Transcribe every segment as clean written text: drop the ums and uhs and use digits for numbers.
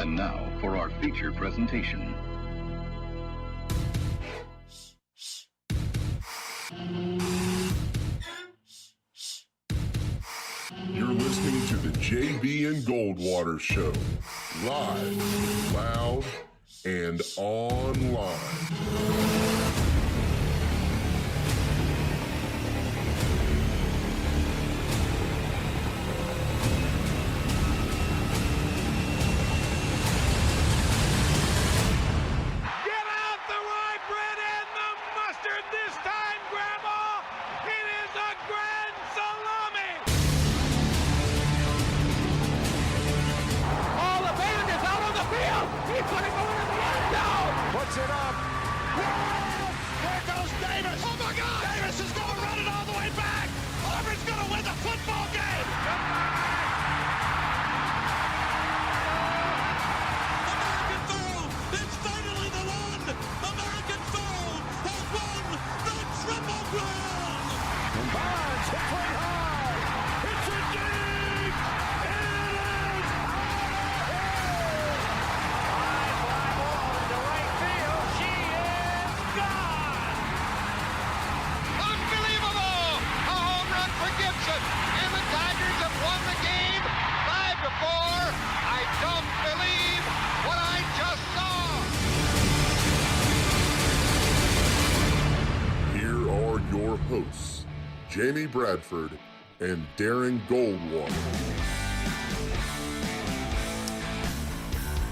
And now for our feature presentation. You're listening to the JB and Goldwater Show. Live, loud, and online. Puts it up. Yes! There goes Davis. Oh my God! Davis is going running all the way back. Auburn's going to win the football game. American football. It's finally the one. American football has won the Triple Crown. And Bonds hit way high. It's a deep. It is out of here. High fly ball into right field. She is gone. Unbelievable! A home run for Gibson, and the Tigers have won the game 5-4. I don't believe what I just saw. Here are your hosts, Jamie Bradford and Darren Goldwater.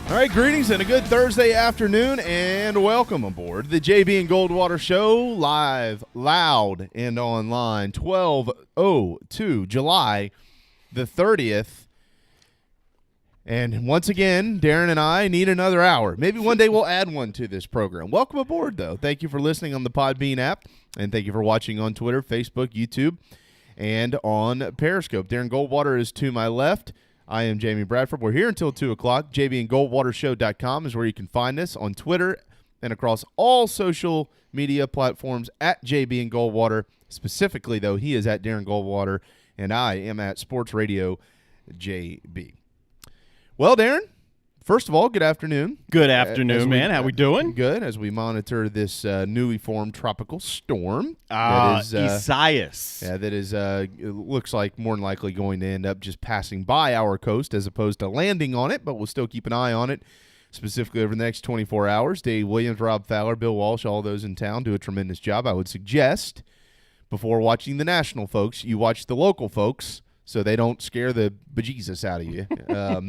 All right, greetings and a good Thursday afternoon, and welcome aboard the JB and Goldwater Show, live, loud, and online, 12/02, July the 30th. And once again, Darren and I need another hour. Maybe one day we'll add one to this program. Welcome aboard, though. Thank you for listening on the Podbean app, and thank you for watching on Twitter, Facebook, YouTube, and on Periscope. Darren Goldwater is to my left. I am Jamie Bradford. We're here until 2 o'clock. JBandGoldwaterShow.com is where you can find us on Twitter and across all social media platforms at JB and Goldwater. Specifically, though, he is at Darren Goldwater, and I am at Sports Radio JB. Well, Darren, first of all, good afternoon. Good afternoon, man. How we doing? Good, as we monitor this newly formed tropical storm. Isaias. Yeah, that is, it looks like more than likely going to end up just passing by our coast as opposed to landing on it, but we'll still keep an eye on it, specifically over the next 24 hours. Dave Williams, Rob Fowler, Bill Walsh, all those in town do a tremendous job. I would suggest, before watching the national folks, you watch the local folks so they don't scare the bejesus out of you.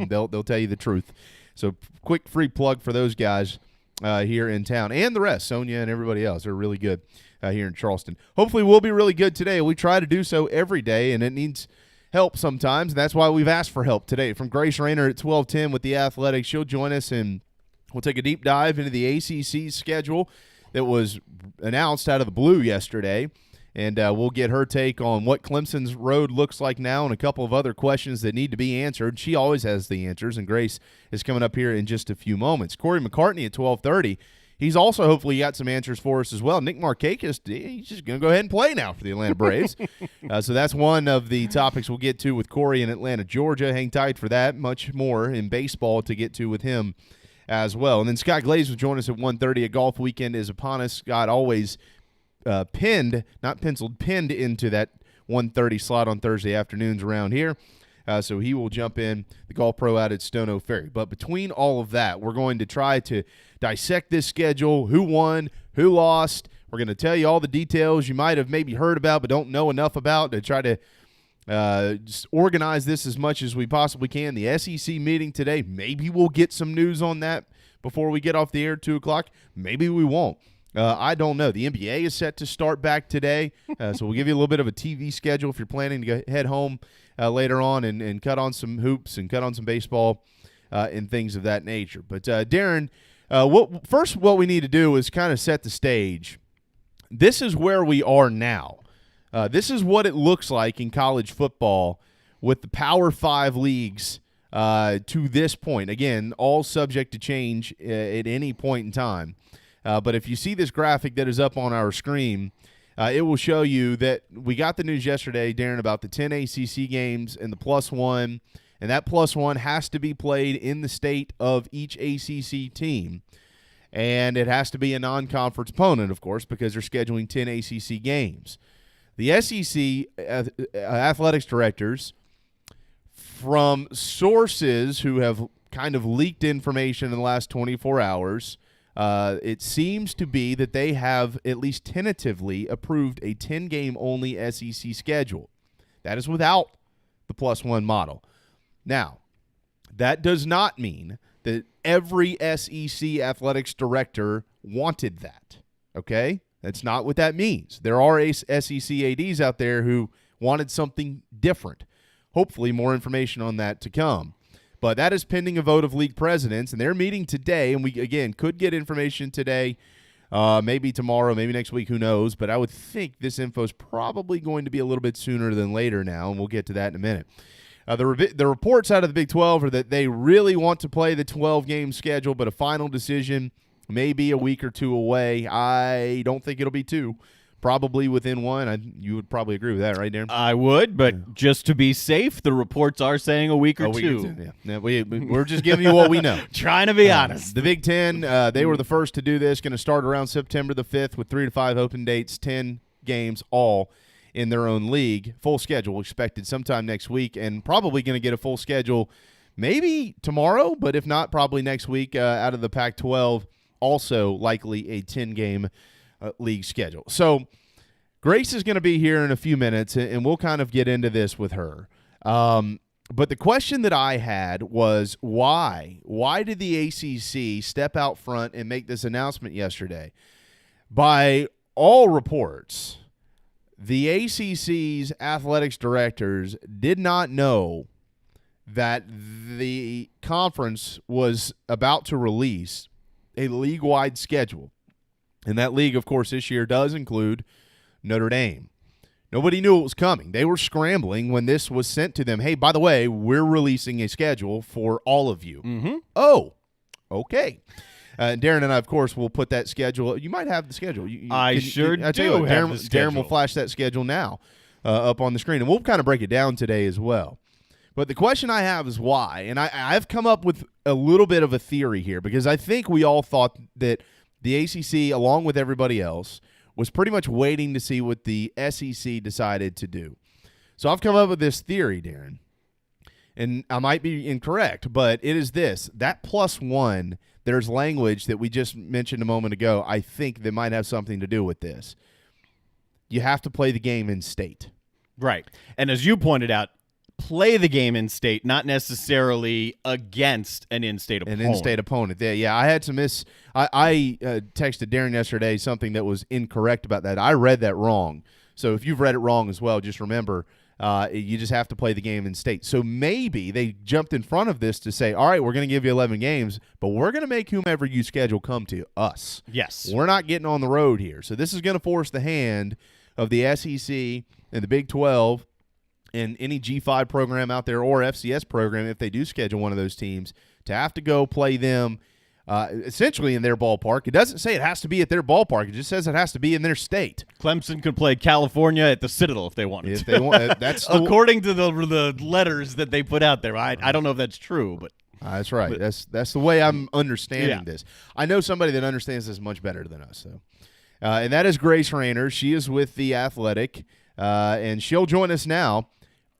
They'll tell you the truth. So quick free plug for those guys here in town and the rest, Sonia and everybody else. They're really good here in Charleston. Hopefully we'll be really good today. We try to do so every day, and it needs help sometimes, and that's why we've asked for help today. From Grace Rayner at 12:10 with the Athletics, she'll join us, and we'll take a deep dive into the ACC schedule that was announced out of the blue yesterday. And we'll get her take on what Clemson's road looks like now and a couple of other questions that need to be answered. She always has the answers, and Grace is coming up here in just a few moments. Corey McCartney at 12:30. He's also hopefully got some answers for us as well. Nick Markakis, he's just going to go ahead and play now for the Atlanta Braves. So that's one of the topics we'll get to with Corey in Atlanta, Georgia. Hang tight for that. Much more in baseball to get to with him as well. And then Scott Glaze will join us at 1:30. A golf weekend is upon us. Scott always pinned into that 1:30 slot on Thursday afternoons around here. So he will jump in, the Golf Pro out at Stone Oak Ferry. But between all of that, we're going to try to dissect this schedule, who won, who lost. We're going to tell you all the details you might have maybe heard about but don't know enough about, to try to just organize this as much as we possibly can. The SEC meeting today, maybe we'll get some news on that before we get off the air at 2 o'clock. Maybe we won't. I don't know. The NBA is set to start back today, so we'll give you a little bit of a TV schedule if you're planning to head home later on and cut on some hoops and cut on some baseball and things of that nature. But, Darren, what we need to do is kind of set the stage. This is where we are now. This is what it looks like in college football with the Power 5 leagues to this point. Again, all subject to change at any point in time. But if you see this graphic that is up on our screen, it will show you that we got the news yesterday, Darren, about the 10 ACC games and the +1 And that +1 has to be played in the state of each ACC team. And it has to be a non-conference opponent, of course, because they're scheduling 10 ACC games. The SEC athletics directors, from sources who have kind of leaked information in the last 24 hours, it seems to be that they have at least tentatively approved a 10-game only SEC schedule. That is without the +1 model. Now, that does not mean that every SEC athletics director wanted that, okay? That's not what that means. There are SEC ADs out there who wanted something different. Hopefully more information on that to come. But that is pending a vote of league presidents, and they're meeting today, and we, again, could get information today, maybe tomorrow, maybe next week, who knows. But I would think this info is probably going to be a little bit sooner than later now, and we'll get to that in a minute. The reports out of the Big 12 are that they really want to play the 12-game schedule, but a final decision may be a week or two away. I don't think it'll be two. Probably within one. You would probably agree with that, right, Darren? I would, but just to be safe, the reports are saying a week or two. Yeah, we're just giving you what we know. Trying to be honest. The Big Ten, they were the first to do this. Going to start around September the 5th with 3 to 5 open dates, 10 games all in their own league. Full schedule expected sometime next week, and probably going to get a full schedule maybe tomorrow, but if not, probably next week out of the Pac-12. Also likely a 10-game league schedule. So Grace is going to be here in a few minutes, and we'll kind of get into this with her. But the question that I had was why? Why did the ACC step out front and make this announcement yesterday? By all reports, the ACC's athletics directors did not know that the conference was about to release a league-wide schedule. And that league, of course, this year does include Notre Dame. Nobody knew it was coming. They were scrambling when this was sent to them. Hey, by the way, we're releasing a schedule for all of you. Mm-hmm. Oh, okay. Darren and I, of course, will put that schedule. You might have the schedule. I tell you what, Darren will flash that schedule now up on the screen, and we'll kind of break it down today as well. But the question I have is why, and I've come up with a little bit of a theory here because I think we all thought that the ACC, along with everybody else, was pretty much waiting to see what the SEC decided to do. So I've come up with this theory, Darren, and I might be incorrect, but it is this. That +1, there's language that we just mentioned a moment ago, I think that might have something to do with this. You have to play the game in state. Right. And as you pointed out, play the game in state, not necessarily against an in-state opponent. An in-state opponent. Yeah, I had some I texted Darren yesterday something that was incorrect about that. I read that wrong. So if you've read it wrong as well, just remember you just have to play the game in state. So maybe they jumped in front of this to say, all right, we're going to give you 11 games, but we're going to make whomever you schedule come to us. Yes. We're not getting on the road here. So this is going to force the hand of the SEC and the Big 12 and any G5 program out there or FCS program, if they do schedule one of those teams, to have to go play them essentially in their ballpark. It doesn't say it has to be at their ballpark. It just says it has to be in their state. Clemson could play California at the Citadel if they wanted If to. they want, that's according to the letters that they put out there. I don't know if that's true, but that's right. That's the way I'm understanding this. I know somebody that understands this much better than us. So, and that is Grace Rayner. She is with The Athletic, and she'll join us now.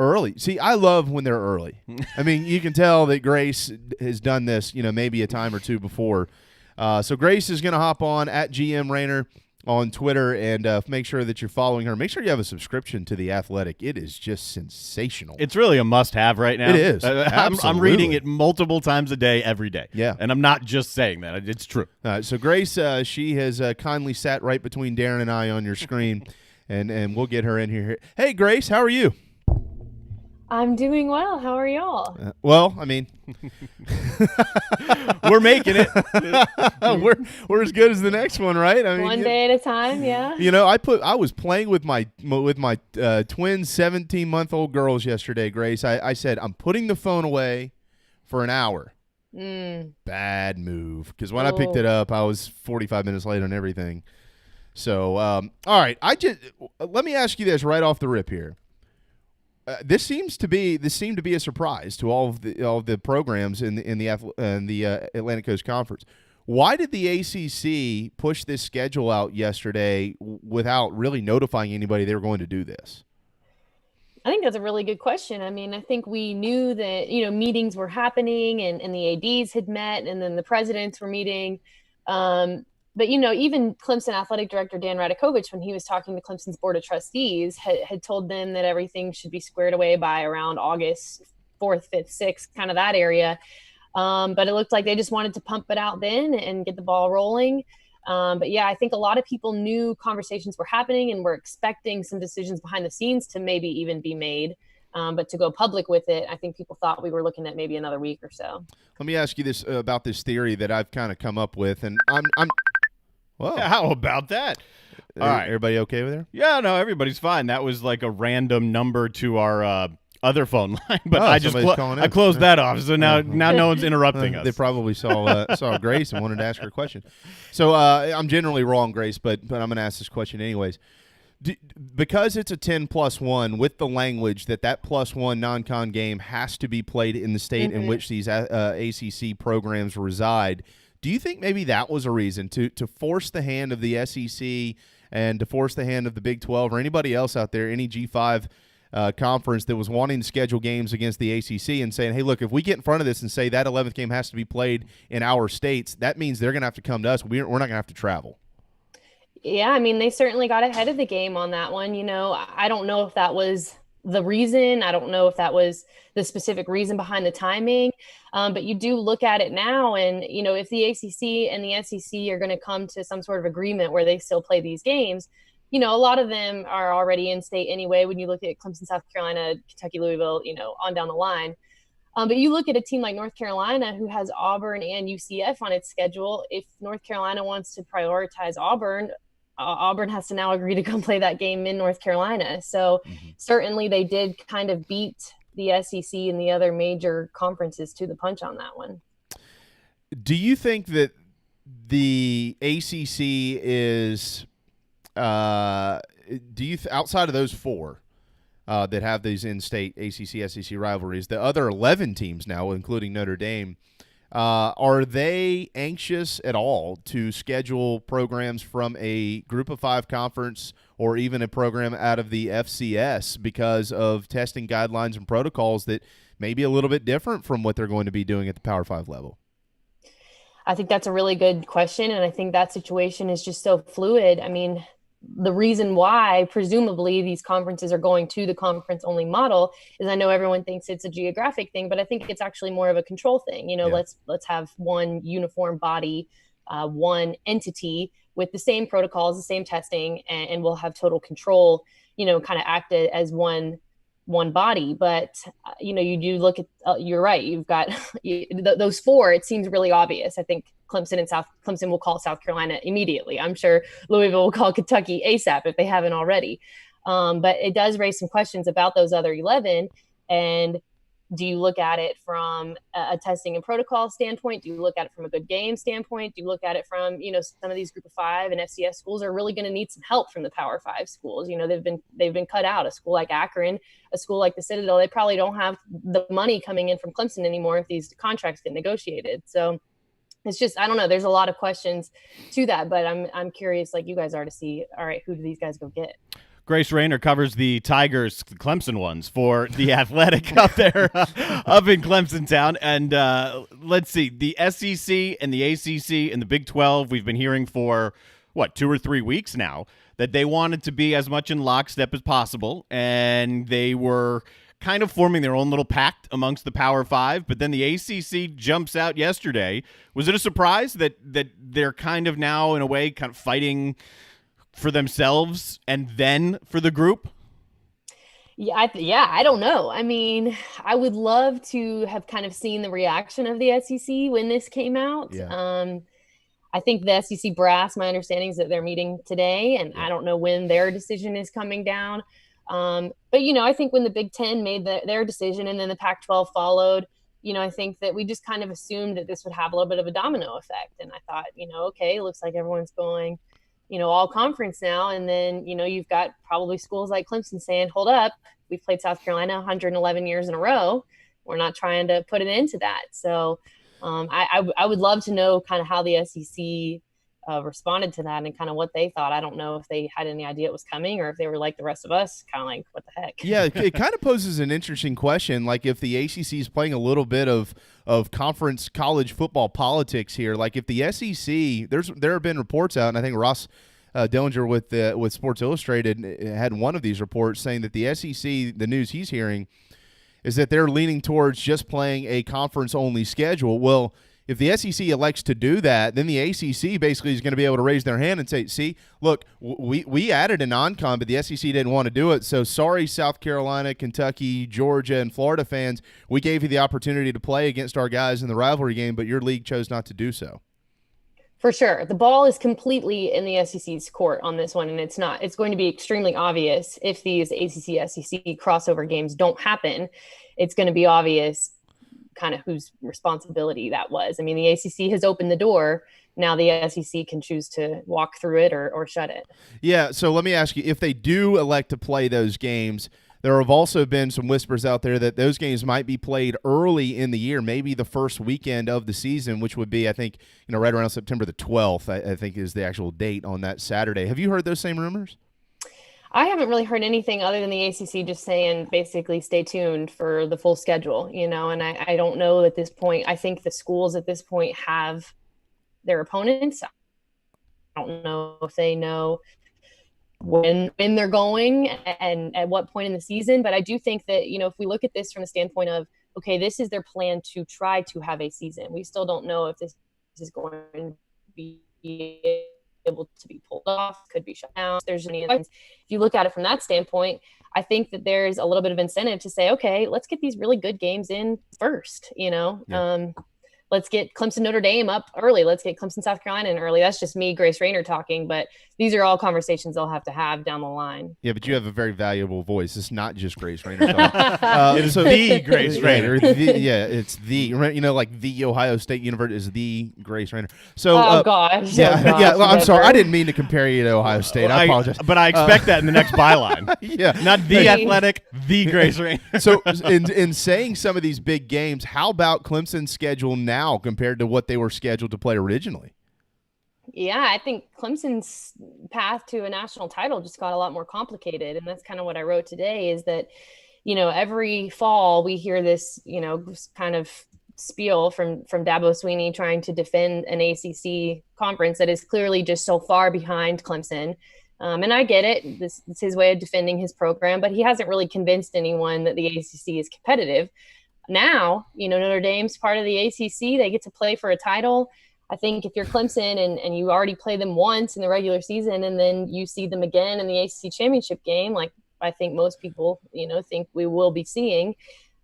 Early. See, I love when they're early. I mean, you can tell that Grace has done this, maybe a time or two before. So Grace is going to hop on at GM Rayner on Twitter and make sure that you're following her. Make sure you have a subscription to The Athletic. It is just sensational. It's really a must-have right now. It is. I'm reading it multiple times a day, every day. Yeah. And I'm not just saying that. It's true. So Grace, she has kindly sat right between Darren and I on your screen, and we'll get her in here. Hey, Grace, how are you? I'm doing well. How are y'all? Well, I mean, we're making it. we're as good as the next one, right? I mean, one day at a time, yeah. I was playing with my twin 17-month-old girls yesterday, Grace. I said I'm putting the phone away for an hour. Bad move, because when I picked it up, I was 45 minutes late on everything. So, all right, let me ask you this right off the rip here. This seemed to be a surprise to all of the programs in the Atlantic Coast Conference. Why did the ACC push this schedule out yesterday without really notifying anybody they were going to do this? I think that's a really good question. I mean, I think we knew that, meetings were happening and the ADs had met and then the presidents were meeting. But, even Clemson athletic director Dan Radakovich, when he was talking to Clemson's board of trustees, had told them that everything should be squared away by around August 4th, 5th, 6th, kind of that area. But it looked like they just wanted to pump it out then and get the ball rolling. But yeah, I think a lot of people knew conversations were happening and were expecting some decisions behind the scenes to maybe even be made. But to go public with it, I think people thought we were looking at maybe another week or so. Let me ask you this about this theory that I've kind of come up with, and I'm whoa. How about that? All right. Everybody okay with her? Yeah, no, everybody's fine. That was like a random number to our other phone line, but I just I closed that off, so now no one's interrupting us. They probably saw Grace and wanted to ask her a question. So I'm generally wrong, Grace, but I'm going to ask this question anyways. Because it's a 10+1 with the language that +1 non-con game has to be played in the state in which these ACC programs reside, do you think maybe that was a reason to force the hand of the SEC and to force the hand of the Big 12 or anybody else out there, any G5 conference that was wanting to schedule games against the ACC and saying, hey, look, if we get in front of this and say that 11th game has to be played in our states, that means they're going to have to come to us. We're not going to have to travel. Yeah, I mean, they certainly got ahead of the game on that one. I don't know if that was the reason. I don't know if that was the specific reason behind the timing. But you do look at it now and, if the ACC and the SEC are going to come to some sort of agreement where they still play these games, a lot of them are already in state anyway. When you look at Clemson, South Carolina, Kentucky, Louisville, on down the line. But you look at a team like North Carolina who has Auburn and UCF on its schedule. If North Carolina wants to prioritize Auburn, Auburn has to now agree to come play that game in North Carolina. So certainly they did kind of beat the SEC and the other major conferences to the punch on that one. Do you think that the ACC is outside of those four that have these in-state ACC, SEC rivalries, the other 11 teams now, including Notre Dame, are they anxious at all to schedule programs from a Group of 5 conference or even a program out of the FCS because of testing guidelines and protocols that may be a little bit different from what they're going to be doing at the Power 5 level? I think that's a really good question, and I think that situation is just so fluid. I mean, the reason why presumably these conferences are going to the conference only model is I know everyone thinks it's a geographic thing, but I think it's actually more of a control thing. Let's have one uniform body, one entity with the same protocols, the same testing, and we'll have total control, kind of act as one body. But, you do look at, you're right. You've got those four, it seems really obvious. I think Clemson will call South Carolina immediately. I'm sure Louisville will call Kentucky ASAP if they haven't already. But it does raise some questions about those other 11. And do you look at it from a testing and protocol standpoint? Do you look at it from a good game standpoint? Do you look at it from, some of these Group of 5 and FCS schools are really going to need some help from the Power 5 schools. They've been cut out. A school like Akron, a school like the Citadel, they probably don't have the money coming in from Clemson anymore if these contracts get negotiated. So it's just, I don't know. There's a lot of questions to that, but I'm curious, like you guys are, to see, all right, who do these guys go get? Grace Rayner covers the Tigers, the Clemson ones, for The Athletic up there, up in Clemson town. And let's see, the SEC and the ACC and the Big 12, we've been hearing for, 2 or 3 weeks now, that they wanted to be as much in lockstep as possible. And they were kind of forming their own little pact amongst the Power 5. But then the ACC jumps out yesterday. Was it a surprise that they're kind of now, in a way, kind of fighting for themselves and then for the group? I don't know. I mean, I would love to have kind of seen the reaction of the SEC when this came out. Yeah. I think the SEC brass, my understanding is that they're meeting today, and I don't know when their decision is coming down. But, I think when the Big Ten made their decision and then the Pac-12 followed, I think that we just kind of assumed that this would have a little bit of a domino effect. And I thought, okay, it looks like everyone's going all conference now. And then, you've got probably schools like Clemson saying, hold up, we've played South Carolina 111 years in a row. We're not trying to put it into that. So I would love to know kind of how the SEC responded to that and kind of what they thought. I don't know if they had any idea it was coming or if they were like the rest of us, kind of like, what the heck? Yeah, it kind of poses an interesting question. Like if the ACC is playing a little bit of conference college football politics here, like if the SEC, there have been reports out, and I think Ross Dillinger with Sports Illustrated had one of these reports saying that the SEC, the news he's hearing is that they're leaning towards just playing a conference-only schedule. Well, if the SEC elects to do that, then the ACC basically is going to be able to raise their hand and say, see, look, we added a non-con, but the SEC didn't want to do it. So sorry, South Carolina, Kentucky, Georgia, and Florida fans. We gave you the opportunity to play against our guys in the rivalry game, but your league chose not to do so. For sure. The ball is completely in the SEC's court on this one, and it's going to be extremely obvious if these ACC-SEC crossover games don't happen. It's going to be obvious kind of whose responsibility that was. I mean, the ACC has opened the door. Now the SEC can choose to walk through it or shut it. Yeah, so let me ask you, if they do elect to play those games, there have also been some whispers out there that those games might be played early in the year, maybe the first weekend of the season, which would be, I think, right around September the 12th, I think is the actual date on that Saturday. Have you heard those same rumors? I haven't really heard anything other than the ACC just saying basically stay tuned for the full schedule, and I don't know at this point. I think the schools at this point have their opponents. I don't know if they know when they're going and at what point in the season. But I do think that, if we look at this from the standpoint of, okay, this is their plan to try to have a season. We still don't know if this is going to be able to be pulled off, could be shut down. There's any if you look at it from that standpoint, I think that there's a little bit of incentive to say, okay, let's get these really good games in first, Let's get Clemson Notre Dame up early. Let's get Clemson South Carolina in early. That's just me, Grace Rayner, talking, but these are all conversations they'll have to have down the line. Yeah, but you have a very valuable voice. It's not just Grace Rayner talking. It's the Grace Rayner. It's the like the Ohio State University is the Grace Rayner. So, gosh. Well, I'm sorry. I didn't mean to compare you to Ohio State. I apologize. But I expect that in the next byline. Yeah, not the Athletic, the Grace Rayner. So, in saying some of these big games, how about Clemson's schedule now compared to what they were scheduled to play originally? Yeah, I think Clemson's path to a national title just got a lot more complicated. And that's kind of what I wrote today is that, every fall we hear this, kind of spiel from Dabo Swinney trying to defend an ACC conference that is clearly just so far behind Clemson. And I get it. This is his way of defending his program, but he hasn't really convinced anyone that the ACC is competitive. Now, Notre Dame's part of the ACC. They get to play for a title. I think if you're Clemson and you already play them once in the regular season and then you see them again in the ACC championship game, like I think most people, think we will be seeing,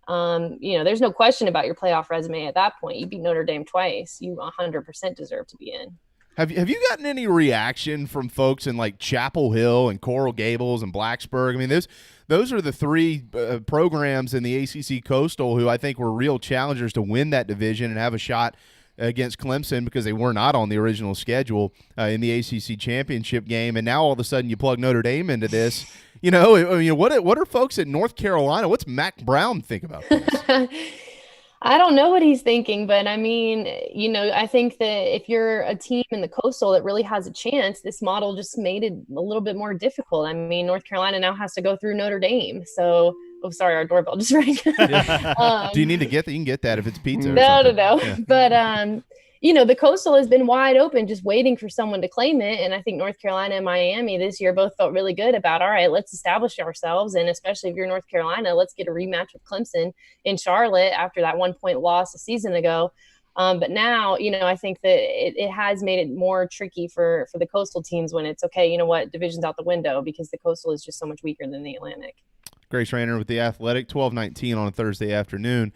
there's no question about your playoff resume at that point. You beat Notre Dame twice. You 100% deserve to be in. Have you gotten any reaction from folks in like Chapel Hill and Coral Gables and Blacksburg? I mean, those are the three programs in the ACC Coastal who I think were real challengers to win that division and have a shot against Clemson because they were not on the original schedule in the ACC championship game. And now all of a sudden you plug Notre Dame into this. What are folks at North Carolina? What's Mac Brown think about this? I don't know what he's thinking, but I mean, I think that if you're a team in the Coastal that really has a chance, this model just made it a little bit more difficult. I mean, North Carolina now has to go through Notre Dame. So, sorry, our doorbell just rang. Do you need to get that? You can get that if it's pizza. No. Yeah. But, the Coastal has been wide open, just waiting for someone to claim it. And I think North Carolina and Miami this year both felt really good about, all right, let's establish ourselves. And especially if you're North Carolina, let's get a rematch with Clemson in Charlotte after that 1-point loss a season ago. But now, I think that it has made it more tricky for the Coastal teams when it's, okay, division's out the window because the Coastal is just so much weaker than the Atlantic. Grace Rayner with the Athletic, 12:19 on a Thursday afternoon.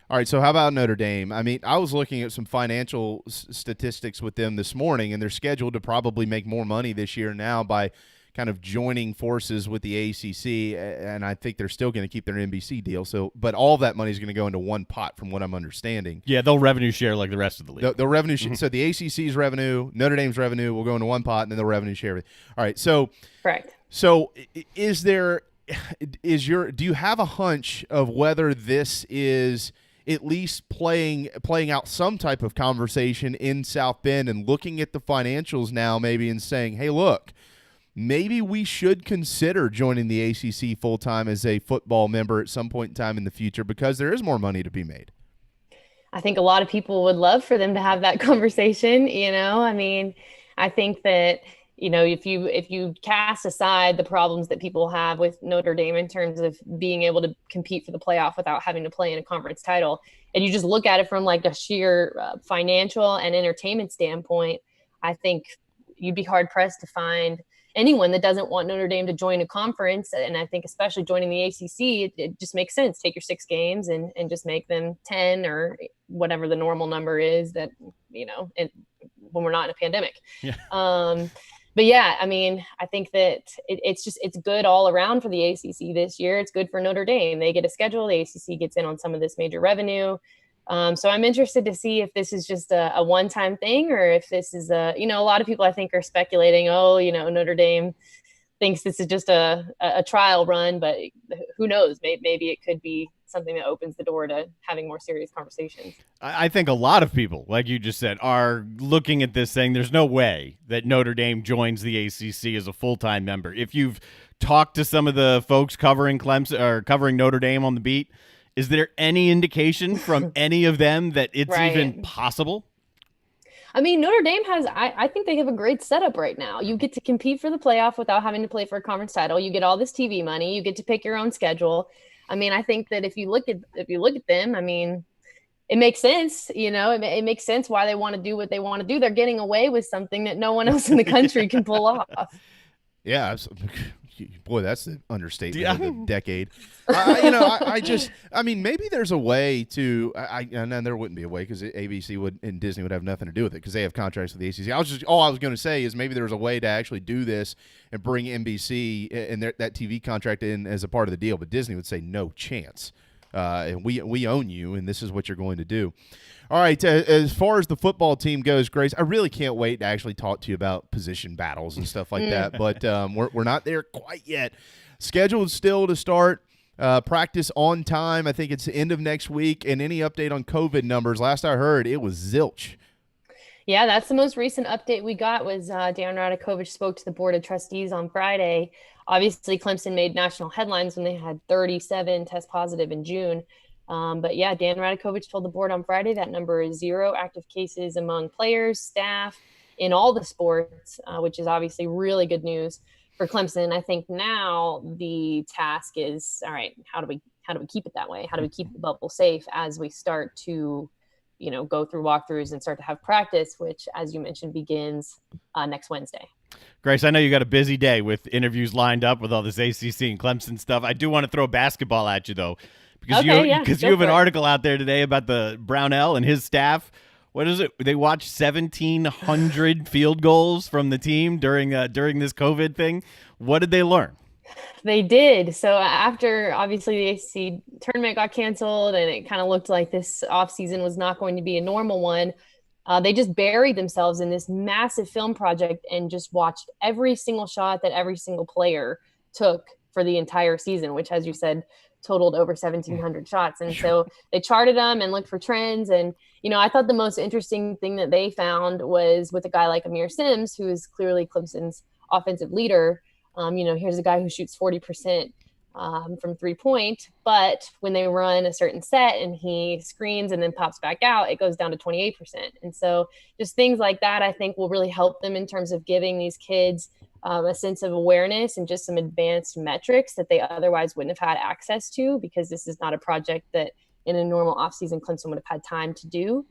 All right, so how about Notre Dame? I mean, I was looking at some financial statistics with them this morning, and they're scheduled to probably make more money this year now by kind of joining forces with the ACC, and I think they're still going to keep their NBC deal. So, but all that money is going to go into one pot, from what I'm understanding. Yeah, they'll revenue share like the rest of the league. The revenue so the ACC's revenue, Notre Dame's revenue will go into one pot, and then they'll revenue share everything. All right, so Correct. So do you have a hunch of whether this is at least playing out some type of conversation in South Bend and looking at the financials now maybe and saying, hey, look, maybe we should consider joining the ACC full-time as a football member at some point in time in the future because there is more money to be made? I think a lot of people would love for them to have that conversation. I mean, I think that, if you cast aside the problems that people have with Notre Dame in terms of being able to compete for the playoff without having to play in a conference title, and you just look at it from like a sheer financial and entertainment standpoint, I think you'd be hard pressed to find anyone that doesn't want Notre Dame to join a conference. And I think especially joining the ACC, it just makes sense. Take your 6 games and just make them 10 or whatever the normal number is that, when we're not in a pandemic. Yeah. But yeah, I mean, I think that it's good all around for the ACC this year. It's good for Notre Dame. They get a schedule. The ACC gets in on some of this major revenue. So I'm interested to see if this is just a one-time thing or if this is a lot of people I think are speculating, Notre Dame thinks this is just a trial run, but who knows? Maybe it could be something that opens the door to having more serious conversations. I think a lot of people, like you just said, are looking at this saying there's no way that Notre Dame joins the ACC as a full-time member. If you've talked to some of the folks covering Clemson or covering Notre Dame on the beat, is there any indication from any of them that it's even possible? I mean, Notre Dame has, I think they have a great setup right now. You get to compete for the playoff without having to play for a conference title. You get all this TV money. You get to pick your own schedule. I mean, I think that if you look at them, I mean, it makes sense. It makes sense why they want to do what they want to do. They're getting away with something that no one else in the country can pull off. Yeah, boy, that's the understatement of the decade. I mean, maybe there's a way to. And there wouldn't be a way because ABC and Disney would have nothing to do with it because they have contracts with the ACC. All I was going to say is maybe there's a way to actually do this and bring NBC and that TV contract in as a part of the deal, but Disney would say no chance. And we own you, and this is what you're going to do. All right, as far as the football team goes, Grace, I really can't wait to actually talk to you about position battles and stuff like that, but we're not there quite yet. Scheduled still to start practice on time. I think it's the end of next week, and any update on COVID numbers, last I heard, it was zilch. Yeah, that's the most recent update we got was Dan Radakovich spoke to the Board of Trustees on Friday. Obviously, Clemson made national headlines when they had 37 test positive in June. But yeah, Dan Radakovich told the board on Friday that number is 0 active cases among players, staff, in all the sports, which is obviously really good news for Clemson. I think now the task is, all right, how do we keep it that way? How do we keep the bubble safe as we start to, go through walkthroughs and start to have practice, which, as you mentioned, begins next Wednesday. Grace, I know you got a busy day with interviews lined up with all this ACC and Clemson stuff. I do want to throw basketball at you, though. Because you have an article out there today about the Brownell and his staff. What is it? They watched 1,700 field goals from the team during this COVID thing. What did they learn? They did. So after, obviously, the ACC tournament got canceled and it kind of looked like this offseason was not going to be a normal one, they just buried themselves in this massive film project and just watched every single shot that every single player took for the entire season, which, as you said, totaled over 1,700 shots. And so they charted them and looked for trends. And, I thought the most interesting thing that they found was with a guy like Amir Sims, who is clearly Clemson's offensive leader. Here's a guy who shoots 40% from 3-point, but when they run a certain set and he screens and then pops back out, it goes down to 28%. And so just things like that, I think, will really help them in terms of giving these kids a sense of awareness and just some advanced metrics that they otherwise wouldn't have had access to, because this is not a project that in a normal offseason Clemson would have had time to do.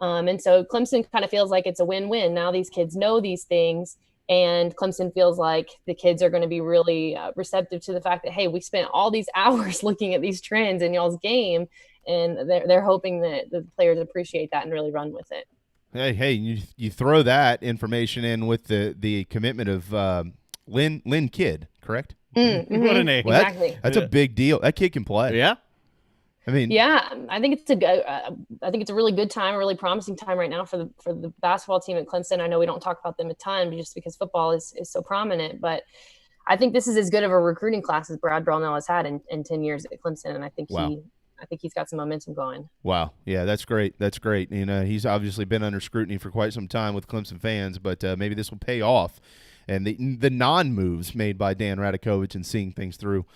And so Clemson kind of feels like it's a win-win. Now these kids know these things, and Clemson feels like the kids are going to be really receptive to the fact that, hey, we spent all these hours looking at these trends in y'all's game, and they're hoping that the players appreciate that and really run with it. Hey, you throw that information in with the commitment of Lynn Kidd, correct? What a name. Well, Exactly. That's a big deal. That kid can play. Yeah. I mean, Yeah, I think it's a really good time, a really promising time right now for the basketball team at Clemson. I know we don't talk about them a ton just because football is so prominent, but I think this is as good of a recruiting class as Brad Brownell has had in 10 years at Clemson, and I think he's got some momentum going. Wow. Yeah, that's great. That's great. He's obviously been under scrutiny for quite some time with Clemson fans, but maybe this will pay off. And the non-moves made by Dan Radakovich and seeing things through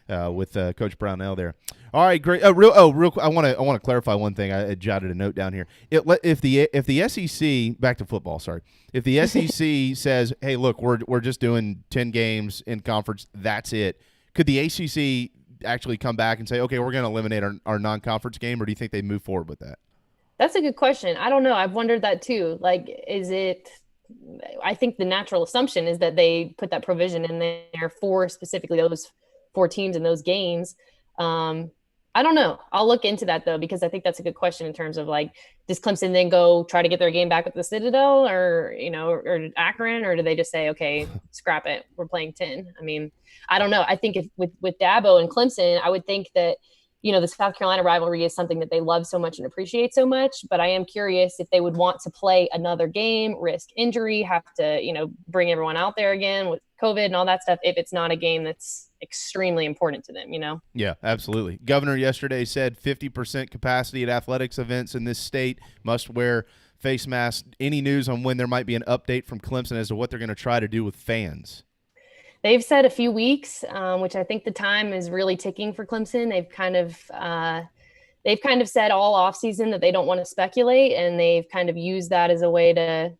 with Coach Brownell there. All right, great. Real quick, I want to clarify one thing. I jotted a note down here. If the SEC, back to football, sorry. If the SEC says, "Hey, look, we're just doing 10 games in conference, that's it," could the ACC actually come back and say, "Okay, we're going to eliminate our non-conference game," or do you think they move forward with that? That's a good question. I don't know. I've wondered that too. Like, is it? I think the natural assumption is that they put that provision in there for specifically those 4 teams in those games. I don't know. I'll look into that though, because I think that's a good question in terms of like, does Clemson then go try to get their game back with the Citadel or Akron, or do they just say, okay, scrap it, we're playing 10? I mean, I don't know. I think if with Dabo and Clemson, I would think that, the South Carolina rivalry is something that they love so much and appreciate so much, but I am curious if they would want to play another game, risk injury, have to, bring everyone out there again with COVID and all that stuff, if it's not a game that's extremely important to them, Yeah, absolutely. Governor yesterday said 50% capacity at athletics events in this state, must wear face masks. Any news on when there might be an update from Clemson as to what they're going to try to do with fans? They've said a few weeks, which I think the time is really ticking for Clemson. They've kind of said all offseason that they don't want to speculate, and they've kind of used that as a way to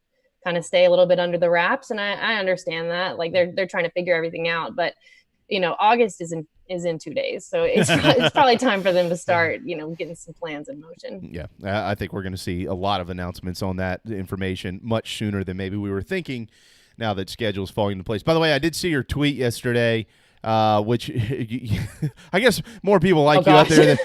kind of stay a little bit under the wraps. And I understand that, like they're trying to figure everything out. But August is in 2 days, so it's probably time for them to start getting some plans in motion. Yeah, I think we're going to see a lot of announcements on that information much sooner than maybe we were thinking, now that schedule's falling into place. By the way, I did see your tweet yesterday, which I guess more people like you out there.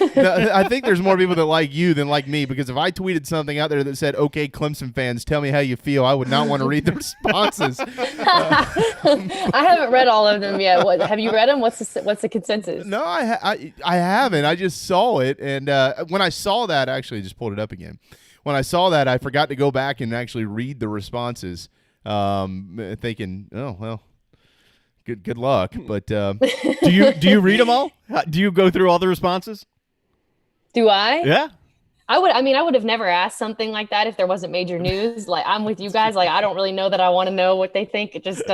I think there's more people that like you than like me, because if I tweeted something out there that said, "Okay, Clemson fans, tell me how you feel," I would not want to read the responses. I haven't read all of them yet. Have you read them? What's the consensus? No, I haven't. I just saw it, and when I saw that, I actually just pulled it up again. When I saw that, I forgot to go back and actually read the responses. Thinking, oh well, good luck. But do you read them all? Do you go through all the responses? Do I? Yeah. I would have never asked something like that if there wasn't major news. Like, I'm with you guys. Like, I don't really know that I want to know what they think. Just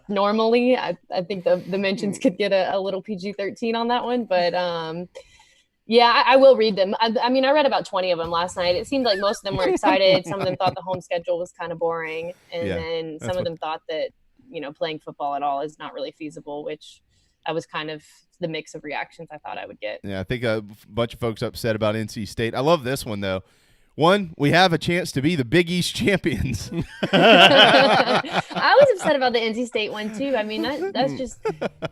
normally, I think the mentions could get a little PG-13 on that one. But yeah, I will read them. I read about 20 of them last night. It seemed like most of them were excited. Some of them thought the home schedule was kind of boring. And then some of them thought that, playing football at all is not really feasible, which I was kind of the mix of reactions I thought I would get. Yeah, I think a bunch of folks upset about NC State. I love this one, though. One, we have a chance to be the Big East champions. I was upset about the NC State one too. That's just,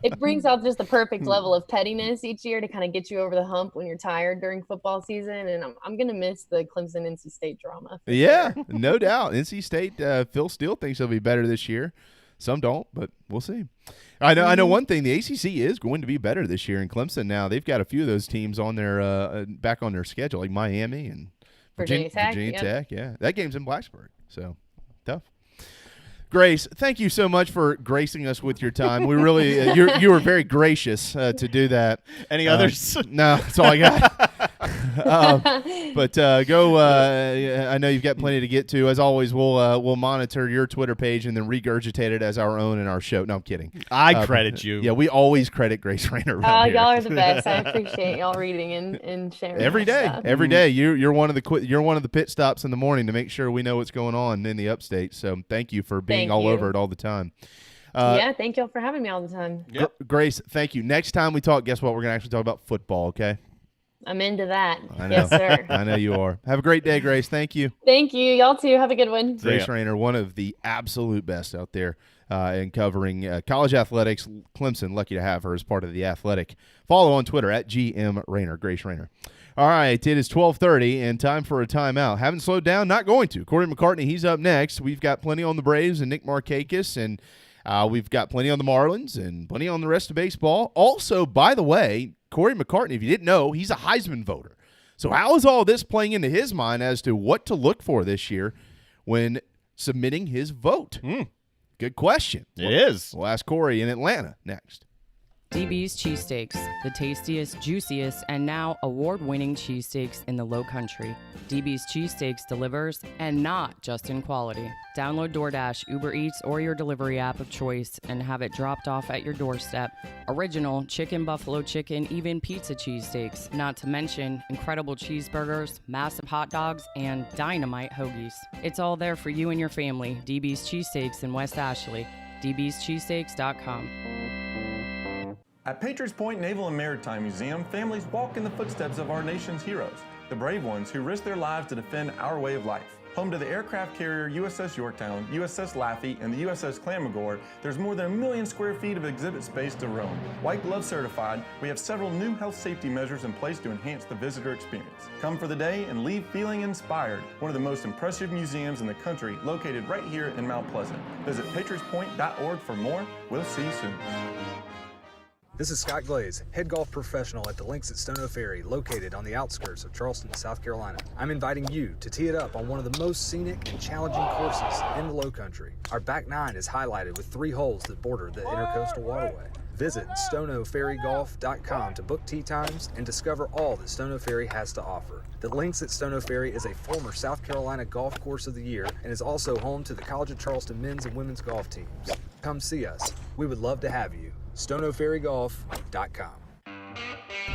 it brings out just the perfect level of pettiness each year to kind of get you over the hump when you're tired during football season. And I'm going to miss the Clemson NC State drama. Yeah, no doubt. NC State, Phil Steele thinks they'll be better this year. Some don't, but we'll see. I know one thing, the ACC is going to be better this year in Clemson now. They've got a few of those teams on their back on their schedule, like Miami and Virginia Tech, yeah. That game's in Blacksburg, so tough. Grace, thank you so much for gracing us with your time. We really, you were very gracious to do that. Any others? No, that's all I got. But go. I know you've got plenty to get to. As always, we'll monitor your Twitter page and then regurgitate it as our own in our show. No, I'm kidding. I credit you. Yeah, we always credit Grace Rayner. Oh, y'all are the best. I appreciate y'all reading and sharing every day. Stuff. Every day, you're one of the pit stops in the morning to make sure we know what's going on in the upstate. So thank you for being all over it all the time. Thank y'all for having me all the time. Yep. Grace, thank you. Next time we talk, guess what? We're going to actually talk about football, okay? I'm into that. I know. Yes, sir. I know you are. Have a great day, Grace. Thank you. Thank you. Y'all too. Have a good one. Grace Rayner, one of the absolute best out there in covering college athletics. Clemson, lucky to have her as part of the Athletic. Follow on Twitter at GM Rayner, Grace Rayner. All right, it is 12:30 and time for a timeout. Haven't slowed down, not going to. Corey McCartney, he's up next. We've got plenty on the Braves and Nick Markakis and We've got plenty on the Marlins and plenty on the rest of baseball. Also, by the way, Corey McCartney, if you didn't know, he's a Heisman voter. So how is all this playing into his mind as to what to look for this year when submitting his vote? Good question. It is. We'll ask Corey in Atlanta next. DB's Cheesesteaks, the tastiest, juiciest, and now award-winning cheesesteaks in the Low Country. DB's Cheesesteaks delivers, and not just in quality. Download DoorDash, Uber Eats, or your delivery app of choice and have it dropped off at your doorstep. Original chicken, buffalo chicken, even pizza cheesesteaks, not to mention incredible cheeseburgers, massive hot dogs, and dynamite hoagies. It's all there for you and your family. DB's Cheesesteaks in West Ashley. dbscheesesteaks.com. At Patriots Point Naval and Maritime Museum, families walk in the footsteps of our nation's heroes, the brave ones who risked their lives to defend our way of life. Home to the aircraft carrier USS Yorktown, USS Laffey, and the USS Clamagore, there's more than 1 million square feet of exhibit space to roam. White Glove certified, we have several new health safety measures in place to enhance the visitor experience. Come for the day and leave feeling inspired. One of the most impressive museums in the country, located right here in Mount Pleasant. Visit patriotspoint.org for more. We'll see you soon. This is Scott Glaze, head golf professional at the Links at Stono Ferry, located on the outskirts of Charleston, South Carolina. I'm inviting you to tee it up on one of the most scenic and challenging courses in the Low Country. Our back nine is highlighted with 3 holes that border the Intercoastal Waterway. Visit stonoferrygolf.com to book tee times and discover all that Stono Ferry has to offer. The Links at Stono Ferry is a former South Carolina Golf Course of the Year and is also home to the College of Charleston men's and women's golf teams. Come see us. We would love to have you. stonoferrygolf.com.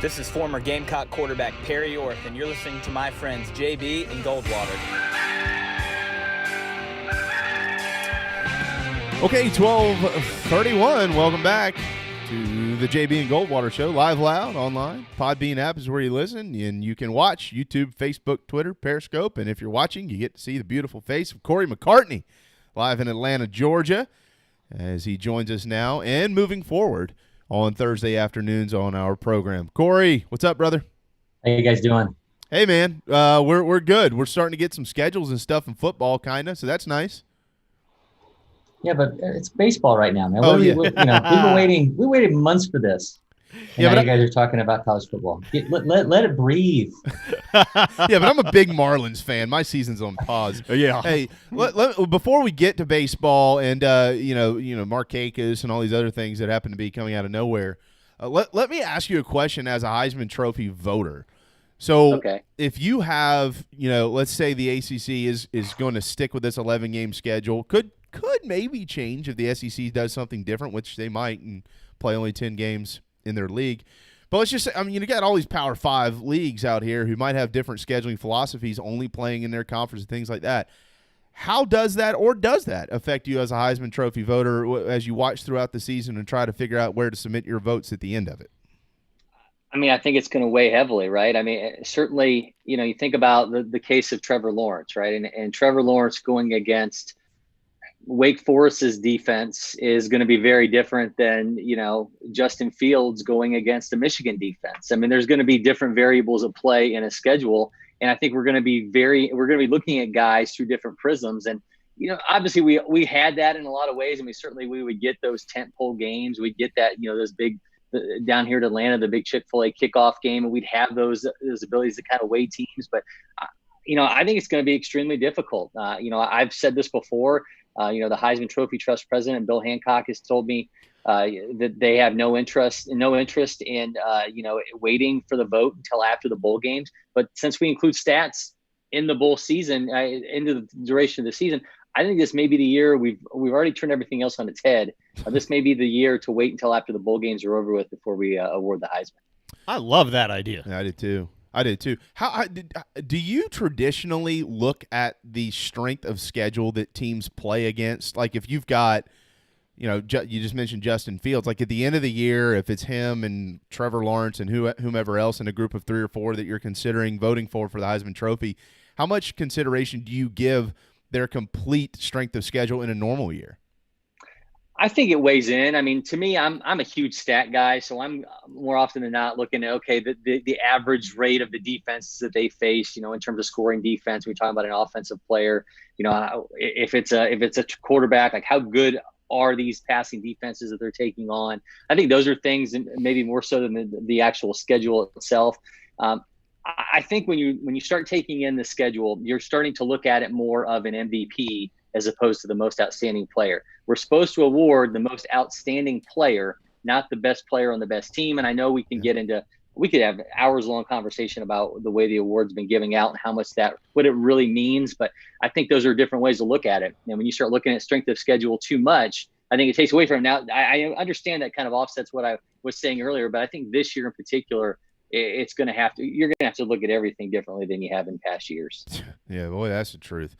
This is former Gamecock quarterback Perry Orth, and you're listening to my friends JB and Goldwater. Okay, 12:31. Welcome back to the JB and Goldwater Show, live, loud, online. Podbean app is where you listen, and you can watch YouTube, Facebook, Twitter, Periscope, and if you're watching, you get to see the beautiful face of Corey McCartney live in Atlanta, Georgia, as he joins us now and moving forward on Thursday afternoons on our program. Corey, what's up, brother? How you guys doing? Hey, man. We're good. We're starting to get some schedules and stuff in football, kind of, so that's nice. Yeah, but it's baseball right now, man. Oh, we yeah. we've been waiting. We waited months for this. And Yeah, now but you guys are talking about college football. Let it breathe. Yeah, but I'm a big Marlins fan. My season's on pause. Yeah. Hey, before we get to baseball and Markakis and all these other things that happen to be coming out of nowhere, let me ask you a question as a Heisman Trophy voter. So if you have, let's say the ACC is going to stick with this 11-game schedule, could maybe change if the SEC does something different, which they might, and play only 10 games in their league. But let's just say, you got all these Power 5 leagues out here who might have different scheduling philosophies, only playing in their conference and things like that. How does that affect you as a Heisman Trophy voter as you watch throughout the season and try to figure out where to submit your votes at the end of it? I mean, I think it's going to weigh heavily, right? I mean, certainly, you think about the case of Trevor Lawrence, right? And Trevor Lawrence going against Wake Forest's defense is going to be very different than, Justin Fields going against a Michigan defense. I mean, there's going to be different variables at play in a schedule. And I think we're going to be looking at guys through different prisms. And, obviously we had that in a lot of ways. And we would get those tentpole games. We'd get that, those big, down here in Atlanta, the big Chick-fil-A kickoff game. And we'd have those abilities to kind of weigh teams. But, I think it's going to be extremely difficult. I've said this before. The Heisman Trophy Trust president, Bill Hancock, has told me that they have no interest in waiting for the vote until after the bowl games. But since we include stats in the bowl season, into the duration of the season, I think this may be the year we've already turned everything else on its head. This may be the year to wait until after the bowl games are over with before we award the Heisman. I love that idea. Yeah, I did too. How do you traditionally look at the strength of schedule that teams play against? Like if you've got, you just mentioned Justin Fields. Like at the end of the year, if it's him and Trevor Lawrence and whomever else in a group of 3 or 4 that you're considering voting for the Heisman Trophy, how much consideration do you give their complete strength of schedule in a normal year? I think it weighs in. I mean, to me, I'm a huge stat guy, so I'm more often than not looking at the average rate of the defenses that they face. In terms of scoring defense, we're talking about an offensive player. If it's a quarterback, like how good are these passing defenses that they're taking on? I think those are things, and maybe more so than the actual schedule itself. I think when you start taking in the schedule, you're starting to look at it more of an MVP as opposed to the most outstanding player. We're supposed to award the most outstanding player, not the best player on the best team. And I know we can we could have hours long conversation about the way the award's been giving out and how much what it really means. But I think those are different ways to look at it. And when you start looking at strength of schedule too much, I think it takes away from it. Now, I understand that kind of offsets what I was saying earlier, but I think this year in particular, you're going to have to look at everything differently than you have in past years. Yeah, boy, that's the truth.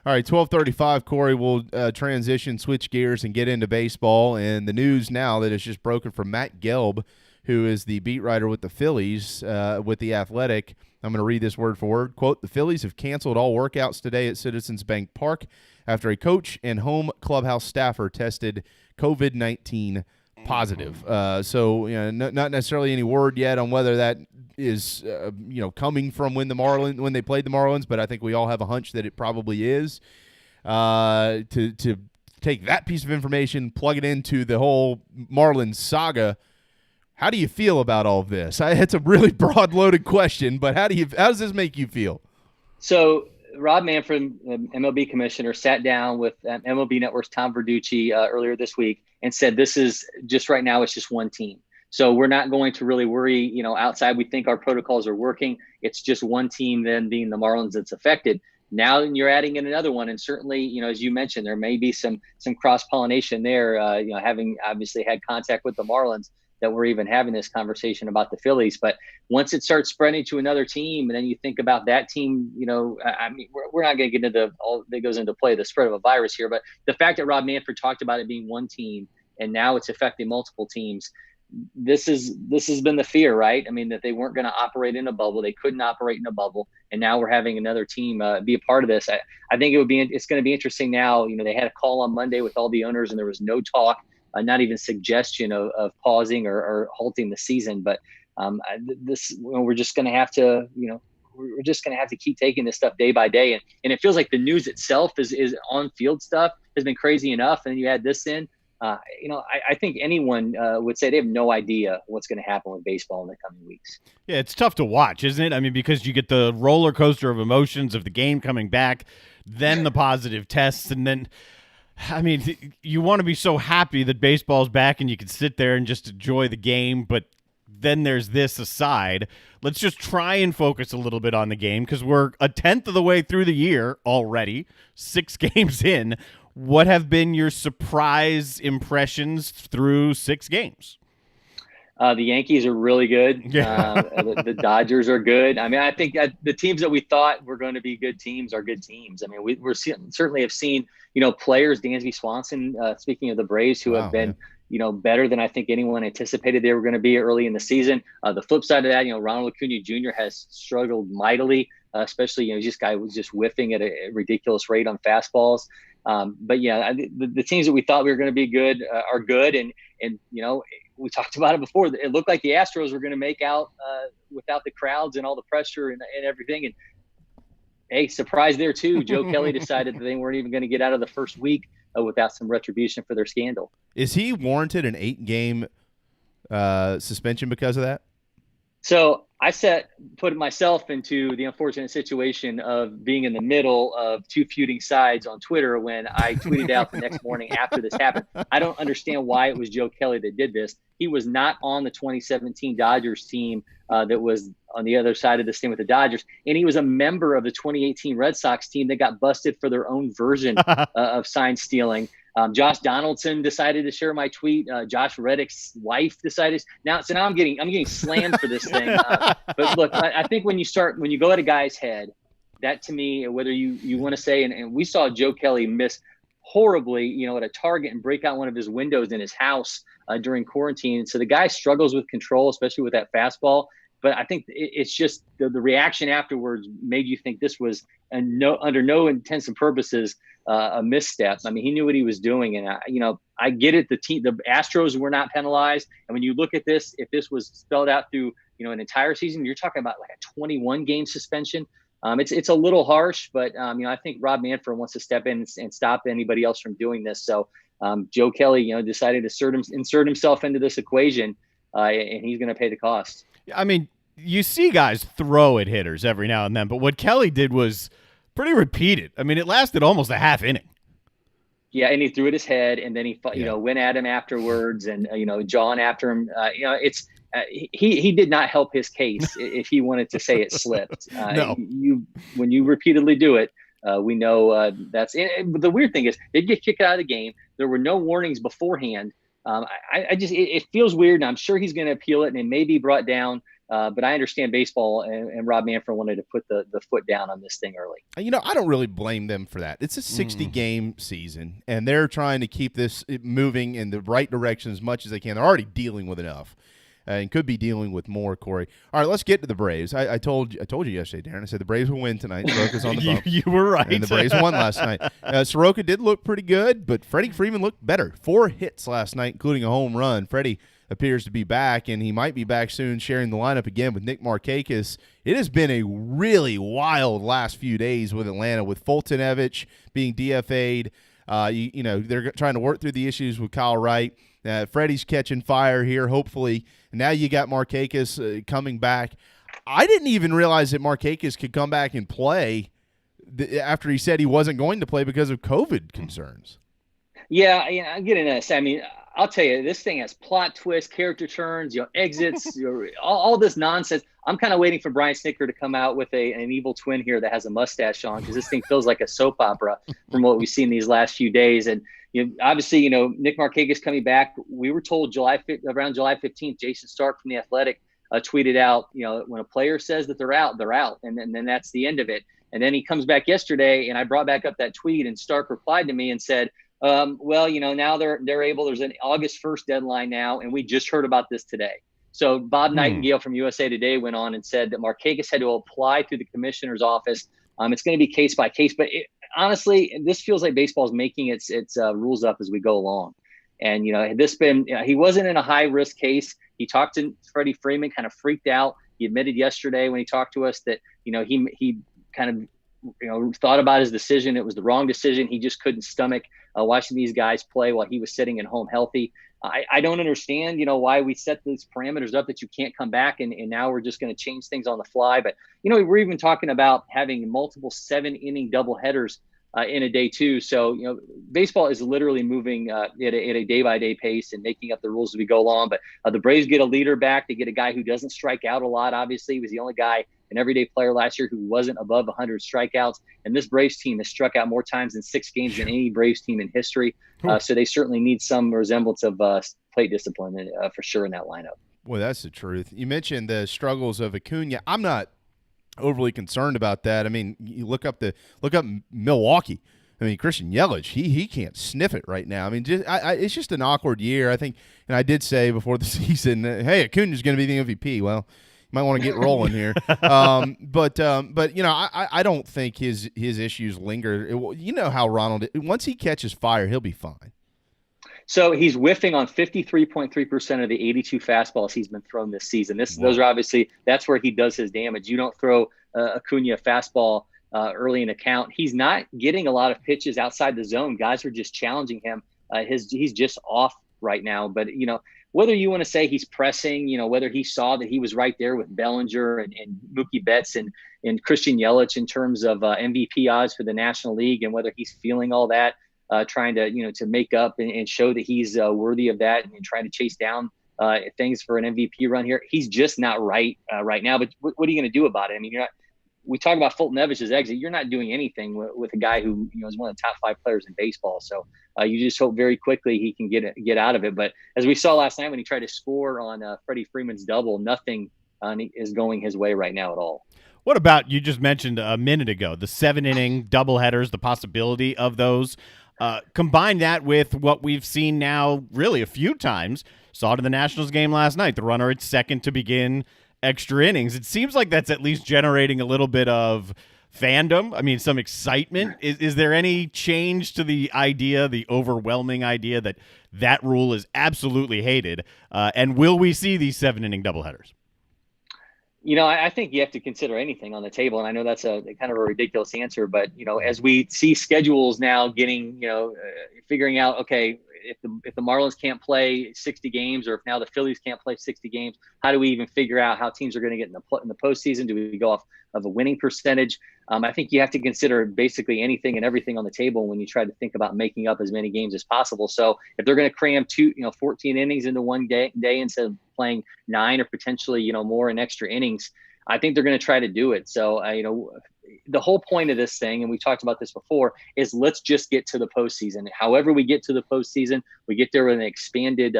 All right, 12:35, Corey, we'll transition, switch gears, and get into baseball. And the news now that it's just broken from Matt Gelb, who is the beat writer with the Phillies, with The Athletic. I'm going to read this word for word. Quote, the Phillies have canceled all workouts today at Citizens Bank Park after a coach and home clubhouse staffer tested COVID-19 positive. So, not necessarily any word yet on whether that is, coming from when they played the Marlins, but I think we all have a hunch that it probably is. To take that piece of information, plug it into the whole Marlins saga. How do you feel about all of this? It's a really broad, loaded question, but how does this make you feel? So Rob Manfred, MLB commissioner, sat down with MLB Network's Tom Verducci earlier this week and said, this is just right now, it's just one team. So we're not going to really worry, outside. We think our protocols are working. It's just one team then being the Marlins that's affected. Now you're adding in another one. And certainly, as you mentioned, there may be some cross-pollination there, having obviously had contact with the Marlins, that we're even having this conversation about the Phillies. But once it starts spreading to another team, and then you think about that team, we're not going to get into all that goes into play, the spread of a virus here. But the fact that Rob Manfred talked about it being one team and now it's affecting multiple teams, this has been the fear, right? I mean, that they weren't going to operate in a bubble. They couldn't operate in a bubble. And now we're having another team be a part of this. I think it's going to be interesting now. They had a call on Monday with all the owners and there was no talk, not even suggestion of pausing or halting the season. But we're just going to have to, we're just going to have to keep taking this stuff day by day. And it feels like the news itself is on field stuff has been crazy enough. And then you add this in, I think anyone would say they have no idea what's going to happen with baseball in the coming weeks. Yeah, it's tough to watch, isn't it? I mean, because you get the roller coaster of emotions of the game coming back, then the positive tests, and then I mean, you want to be so happy that baseball's back and you can sit there and just enjoy the game, but then there's this aside. Let's just try and focus a little bit on the game because we're a tenth of the way through the year already, 6 games in. What have been your surprise impressions through 6 games? The Yankees are really good. Yeah. The Dodgers are good. I mean, I think the teams that we thought were going to be good teams are good teams. I mean, we're certainly have seen, players, Dansby Swanson, speaking of the Braves, who have been, better than I think anyone anticipated they were going to be early in the season. The flip side of that, Ronald Acuna Jr. has struggled mightily, especially, this guy was just whiffing at a ridiculous rate on fastballs. But yeah, the teams that we thought we were going to be good are good. And we talked about it before. It looked like the Astros were going to make out without the crowds and all the pressure and everything. And hey, surprise there too. Joe Kelly decided that they weren't even going to get out of the first week without some retribution for their scandal. Is he warranted an 8-game suspension because of that? So I put myself into the unfortunate situation of being in the middle of 2 feuding sides on Twitter when I tweeted out the next morning after this happened. I don't understand why it was Joe Kelly that did this. He was not on the 2017 Dodgers team that was on the other side of this thing with the Dodgers. And he was a member of the 2018 Red Sox team that got busted for their own version of sign stealing. Josh Donaldson decided to share my tweet. Josh Reddick's wife decided. Now I'm getting slammed for this thing. But look, I think when you go at a guy's head, that to me, whether you want to say, and we saw Joe Kelly miss horribly, at a target and break out one of his windows in his house during quarantine. So the guy struggles with control, especially with that fastball. But I think it's just the reaction afterwards made you think this was under no intents and purposes a misstep. I mean, he knew what he was doing, and I get it. The Astros were not penalized, and when you look at this, if this was spelled out through an entire season, you're talking about like a 21-game suspension. It's a little harsh, but I think Rob Manfred wants to step in and stop anybody else from doing this. So Joe Kelly, decided to insert himself into this equation, and he's going to pay the cost. I mean, you see guys throw at hitters every now and then, but what Kelly did was pretty repeated. I mean, it lasted almost a half inning. Yeah, and he threw at his head, and then he went at him afterwards, and jawing after him. He did not help his case if he wanted to say it slipped. No. When you repeatedly do it, we know that's it. But the weird thing is, they get kicked out of the game. There were no warnings beforehand. It feels weird, and I'm sure he's going to appeal it, and it may be brought down. But I understand baseball, and Rob Manfred wanted to put the foot down on this thing early. I don't really blame them for that. It's a 60-game season, and they're trying to keep this moving in the right direction as much as they can. They're already dealing with enough, and could be dealing with more, Corey. All right, let's get to the Braves. I told you yesterday, Darren. I said the Braves will win tonight. Soroka's on the bump. You were right. And the Braves won last night. Soroka did look pretty good, but Freddie Freeman looked better. 4 hits last night, including a home run. Freddie appears to be back, and he might be back soon, sharing the lineup again with Nick Markakis. It has been a really wild last few days with Atlanta, with Fultonevich being DFA'd. They're trying to work through the issues with Kyle Wright. Freddie's catching fire here, hopefully. Now you got Markakis coming back. I didn't even realize that Markakis could come back and play after he said he wasn't going to play because of COVID concerns. Yeah, I'm getting this. I mean, I'll tell you, this thing has plot twists, character turns, exits, all this nonsense. I'm kind of waiting for Brian Snitker to come out with an evil twin here that has a mustache on, because this thing feels like a soap opera from what we've seen these last few days. And obviously, Nick Markakis coming back. We were told around July 15th, Jason Stark from The Athletic tweeted out, when a player says that they're out, and then that's the end of it. And then he comes back yesterday, and I brought back up that tweet, and Stark replied to me and said, now they're able. There's an August 1st deadline now, and we just heard about this today. So Bob Nightingale from USA Today went on and said that Markakis had to apply through the commissioner's office. It's going to be case by case, but honestly, this feels like baseball is making its rules up as we go along. And he wasn't in a high risk case. He talked to Freddie Freeman, kind of freaked out. He admitted yesterday when he talked to us that he kind of thought about his decision. It was the wrong decision. He just couldn't stomach watching these guys play while he was sitting at home healthy. I don't understand, why we set these parameters up that you can't come back, and now we're just going to change things on the fly. But, we're even talking about having multiple 7-inning doubleheaders in a day too. So, baseball is literally moving at a day-by-day pace and making up the rules as we go along. But the Braves get a leader back. They get a guy who doesn't strike out a lot. Obviously, he was the only guy, an everyday player last year, who wasn't above 100 strikeouts. And this Braves team has struck out more times in 6 games than any Braves team in history. So they certainly need some resemblance of plate discipline for sure in that lineup. Boy, that's the truth. You mentioned the struggles of Acuna. I'm not overly concerned about that. I mean, you look up Milwaukee. I mean, Christian Yelich, he can't sniff it right now. I mean, it's just an awkward year, I think. And I did say before the season, hey, Acuna's going to be the MVP. Well, you might want to get rolling here. But I don't think his issues linger. How Ronald, once he catches fire, he'll be fine. So he's whiffing on 53.3% of the 82 fastballs he's been thrown this season. Those are obviously, that's where he does his damage. You don't throw Acuna a fastball early in a count. He's not getting a lot of pitches outside the zone. Guys are just challenging him. He's just off right now. But, whether you want to say he's pressing, whether he saw that he was right there with Bellinger and Mookie Betts and Christian Yelich in terms of MVP odds for the National League, and whether he's feeling all that, trying to to make up and show that he's worthy of that, and trying to chase down things for an MVP run here. He's just not right right now. But what are you going to do about it? I mean, we talk about Fultonevich's exit. You're not doing anything with a guy who is one of the top 5 players in baseball. So you just hope very quickly he can get out of it. But as we saw last night when he tried to score on Freddie Freeman's double, nothing is going his way right now at all. What about, you just mentioned a minute ago, the 7-inning doubleheaders, the possibility of those? Combine that with what we've seen now really a few times. Saw it in the Nationals game last night. The runner at second to begin extra innings. It seems like that's at least generating a little bit of fandom. I mean, some excitement. Is there any change to the idea, the overwhelming idea that rule is absolutely hated? And will we see these 7-inning doubleheaders? I think you have to consider anything on the table. And I know that's a kind of a ridiculous answer, but, as we see schedules now getting, figuring out, okay, if the Marlins can't play 60 games, or if now the Phillies can't play 60 games, how do we even figure out how teams are going to get in the postseason? Do we go off of a winning percentage? I think you have to consider basically anything and everything on the table when you try to think about making up as many games as possible. So if they're going to cram 14 innings into one day instead of playing 9 or potentially, more in extra innings, I think they're going to try to do it. So, the whole point of this thing, and we talked about this before, is let's just get to the postseason. However we get to the postseason, we get there with an expanded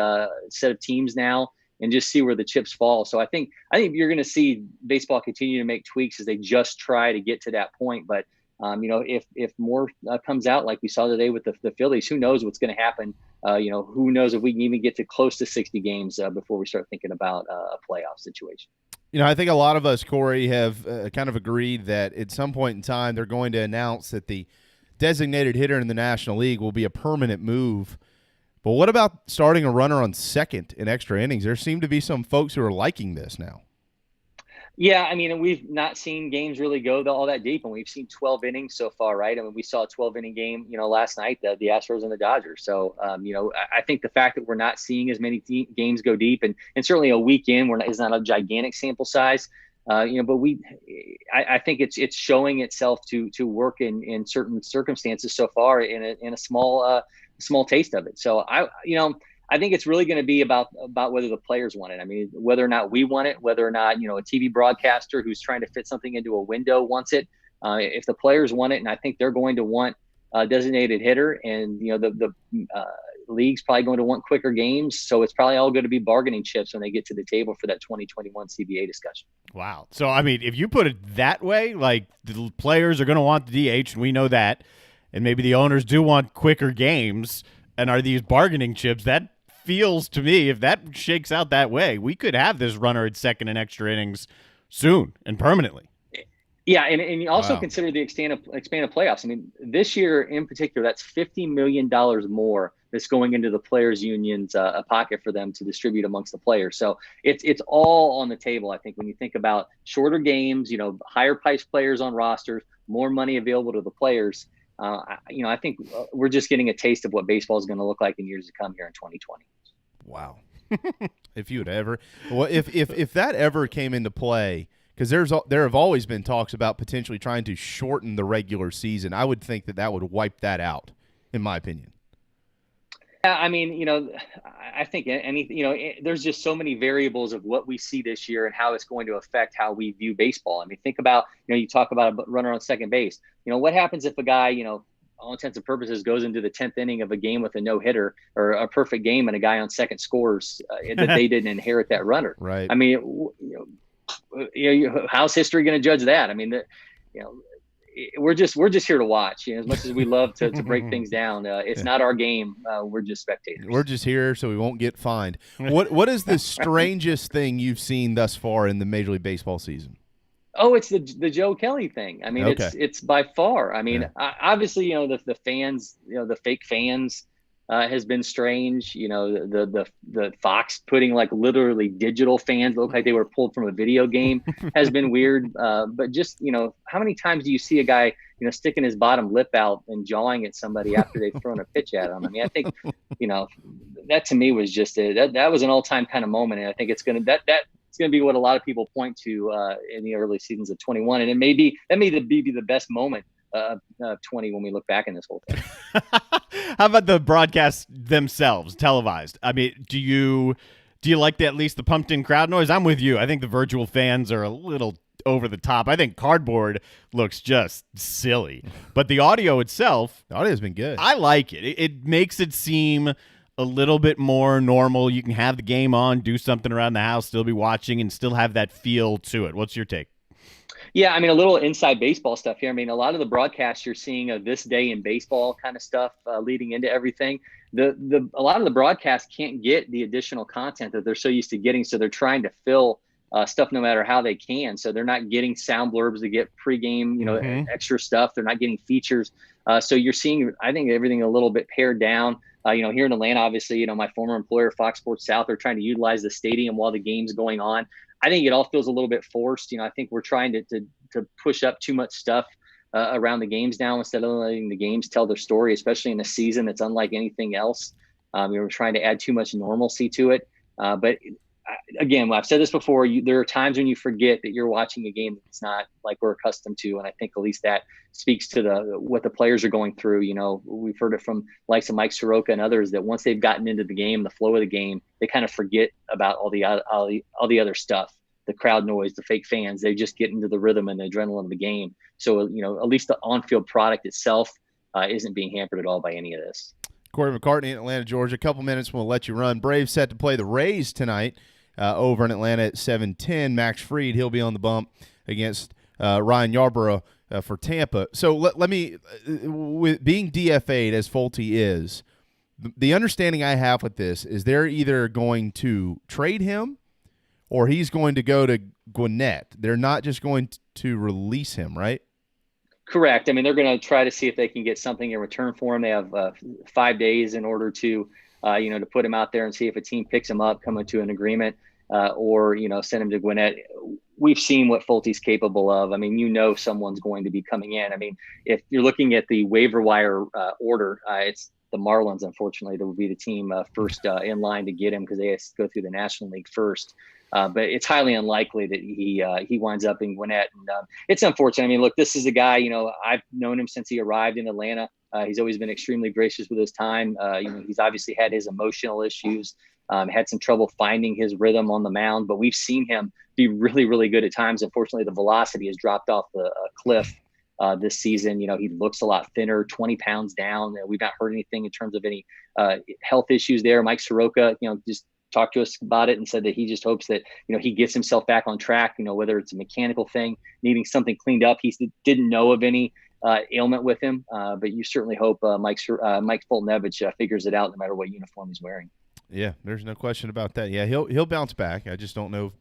set of teams now, and just see where the chips fall. So I think you're going to see baseball continue to make tweaks as they just try to get to that point. But if more comes out like we saw today with the Phillies, who knows what's going to happen? Who knows if we can even get to close to 60 games before we start thinking about a playoff situation. I think a lot of us, Corey, have kind of agreed that at some point in time they're going to announce that the designated hitter in the National League will be a permanent move. But what about starting a runner on second in extra innings? There seem to be some folks who are liking this now. Yeah, I mean, we've not seen games really go all that deep, and we've seen 12 innings so far, right? I mean, we saw a 12-inning game, last night, the Astros and the Dodgers. So, I think the fact that we're not seeing as many games go deep, and certainly a weekend is not a gigantic sample size, but I think it's showing itself to work in certain circumstances so far in a small taste of it. So I think it's really going to be about whether the players want it. I mean, whether or not we want it, whether or not, a TV broadcaster who's trying to fit something into a window wants it. If the players want it, and I think they're going to want a designated hitter, and, the league's probably going to want quicker games. So it's probably all going to be bargaining chips when they get to the table for that 2021 CBA discussion. Wow. So, I mean, if you put it that way, like the players are going to want the DH, and we know that, and maybe the owners do want quicker games, and are these bargaining chips, that feels to me, if that shakes out that way, we could have this runner at second in extra innings soon and permanently. Yeah, and you also consider the expanded playoffs. I mean, this year in particular, that's $50 million more that's going into the players' union's pocket for them to distribute amongst the players. So it's all on the table, I think, when you think about shorter games, higher priced players on rosters, more money available to the players. I think we're just getting a taste of what baseball is going to look like in years to come here in 2020. Wow. If you would ever, well, if that ever came into play, because there have always been talks about potentially trying to shorten the regular season, I would think that would wipe that out, in my opinion. I mean, I think there's just so many variables of what we see this year and how it's going to affect how we view baseball. I mean, think about, you talk about a runner on second base. What happens if a guy, all intents and purposes goes into the 10th inning of a game with a no-hitter or a perfect game, and a guy on second scores that they didn't inherit that runner. Right. I mean, how's history going to judge that? I mean, we're just here to watch. As much as we love to break things down, it's not our game. We're just spectators. We're just here so we won't get fined. What is the strangest thing you've seen thus far in the Major League Baseball season? Oh, it's the Joe Kelly thing. I mean, okay. it's by far. I mean, obviously, the fans, the fake fans has been strange. The Fox putting like literally digital fans look like they were pulled from a video game has been weird. But just, how many times do you see a guy, sticking his bottom lip out and jawing at somebody after they've thrown a pitch at him? I mean, I think, that to me was just that was an all-time kind of moment. And I think it's going to be what a lot of people point to in the early seasons of 21. And that may be the best moment of 20 when we look back in this whole thing. How about the broadcasts themselves, televised? I mean, do you like at least the pumped in crowd noise? I'm with you. I think the virtual fans are a little over the top. I think cardboard looks just silly. But the audio itself, the audio's been good. I like it. It makes it seem a little bit more normal. You can have the game on, do something around the house, still be watching, and still have that feel to it. What's your take? Yeah, I mean, a little inside baseball stuff here. I mean, a lot of the broadcasts you're seeing of this day in baseball kind of stuff leading into everything. A lot of the broadcasts can't get the additional content that they're so used to getting, so they're trying to fill stuff no matter how they can. So they're not getting sound blurbs to get pregame, extra stuff. They're not getting features. So you're seeing, I think, everything a little bit pared down. Here in Atlanta, obviously, my former employer, Fox Sports South, they're trying to utilize the stadium while the game's going on. I think it all feels a little bit forced. I think we're trying to push up too much stuff around the games now instead of letting the games tell their story, especially in a season that's unlike anything else. We're trying to add too much normalcy to it. But again, I've said this before, there are times when you forget that you're watching a game that's not like we're accustomed to. And I think at least that speaks to what the players are going through. We've heard it from likes of Mike Soroka and others that once they've gotten into the game, the flow of the game, they kind of forget about all the other stuff, the crowd noise, the fake fans. They just get into the rhythm and the adrenaline of the game. So, at least the on-field product itself isn't being hampered at all by any of this. Corey McCartney in Atlanta, Georgia. A couple minutes, we'll let you run. Braves set to play the Rays tonight. Over in Atlanta at 7:10. Max Fried, he'll be on the bump against Ryan Yarborough for Tampa. So let me, with being DFA'd as Fulte is, the understanding I have with this is they're either going to trade him or he's going to go to Gwinnett. They're not just going to release him, right? Correct. I mean, they're going to try to see if they can get something in return for him. They have 5 days in order to to put him out there and see if a team picks him up, come into an agreement, or send him to Gwinnett. We've seen what Fulte's capable of. I mean, someone's going to be coming in. I mean, if you're looking at the waiver wire order, it's the Marlins, unfortunately, that would be the team first in line to get him because they have to go through the National League first. But it's highly unlikely that he winds up in Gwinnett. And it's unfortunate. I mean, look, this is a guy, I've known him since he arrived in Atlanta. He's always been extremely gracious with his time. He's obviously had his emotional issues, had some trouble finding his rhythm on the mound, but we've seen him be really, really good at times. Unfortunately, the velocity has dropped off the cliff this season. He looks a lot thinner, 20 pounds down. We've not heard anything in terms of any health issues there. Mike Soroka, just talked to us about it and said that he just hopes that, he gets himself back on track, whether it's a mechanical thing, needing something cleaned up. He didn't know of any ailment with him, but you certainly hope Mike Foltynewicz figures it out no matter what uniform he's wearing. Yeah, there's no question about that. Yeah, he'll bounce back. I just don't know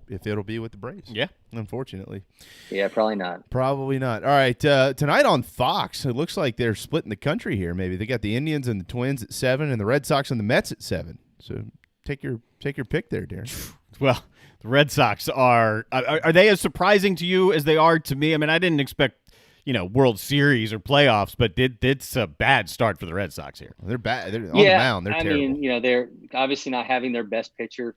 if it'll be with the Braves. Yeah. Unfortunately. Yeah, probably not. Probably not. All right, tonight on Fox, it looks like they're splitting the country here maybe. They got the Indians and the Twins at 7 and the Red Sox and the Mets at 7. So take your pick there, Darren. Well, the Red Sox are they as surprising to you as they are to me? I mean, I didn't expect, World Series or playoffs, but it's a bad start for the Red Sox here. They're bad. They're on the mound. They're terrible. I mean, they're obviously not having their best pitcher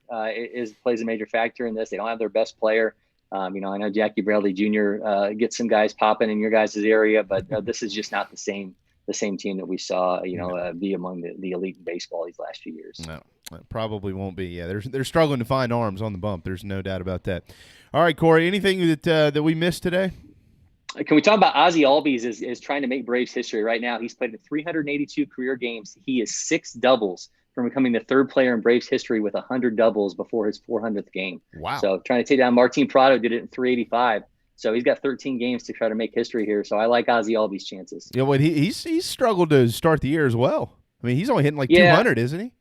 plays a major factor in this. They don't have their best player. I know Jackie Bradley Jr. Gets some guys popping in your guys' area, but this is just not the same team that we saw, be among the elite in baseball these last few years. No, it probably won't be. Yeah, they're struggling to find arms on the bump. There's no doubt about that. All right, Corey, anything that we missed today? Can we talk about Ozzie Albies is trying to make Braves history right now? He's played in 382 career games. He is 6 doubles from becoming the 3rd player in Braves history with 100 doubles before his 400th game. Wow. So trying to take down Martin Prado, did it in 385. So he's got 13 games to try to make history here. So I like Ozzie Albies' chances. Yeah, well, he's struggled to start the year as well. I mean, he's only hitting like 200, isn't he?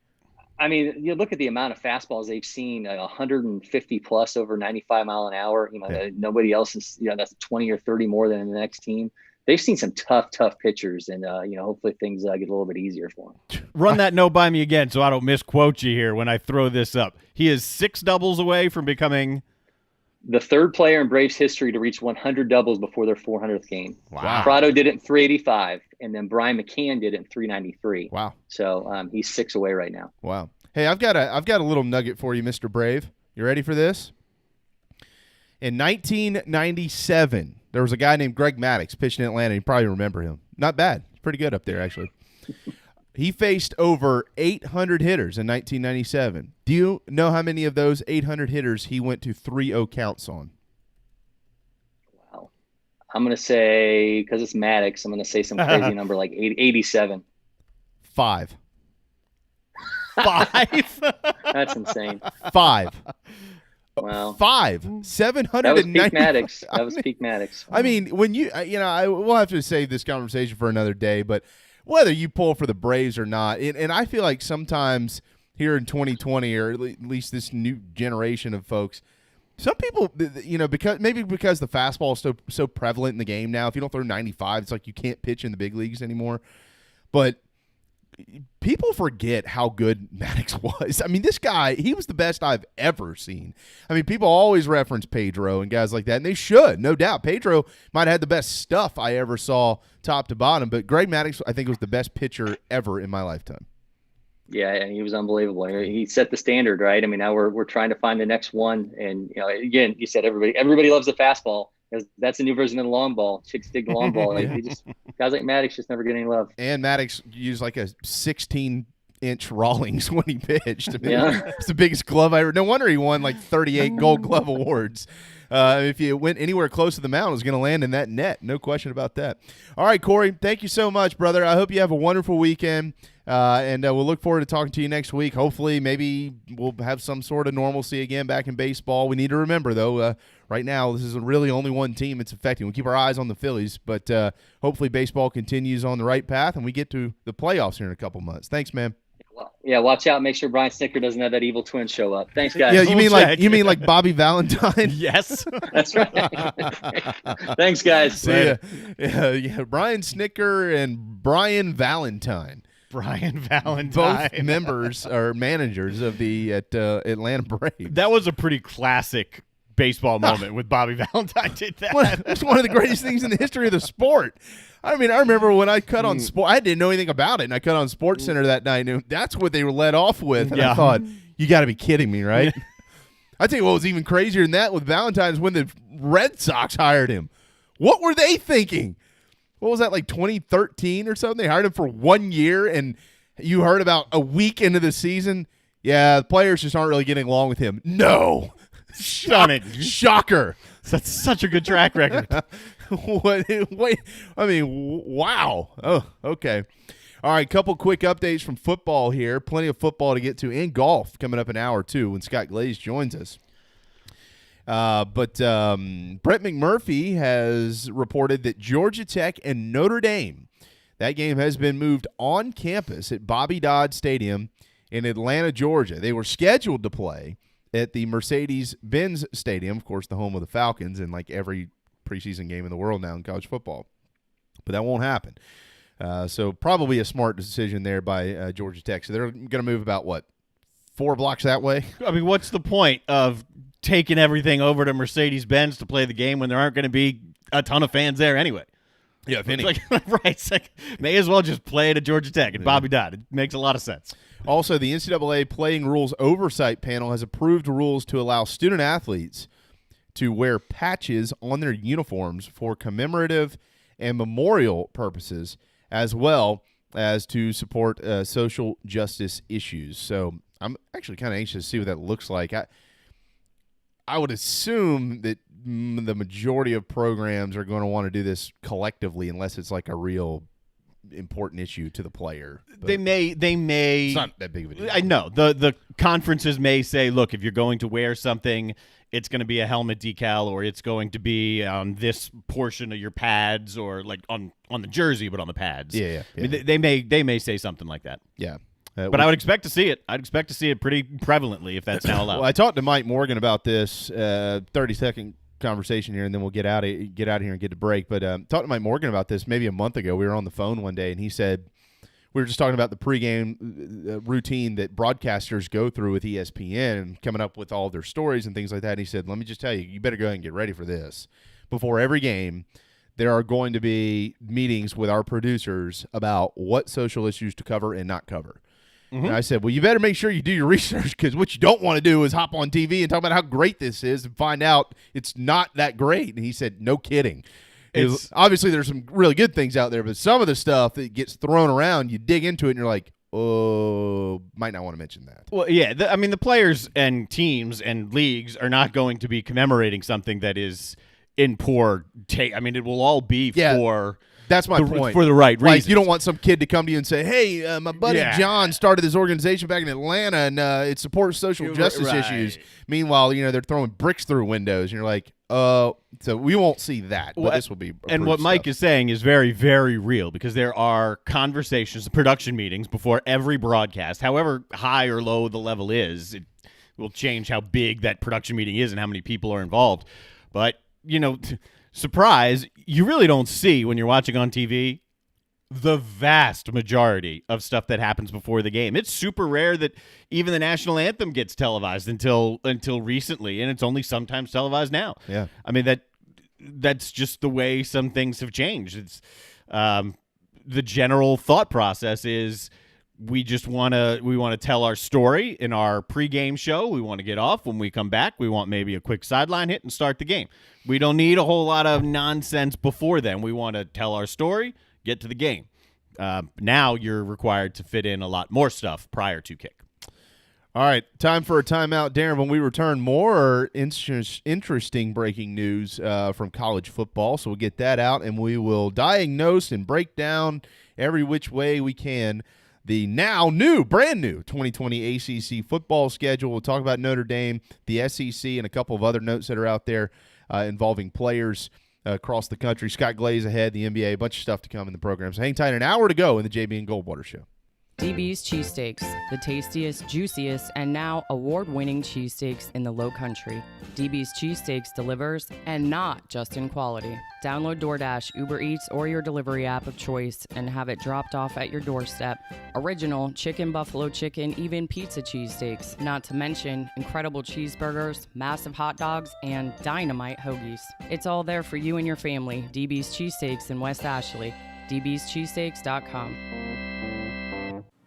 I mean, you look at the amount of fastballs they've seen, 150 plus over 95 mile an hour. Nobody else is, that's 20 or 30 more than the next team. They've seen some tough pitchers, and hopefully things get a little bit easier for them. Run that note by me again, so I don't misquote you here when I throw this up. He is 6 doubles away from becoming the 3rd player in Braves history to reach 100 doubles before their 400th game. Wow. Prado did it in 385, and then Brian McCann did it in 393. Wow. So he's 6 away right now. Wow. Hey, I've got a little nugget for you, Mr. Brave. You ready for this? In 1997, there was a guy named Greg Maddux pitching in Atlanta. You probably remember him. Not bad. He's pretty good up there, actually. He faced over 800 hitters in 1997. Do you know how many of those 800 hitters he went to 3-0 counts on? Wow. I'm going to say, because it's Maddux, I'm going to say some crazy number like 87. 5. 5? That's insane. 5. Wow. 5. 790. That was peak Maddux. That was peak Maddux. I mean, when we'll have to save this conversation for another day, but whether you pull for the Braves or not, and I feel like sometimes here in 2020, or at least this new generation of folks, some people, because the fastball is so prevalent in the game now. If you don't throw 95, it's like you can't pitch in the big leagues anymore. But people forget how good Maddux was. I mean, this guy, he was the best I've ever seen. I mean, people always reference Pedro and guys like that, and they should, no doubt. Pedro might have had the best stuff I ever saw top to bottom, but Greg Maddux, I think, was the best pitcher ever in my lifetime. Yeah, he was unbelievable. He set the standard, right? I mean, now we're trying to find the next one. And again, you said everybody loves the fastball. That's a new version of the long ball. Chicks dig the long ball. Yeah. Guys like Maddox just never get any love. And Maddox used like a 16-inch Rawlings when he pitched. I mean, Yeah. It's the biggest glove I ever. No wonder he won like 38 Gold Glove awards. If you went anywhere close to the mound, it was going to land in that net. No question about that. All right, Corey, thank you so much, brother. I hope you have a wonderful weekend, and we'll look forward to talking to you next week. Hopefully, maybe we'll have some sort of normalcy again back in baseball. We need to remember, though, right now this is really only one team it's affecting. We keep our eyes on the Phillies, but hopefully baseball continues on the right path, and we get to the playoffs here in a couple months. Thanks, man. Yeah, watch out. Make sure Brian Snicker doesn't have that evil twin show up. Thanks, guys. Yeah, you mean like Bobby Valentine? Yes. That's right. Thanks, guys. See ya. Yeah, Brian Snicker and Brian Valentine. Brian Valentine. Both members or managers of the Atlanta Braves. That was a pretty classic baseball moment with Bobby Valentine did that. It's one of the greatest things in the history of the sport. I mean, I remember when I cut on sport. I didn't know anything about it, and I cut on Sports Center that night, and that's what they were led off with. And I thought, you got to be kidding me, right? I tell you what was even crazier than that with Valentine's when the Red Sox hired him. What were they thinking? What was that, like 2013 or something? They hired him for 1 year, and you heard about a week into the season, yeah, the players just aren't really getting along with him. No. Stunning. Shocker. That's such a good track record. Wait, I mean, wow. Oh, okay. All right, couple quick updates from football here. Plenty of football to get to, and golf coming up in hour 2 when Scott Glaze joins us. But Brett McMurphy has reported that Georgia Tech and Notre Dame, that game has been moved on campus at Bobby Dodd Stadium in Atlanta, Georgia. They were scheduled to play at the Mercedes-Benz Stadium, of course, the home of the Falcons, and like every preseason game in the world now in college football. But that won't happen. So probably a smart decision there by Georgia Tech. So they're going to move about, 4 blocks that way? I mean, what's the point of taking everything over to Mercedes-Benz to play the game when there aren't going to be a ton of fans there anyway? Yeah, if any. Right. It's like, may as well just play it at Georgia Tech and Bobby Dodd. It makes a lot of sense. Also, the NCAA Playing Rules Oversight Panel has approved rules to allow student athletes to wear patches on their uniforms for commemorative and memorial purposes, as well as to support social justice issues. So I'm actually kind of anxious to see what that looks like. I would assume that the majority of programs are going to want to do this collectively unless it's like a real important issue to the player. But They may. it's not that big of a deal. I know the conferences may say, look, if you're going to wear something, it's going to be a helmet decal, or it's going to be on this portion of your pads, or like on the jersey, but on the pads. Yeah. I mean, they may say something like that. Yeah. But I would expect to see it. I'd expect to see it pretty prevalently if that's now allowed. Well, I talked to Mike Morgan about this 30-second conversation here, and then we'll get out of here and get to break. But talked to Mike Morgan about this maybe a month ago. We were on the phone one day, and he said we were just talking about the pregame routine that broadcasters go through with ESPN and coming up with all their stories and things like that. And he said, let me just tell you, you better go ahead and get ready for this. Before every game, there are going to be meetings with our producers about what social issues to cover and not cover. And I said, well, you better make sure you do your research, because what you don't want to do is hop on TV and talk about how great this is and find out it's not that great. And he said, no kidding. Obviously, there's some really good things out there, but some of the stuff that gets thrown around, you dig into it and you're like, oh, might not want to mention that. Well, yeah. The players and teams and leagues are not going to be commemorating something that is in poor taste. I mean, it will all be for... That's my point. For the right reasons. Like, you don't want some kid to come to you and say, hey, my buddy John started this organization back in Atlanta, and it supports social justice issues. Meanwhile, they're throwing bricks through windows, and you're like, so we won't see that, but this will be And what Mike is saying is very, very real, because there are conversations, production meetings before every broadcast. However high or low the level is, it will change how big that production meeting is and how many people are involved. But, surprise, you really don't see when you're watching on TV the vast majority of stuff that happens before the game. It's super rare that even the national anthem gets televised until recently, and it's only sometimes televised now. Yeah. I mean, that's just the way some things have changed. It's the general thought process is we just want to tell our story in our pregame show. We want to get off. When we come back, we want maybe a quick sideline hit and start the game. We don't need a whole lot of nonsense before then. We want to tell our story, get to the game. Now you're required to fit in a lot more stuff prior to kick. All right, time for a timeout, Darren. When we return, more interesting breaking news from college football. So we'll get that out, and we will diagnose and break down every which way we can the brand new 2020 ACC football schedule. We'll talk about Notre Dame, the SEC, and a couple of other notes that are out there involving players across the country. Scott Glaze ahead, the NBA, a bunch of stuff to come in the program. So hang tight, an hour to go in the JB and Goldwater Show. DB's Cheesesteaks, the tastiest, juiciest, and now award-winning cheesesteaks in the Low Country. DB's Cheesesteaks delivers, and not just in quality. Download DoorDash, Uber Eats, or your delivery app of choice and have it dropped off at your doorstep. Original chicken, buffalo chicken, even pizza cheesesteaks, not to mention incredible cheeseburgers, massive hot dogs, and dynamite hoagies. It's all there for you and your family. DB's Cheesesteaks in West Ashley. dbscheesesteaks.com.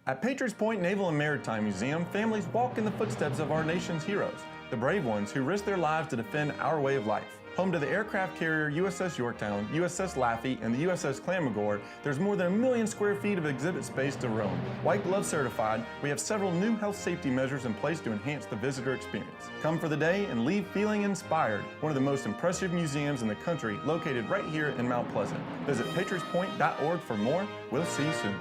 At Patriots Point Naval and Maritime Museum, families walk in the footsteps of our nation's heroes, the brave ones who risked their lives to defend our way of life. Home to the aircraft carrier USS Yorktown, USS Laffey, and the USS Clamagore, there's more than 1 million square feet of exhibit space to roam. White Glove certified, we have several new health safety measures in place to enhance the visitor experience. Come for the day and leave feeling inspired. One of the most impressive museums in the country, located right here in Mount Pleasant. Visit patriotspoint.org for more. We'll see you soon.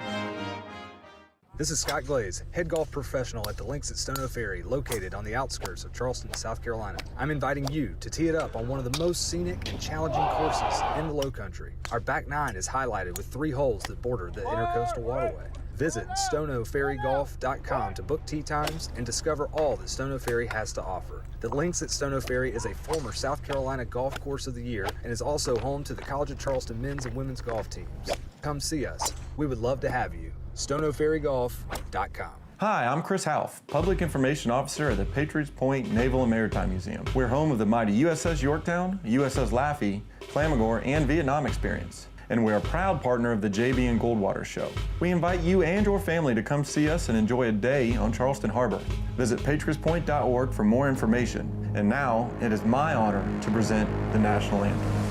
This is Scott Glaze, head golf professional at the links at Stono Ferry, located on the outskirts of Charleston, South Carolina. I'm inviting you to tee it up on one of the most scenic and challenging courses in the Low Country. Our back nine is highlighted with 3 holes that border the Intercoastal Waterway. Visit stonoferrygolf.com to book tee times and discover all that Stono Ferry has to offer. The links at Stono Ferry is a former South Carolina Golf Course of the Year and is also home to the College of Charleston men's and women's golf teams. Come see us. We would love to have you. stonoferrygolf.com. Hi, I'm Chris Half, Public Information Officer at the Patriots Point Naval and Maritime Museum. We're home of the mighty USS Yorktown, USS Laffey, Clamagore, and Vietnam experience. And we're a proud partner of the JB and Goldwater Show. We invite you and your family to come see us and enjoy a day on Charleston Harbor. Visit patriotspoint.org for more information. And now, it is my honor to present the National Anthem.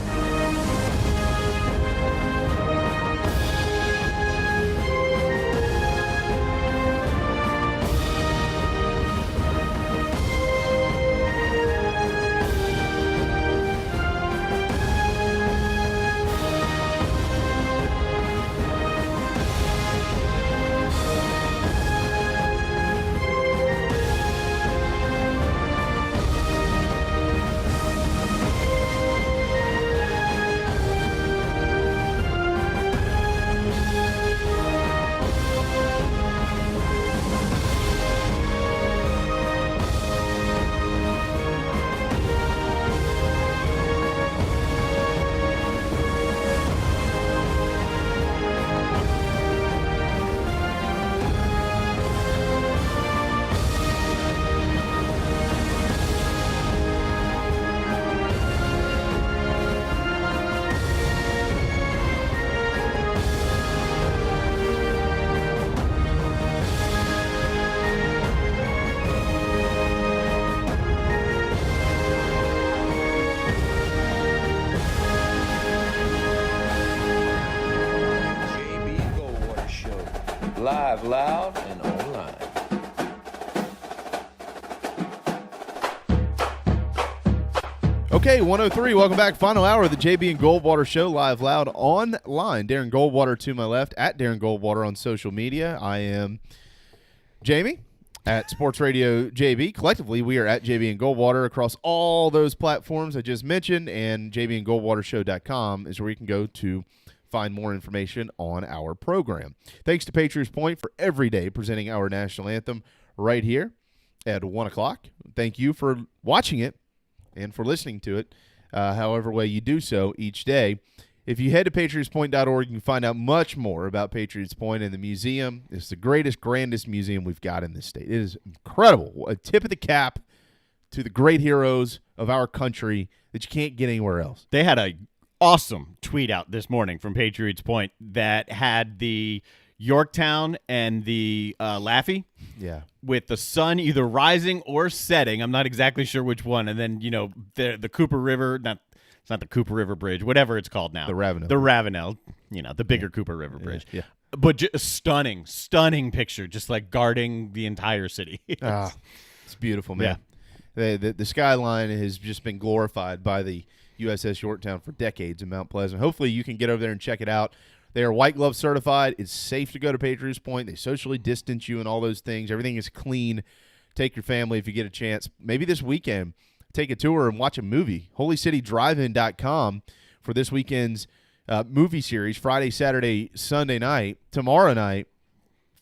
Live, loud, and online. Okay, 103. Welcome back. Final hour of the JB and Goldwater Show, live, loud, online. Darren Goldwater to my left, at Darren Goldwater on social media. I am Jamie at Sports Radio JB. Collectively, we are at JB and Goldwater across all those platforms I just mentioned, and jbandgoldwatershow.com is where you can go to find more information on our program. Thanks to Patriots Point for every day presenting our national anthem right here at 1 o'clock. Thank you for watching it and for listening to it, however way you do so each day. If you head to patriotspoint.org, you can find out much more about Patriots Point and the museum. It's the greatest, grandest museum we've got in this state. It is incredible. A tip of the cap to the great heroes of our country that you can't get anywhere else. They had a awesome tweet out this morning from Patriots Point that had the Yorktown and the Laffey. Yeah. With the sun either rising or setting. I'm not exactly sure which one. And then, the Cooper River, it's not the Cooper River Bridge, whatever it's called now. The Ravenel. The Ravenel, the bigger Cooper River Bridge. Yeah. But just a stunning picture, just like guarding the entire city. It's beautiful, man. Yeah. The skyline has just been glorified by the USS Yorktown for decades in Mount Pleasant. Hopefully you can get over there and check it out. They are White Glove certified. It's safe to go to Patriots Point. They socially distance you and all those things. Everything is clean. Take your family if you get a chance. Maybe this weekend, take a tour and watch a movie. HolyCityDriveIn.com for this weekend's movie series, Friday, Saturday, Sunday night. Tomorrow night,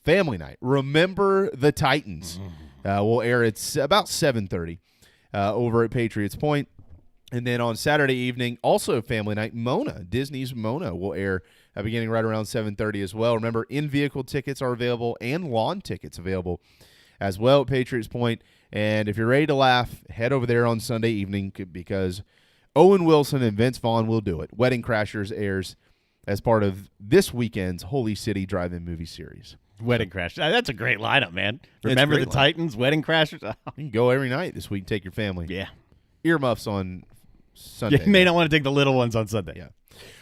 family night. Remember the Titans. Will air at about 7:30 over at Patriots Point. And then on Saturday evening, also family night, Mona, Disney's Mona will air beginning right around 7:30 as well. Remember, in-vehicle tickets are available and lawn tickets available as well at Patriots Point. And if you're ready to laugh, head over there on Sunday evening because Owen Wilson and Vince Vaughn will do it. Wedding Crashers airs as part of this weekend's Holy City Drive-In movie series. Wedding Crashers. That's a great lineup, man. Remember the Titans, Wedding Crashers. Oh. You can go every night this week and take your family. Yeah. Earmuffs on Sunday. You may not want to take the little ones on Sunday. Yeah.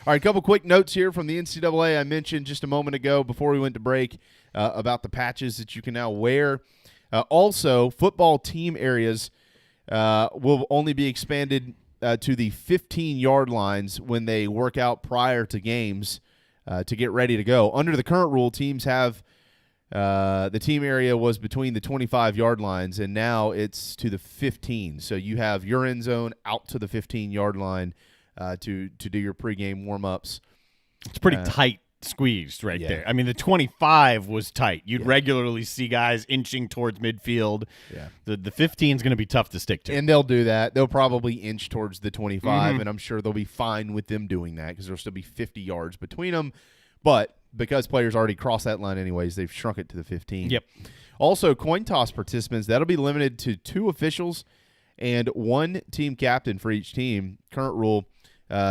All right, a couple quick notes here from the NCAA I mentioned just a moment ago before we went to break about the patches that you can now wear. Also, football team areas will only be expanded to the 15-yard lines when they work out prior to games to get ready to go. Under the current rule, teams have the team area was between the 25-yard lines, and now it's to the 15. So you have your end zone out to the 15-yard line to do your pregame warm-ups. It's pretty tight squeezed right there. I mean, the 25 was tight. You'd regularly see guys inching towards midfield. Yeah. The 15 is going to be tough to stick to. And they'll do that. They'll probably inch towards the 25, and I'm sure they'll be fine with them doing that because there'll still be 50 yards between them. But because players already crossed that line anyways, they've shrunk it to the 15. Yep. Also, coin toss participants, that'll be limited to 2 officials and 1 team captain for each team. Current rule,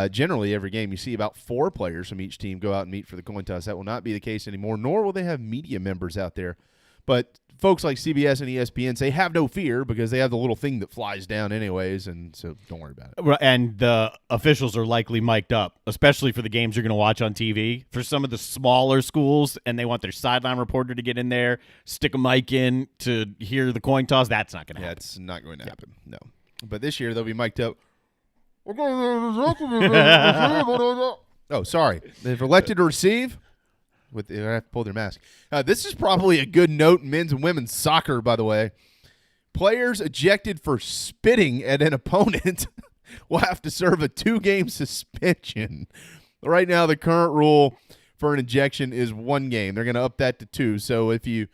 generally every game you see about 4 players from each team go out and meet for the coin toss. That will not be the case anymore, nor will they have media members out there. But folks like CBS and ESPN say have no fear because they have the little thing that flies down anyways, and so don't worry about it. And the officials are likely mic'd up, especially for the games you're going to watch on TV. For some of the smaller schools, and they want their sideline reporter to get in there, stick a mic in to hear the coin toss, that's not going to happen. That's not going to happen, no. But this year they'll be mic'd up. Oh, sorry. They've elected to receive. They have to pull their mask. This is probably a good note in men's and women's soccer, by the way. Players ejected for spitting at an opponent will have to serve a 2-game suspension. Right now, the current rule for an ejection is 1 game. They're going to up that to 2. So if you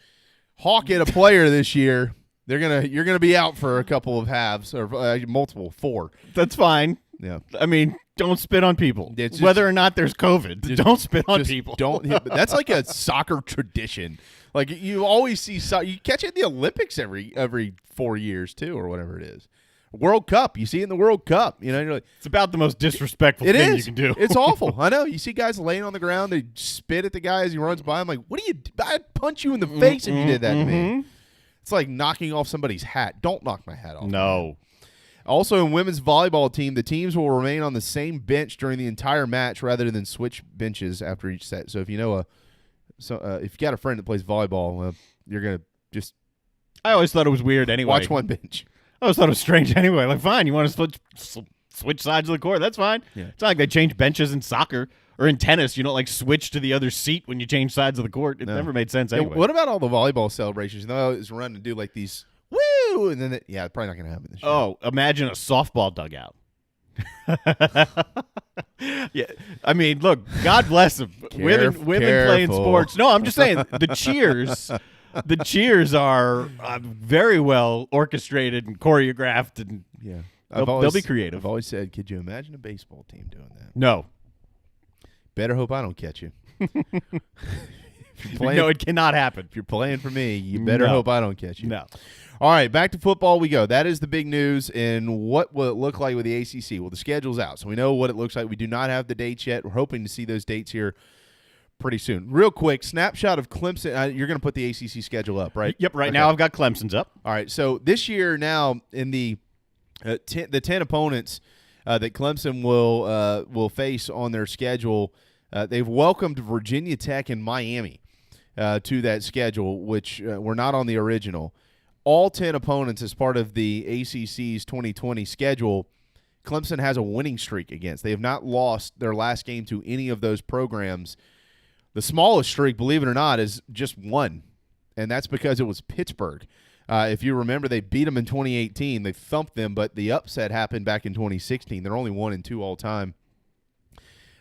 hawk at a player this year, you're gonna be out for a couple of halves or multiple 4. That's fine. Yeah. I mean, don't spit on people. Just, whether or not there's COVID, don't spit on people. Don't hit. That's like a soccer tradition. Like you always see, you catch it in the Olympics every 4 years too, or whatever it is. World Cup, you see it in the World Cup. You know, you're like, it's about the most disrespectful thing you can do. It's awful. I know. You see guys laying on the ground, they spit at the guy as he runs by. I'm like, what do you? I'd punch you in the face if you did that to me. It's like knocking off somebody's hat. Don't knock my hat off. No. Also, in women's volleyball team, the teams will remain on the same bench during the entire match rather than switch benches after each set. So if you know if you got a friend that plays volleyball, you're gonna just. I always thought it was weird anyway. Watch one bench. I always thought it was strange anyway. Like, fine, you want to switch sides of the court? That's fine. Yeah. It's not like they change benches in soccer or in tennis. You don't like switch to the other seat when you change sides of the court. It never made sense anyway. What about all the volleyball celebrations? You know, it's run and do like these. Woo! And then, it's probably not going to happen this year. Oh, imagine a softball dugout. Yeah, I mean, look, God bless them. Women playing sports. No, I'm just saying the cheers are very well orchestrated and choreographed, and they'll be creative. I've always said, could you imagine a baseball team doing that? No. Better hope I don't catch you. No, it cannot happen. If you're playing for me, you better hope I don't catch you. No. All right, back to football we go. That is the big news. And what will it look like with the ACC? Well, the schedule's out, so we know what it looks like. We do not have the dates yet. We're hoping to see those dates here pretty soon. Real quick, snapshot of Clemson. You're going to put the ACC schedule up, right? Yep, right now I've got Clemson's up. All right, so this year now in the 10 opponents that Clemson will face on their schedule, they've welcomed Virginia Tech and Miami to that schedule, which were not on the original. All 10 opponents as part of the ACC's 2020 schedule, Clemson has a winning streak against. They have not lost their last game to any of those programs. The smallest streak, believe it or not, is just one, and that's because it was Pittsburgh. If you remember, they beat them in 2018. They thumped them, but the upset happened back in 2016. They're only 1-2 all time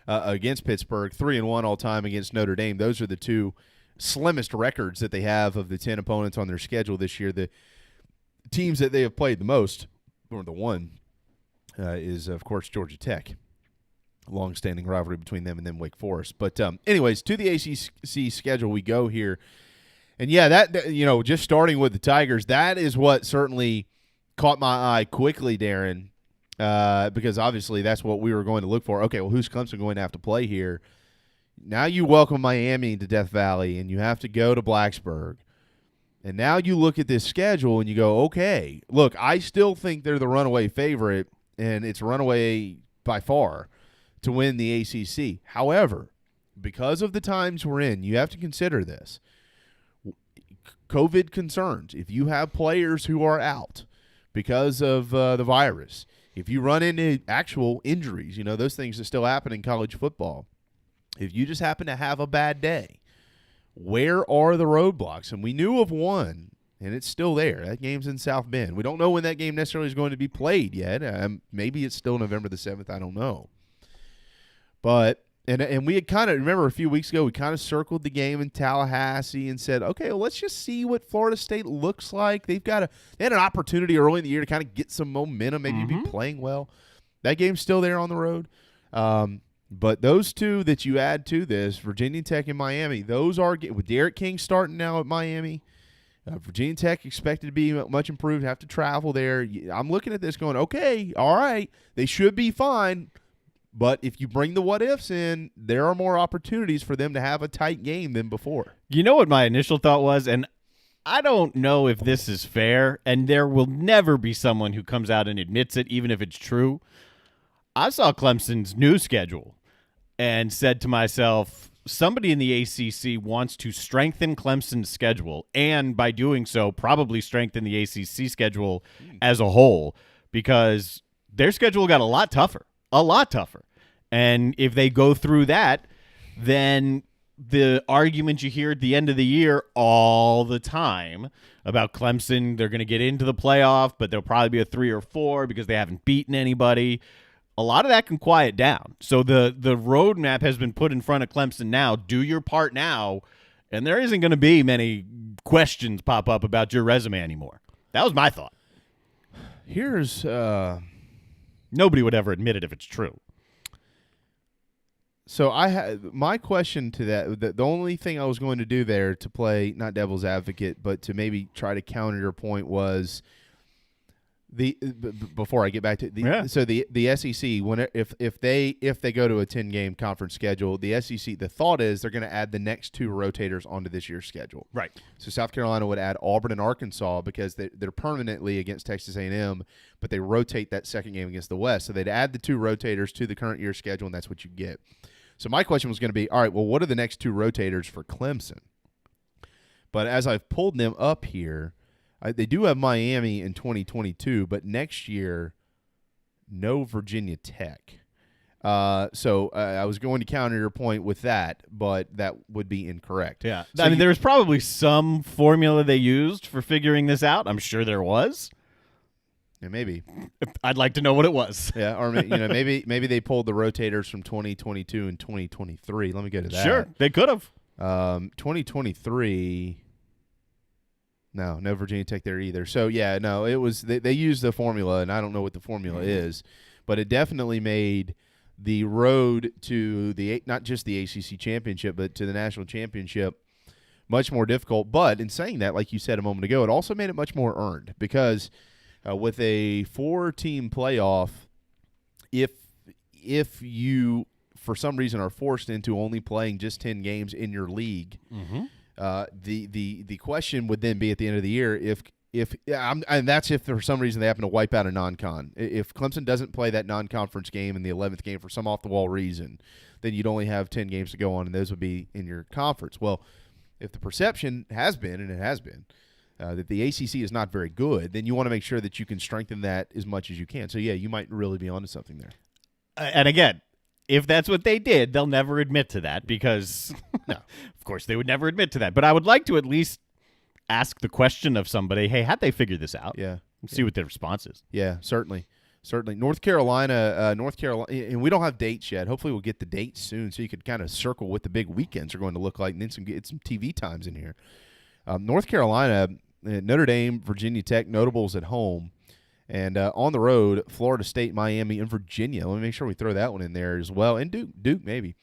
against Pittsburgh, 3-1 all time against Notre Dame. Those are the two slimmest records that they have of the 10 opponents on their schedule this year. The teams that they have played the most, or the one, is, of course, Georgia Tech. Long-standing rivalry between them and then Wake Forest. But anyways, to the ACC schedule we go here. And, yeah, that just starting with the Tigers, that is what certainly caught my eye quickly, Darren, because obviously that's what we were going to look for. Okay, well, who's Clemson going to have to play here? Now you welcome Miami to Death Valley, and you have to go to Blacksburg. And now you look at this schedule and you go, okay, look, I still think they're the runaway favorite, and it's runaway by far to win the ACC. However, because of the times we're in, you have to consider this. COVID concerns. If you have players who are out because of the virus, if you run into actual injuries, those things that still happen in college football. If you just happen to have a bad day, where are the roadblocks? And we knew of one, and it's still there. That game's in South Bend. We don't know when that game necessarily is going to be played yet. Maybe it's still November the 7th. I don't know. But and we had kind of, remember a few weeks ago, we kind of circled the game in Tallahassee and said, okay, well, let's just see what Florida State looks like. They had an opportunity early in the year to kind of get some momentum, maybe be playing well. That game's still there on the road. But those two that you add to this, Virginia Tech and Miami, those are, with Derek King starting now at Miami, Virginia Tech expected to be much improved, have to travel there. I'm looking at this going, okay, all right, they should be fine. But if you bring the what-ifs in, there are more opportunities for them to have a tight game than before. You know what my initial thought was? And I don't know if this is fair, and there will never be someone who comes out and admits it, even if it's true. I saw Clemson's new schedule and said to myself, somebody in the ACC wants to strengthen Clemson's schedule, and by doing so, probably strengthen the ACC schedule as a whole, because their schedule got a lot tougher. And if they go through that, then the argument you hear at the end of the year all the time about Clemson, they're going to get into the playoff, but they'll probably be a 3 or 4 because they haven't beaten anybody. A lot of that can quiet down. So the roadmap has been put in front of Clemson now. Do your part now, and there isn't going to be many questions pop up about your resume anymore. That was my thought. Here's nobody would ever admit it if it's true. So my question to that, the only thing I was going to do there to play, not devil's advocate, but to maybe try to counter your point was before I get back to so the SEC, if they go to a 10-game conference schedule, the SEC, the thought is they're going to add the next 2 rotators onto this year's schedule. Right. So South Carolina would add Auburn and Arkansas because they're permanently against Texas A&M, but they rotate that second game against the West. So they'd add the 2 rotators to the current year's schedule, and that's what you get. So my question was going to be, all right, well, what are the next 2 rotators for Clemson? But as I've pulled them up here, they do have Miami in 2022, but next year, no Virginia Tech. So I was going to counter your point with that, but that would be incorrect. Yeah. So I mean, there was probably some formula they used for figuring this out. I'm sure there was. Yeah, maybe. I'd like to know what it was. Yeah, or maybe they pulled the rotators from 2022 and 2023. Let me go to that. Sure, they could have. 2023. No Virginia Tech there either. So yeah, no, it was they used the formula, and I don't know what the formula is, but it definitely made the road to not just the ACC championship, but to the national championship much more difficult. But in saying that, like you said a moment ago, it also made it much more earned because with a 4-team playoff, if you for some reason are forced into only playing just 10 games in your league, the question would then be at the end of the year and that's if for some reason they happen to wipe out a non-con. If Clemson doesn't play that non-conference game in the 11th game for some off-the-wall reason, then you'd only have 10 games to go on, and those would be in your conference. Well, if the perception has been, and it has been, that the ACC is not very good, then you want to make sure that you can strengthen that as much as you can. So, yeah, you might really be onto something there. And again, if that's what they did, they'll never admit to that because, no, of course, they would never admit to that. But I would like to at least ask the question of somebody, hey, how'd they figure this out? Yeah. And see what their response is. Yeah, certainly. North Carolina, and we don't have dates yet. Hopefully we'll get the dates soon so you could kind of circle what the big weekends are going to look like and then get some TV times in here. North Carolina, Notre Dame, Virginia Tech, notables at home. And on the road, Florida State, Miami, and Virginia. Let me make sure we throw that one in there as well. And Duke maybe.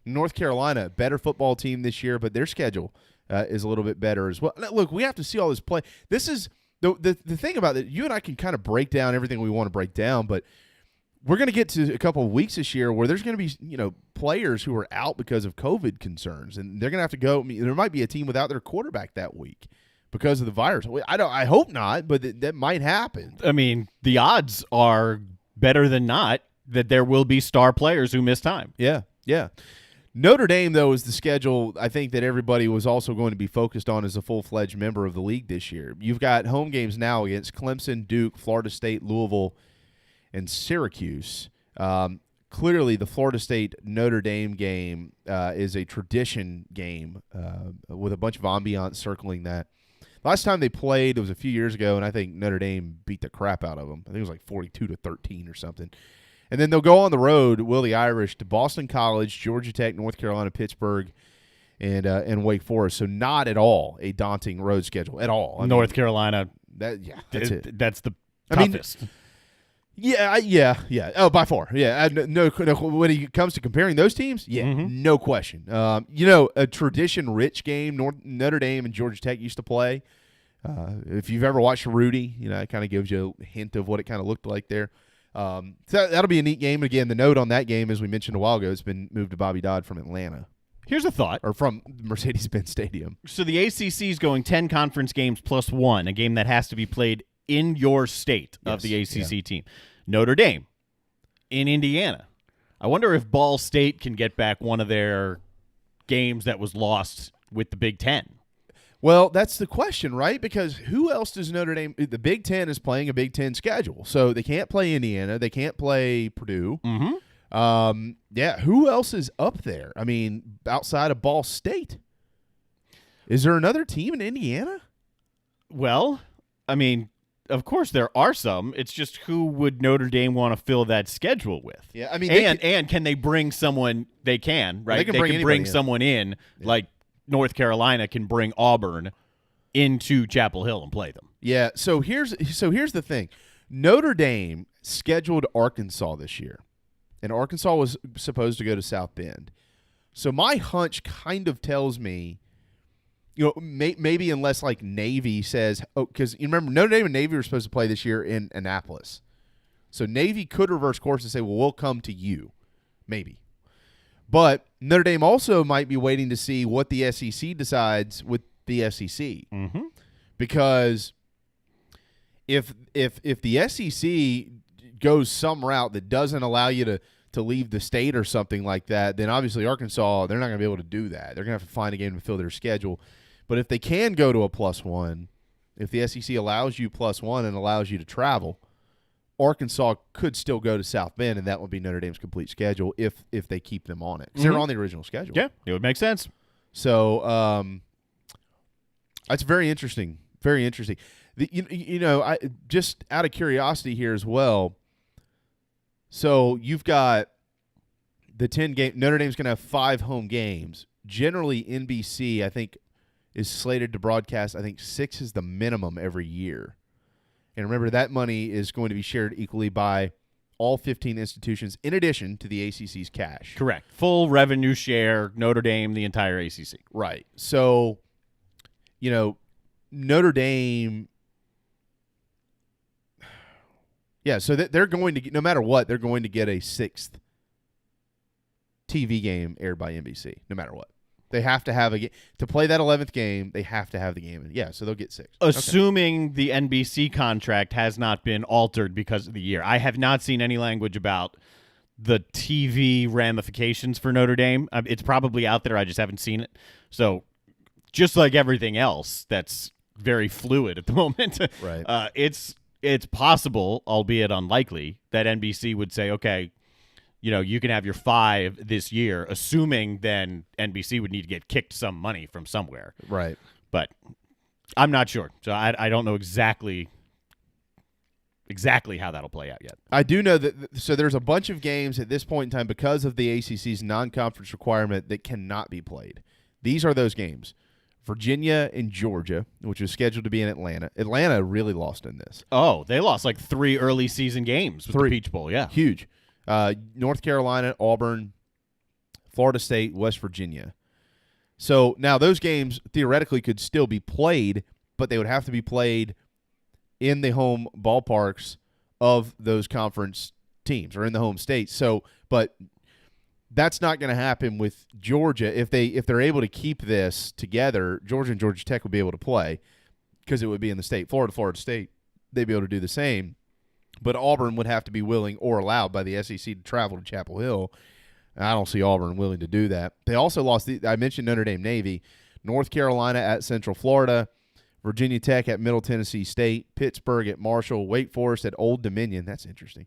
North Carolina, better football team this year, but their schedule is a little bit better as well. Now, look, we have to see all this play. This is the thing about it. You and I can kind of break down everything we want to break down, but we're going to get to a couple of weeks this year where there's going to be players who are out because of COVID concerns, and they're going to have to go. I mean, there might be a team without their quarterback that week because of the virus. I hope not, but that might happen. I mean, the odds are better than not that there will be star players who miss time. Yeah. Notre Dame, though, is the schedule I think that everybody was also going to be focused on as a full-fledged member of the league this year. You've got home games now against Clemson, Duke, Florida State, Louisville, and Syracuse. Clearly, the Florida State-Notre Dame game is a tradition game with a bunch of ambiance circling that. Last time they played, it was a few years ago, and I think Notre Dame beat the crap out of them. I think it was like 42-13 or something. And then they'll go on the road, will the Irish, to Boston College, Georgia Tech, North Carolina, Pittsburgh, and Wake Forest. So not at all a daunting road schedule at all. North Carolina. That's it. That's the toughest. Yeah. Oh, by far. Yeah. No, when it comes to comparing those teams, no question. A tradition-rich game Notre Dame and Georgia Tech used to play. If you've ever watched Rudy, it kind of gives you a hint of what it kind of looked like there. So that'll be a neat game. Again, the note on that game, as we mentioned a while ago, it's been moved to Bobby Dodd from Atlanta. Here's a thought. Or from Mercedes-Benz Stadium. So the ACC is going 10 conference games plus one, a game that has to be played in your state of the ACC team. Notre Dame in Indiana. I wonder if Ball State can get back one of their games that was lost with the Big Ten. Well, that's the question, right? Because who else does Notre Dame – the Big Ten is playing a Big Ten schedule. So they can't play Indiana. They can't play Purdue. Who else is up there? I mean, outside of Ball State. Is there another team in Indiana? Well, I mean, of course there are some. It's just who would Notre Dame want to fill that schedule with? Yeah, I mean, and can they bring someone? They can, right? They can bring someone in like North Carolina can bring Auburn into Chapel Hill and play them. Yeah. So here's the thing: Notre Dame scheduled Arkansas this year, and Arkansas was supposed to go to South Bend. So my hunch kind of tells me. Maybe unless like Navy says, because you remember Notre Dame and Navy were supposed to play this year in Annapolis. So Navy could reverse course and say, well, we'll come to you. Maybe. But Notre Dame also might be waiting to see what the SEC decides with the SEC. Because if the SEC goes some route that doesn't allow you to leave the state or something like that, then obviously Arkansas, they're not going to be able to do that. They're going to have to find a game to fill their schedule. But if they can go to a +1, if the SEC allows you +1 and allows you to travel, Arkansas could still go to South Bend, and that would be Notre Dame's complete schedule if they keep them on it. Because they're on the original schedule. Yeah, it would make sense. So that's very interesting. Very interesting. I just out of curiosity here as well. So you've got the 10 game. Notre Dame's going to have 5 home games. Generally, NBC, I think, is slated to broadcast, I think 6 is the minimum every year. And remember, that money is going to be shared equally by all 15 institutions in addition to the ACC's cash. Correct. Full revenue share, Notre Dame, the entire ACC. Right. So, Notre Dame, so they're going to get, no matter what, they're going to get a 6th TV game aired by NBC, no matter what. They have to have a game. To play that 11th game, they have to have the game. Yeah, so they'll get 6. Assuming the NBC contract has not been altered because of the year. I have not seen any language about the TV ramifications for Notre Dame. It's probably out there. I just haven't seen it. So just like everything else, that's very fluid at the moment. Right. It's possible, albeit unlikely, that NBC would say, okay, you can have your 5 this year, assuming then NBC would need to get kicked some money from somewhere. Right. But I'm not sure. So I don't know exactly how that'll play out yet. I do know that so there's a bunch of games at this point in time because of the ACC's non-conference requirement that cannot be played. These are those games. Virginia and Georgia, which was scheduled to be in Atlanta. Atlanta really lost in this. Oh, they lost like 3 early season games with the Peach Bowl, yeah. Huge. North Carolina, Auburn, Florida State, West Virginia. So now those games theoretically could still be played, but they would have to be played in the home ballparks of those conference teams or in the home states. So, but that's not going to happen with Georgia. If they're able to keep this together, Georgia and Georgia Tech would be able to play because it would be in the state. Florida State, they'd be able to do the same. But Auburn would have to be willing or allowed by the SEC to travel to Chapel Hill. I don't see Auburn willing to do that. They also lost, I mentioned Notre Dame Navy, North Carolina at Central Florida, Virginia Tech at Middle Tennessee State, Pittsburgh at Marshall, Wake Forest at Old Dominion. That's interesting.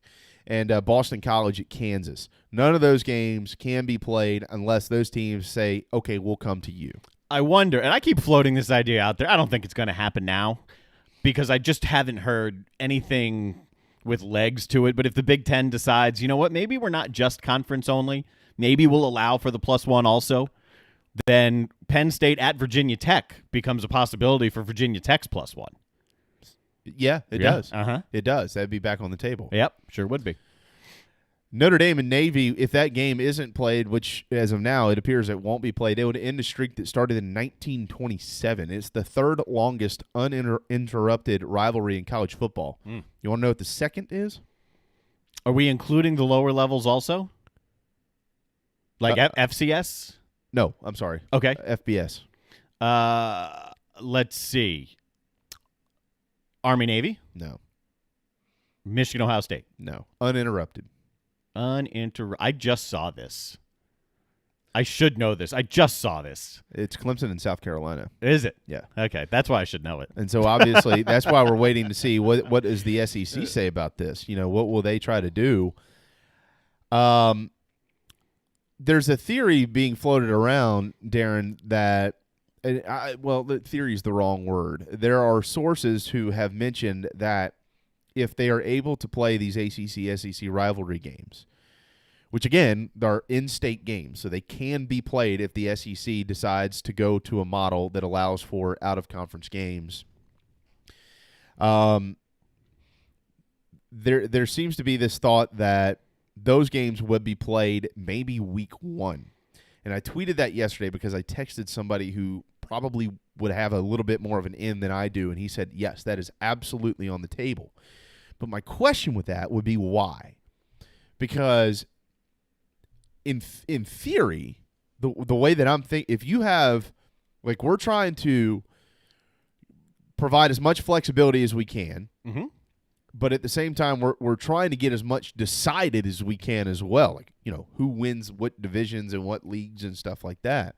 And Boston College at Kansas. None of those games can be played unless those teams say, okay, we'll come to you. I wonder, and I keep floating this idea out there. I don't think it's going to happen now because I just haven't heard anything with legs to it. But if the Big Ten decides, you know what, maybe we're not just conference only, maybe we'll allow for the +1 also, then Penn State at Virginia Tech becomes a possibility for Virginia Tech's +1. Yeah, it does. Uh-huh. It does. That'd be back on the table. Yep, sure would be. Notre Dame and Navy, if that game isn't played, which as of now it appears it won't be played, it would end a streak that started in 1927. It's the third longest uninterrupted rivalry in college football. You want to know what the second is? Are we including the lower levels also? Like FCS? No, I'm sorry. Okay. FBS. Let's see. Army-Navy? No. Michigan-Ohio State? No. Uninterrupted. I just saw this. I should know this. I just saw this. It's Clemson and South Carolina. Is it? Yeah. Okay, that's why I should know it. And so obviously that's why we're waiting to see what does the SEC say about this. What will they try to do? There's a theory being floated around, Darren, that the theory is the wrong word. There are sources who have mentioned that if they are able to play these ACC-SEC rivalry games, which, again, are in-state games, so they can be played if the SEC decides to go to a model that allows for out-of-conference games. There seems to be this thought that those games would be played maybe week 1. And I tweeted that yesterday because I texted somebody who probably would have a little bit more of an in than I do, and he said, yes, that is absolutely on the table. But my question with that would be why? Because in theory, the way that I'm thinking, if you have, like, we're trying to provide as much flexibility as we can, but at the same time, we're trying to get as much decided as we can as well. Like, who wins what divisions and what leagues and stuff like that.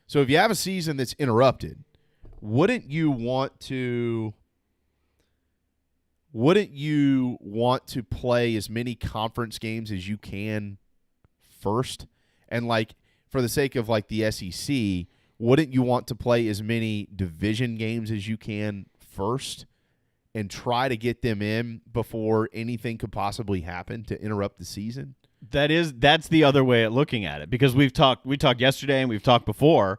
So if you have a season that's interrupted, wouldn't you want to play as many conference games as you can first? And, like, for the sake of, like, the SEC, wouldn't you want to play as many division games as you can first and try to get them in before anything could possibly happen to interrupt the season? That's the other way of looking at it, because we talked yesterday and we've talked before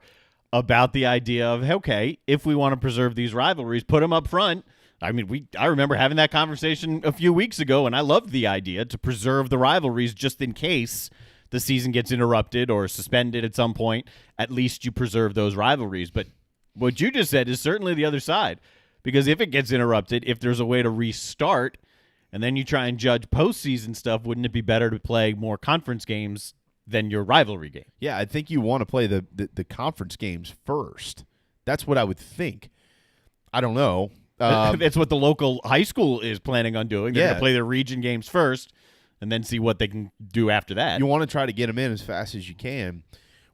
about the idea of, okay, if we want to preserve these rivalries, put them up front. I mean, I remember having that conversation a few weeks ago, and I loved the idea to preserve the rivalries just in case the season gets interrupted or suspended at some point. At least you preserve those rivalries. But what you just said is certainly the other side, because if it gets interrupted, if there's a way to restart, and then you try and judge postseason stuff, wouldn't it be better to play more conference games than your rivalry game. Yeah, I think you want to play the conference games first. That's what I would think. I don't know. That's what the local high school is planning on doing. They're going to play their region games first and then see what they can do after that. You want to try to get them in as fast as you can.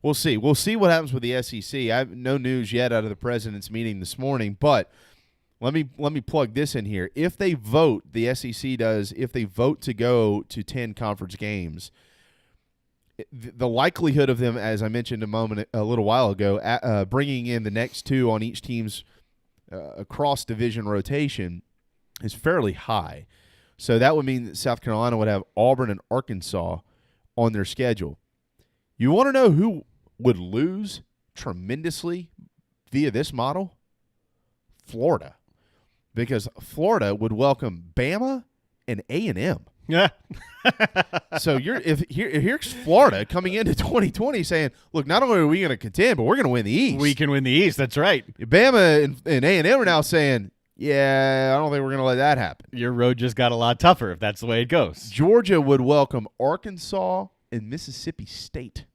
We'll see. We'll see what happens with the SEC. I have no news yet out of the president's meeting this morning, but let me plug this in here. If they vote, the SEC does, if they vote to go to 10 conference games, the likelihood of them, as I mentioned a little while ago, bringing in the next 2 on each team's cross-division rotation is fairly high. So that would mean that South Carolina would have Auburn and Arkansas on their schedule. You want to know who would lose tremendously via this model? Florida. Because Florida would welcome Bama and A&M. Yeah. So here's Florida coming into 2020 saying, look, not only are we going to contend, but we're going to win the East. We can win the East. That's right. Bama and A&M are now saying, yeah, I don't think we're going to let that happen. Your road just got a lot tougher if that's the way it goes. Georgia would welcome Arkansas and Mississippi State.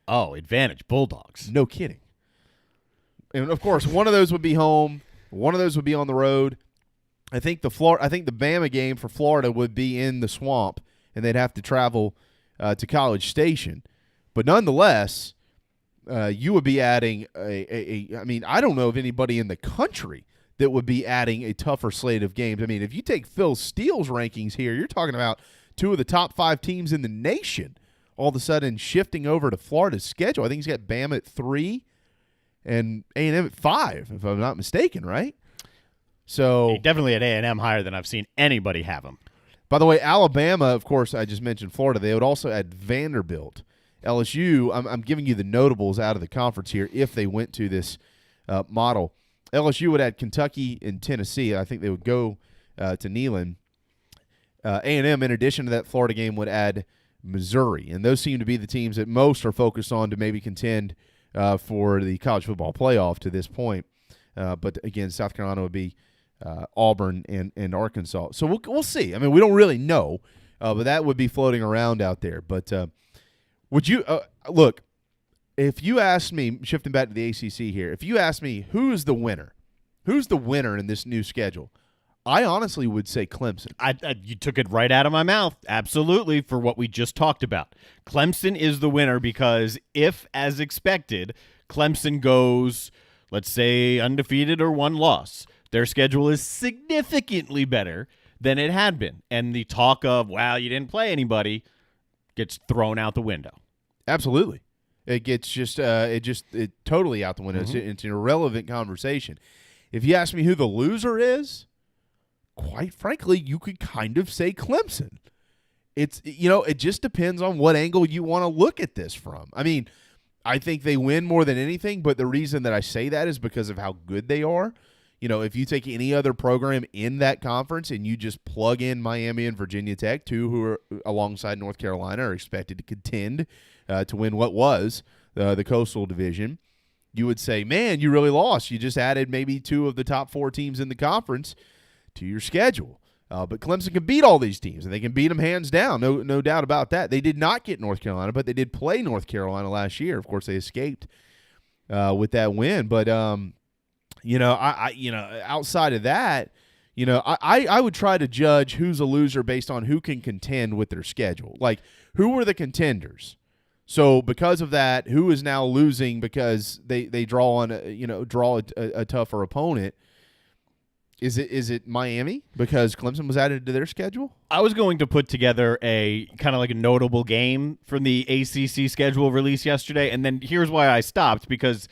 Oh, advantage. Bulldogs. No kidding. And, of course, one of those would be home. One of those would be on the road. I think the Bama game for Florida would be in the swamp, and they'd have to travel to College Station. But nonetheless, you would be adding I mean, I don't know of anybody in the country that would be adding a tougher slate of games. I mean, if you take Phil Steele's rankings here, you're talking about 2 of the top 5 teams in the nation all of a sudden shifting over to Florida's schedule. I think he's got Bama at 3 and A&M at 5, if I'm not mistaken, right? So he definitely had A&M higher than I've seen anybody have them. By the way, Alabama, of course, I just mentioned Florida. They would also add Vanderbilt. LSU, I'm giving you the notables out of the conference here if they went to this model. LSU would add Kentucky and Tennessee. I think they would go to Neyland. A&M, in addition to that Florida game, would add Missouri. And those seem to be the teams that most are focused on to maybe contend for the college football playoff to this point. But, again, South Carolina would be Auburn and Arkansas. So we'll see. I mean, we don't really know, but that would be floating around out there. But would you look, if you asked me, shifting back to the ACC here, if you asked me who's the winner in this new schedule, I honestly would say Clemson. You took it right out of my mouth. Absolutely, for what we just talked about. Clemson is the winner because if, as expected, Clemson goes, let's say, undefeated or 1 loss, their schedule is significantly better than it had been. And the talk of, wow, you didn't play anybody gets thrown out the window. Absolutely. It gets just totally out the window. Mm-hmm. It's an irrelevant conversation. If you ask me who the loser is, quite frankly, you could kind of say Clemson. It just depends on what angle you want to look at this from. I mean, I think they win more than anything, but the reason that I say that is because of how good they are. You know, if you take any other program in that conference and you just plug in Miami and Virginia Tech, 2 who are alongside North Carolina are expected to contend to win what was the Coastal Division, you would say, man, you really lost. You just added maybe 2 of the top 4 teams in the conference to your schedule. But Clemson can beat all these teams, and they can beat them hands down, no doubt about that. They did not get North Carolina, but they did play North Carolina last year. Of course, they escaped with that win. But outside of that, I would try to judge who's a loser based on who can contend with their schedule. Like, who were the contenders? So because of that, who is now losing because they draw on a tougher opponent? Is it Miami because Clemson was added to their schedule? I was going to put together a kind of like a notable game from the ACC schedule release yesterday, and then here's why I stopped because,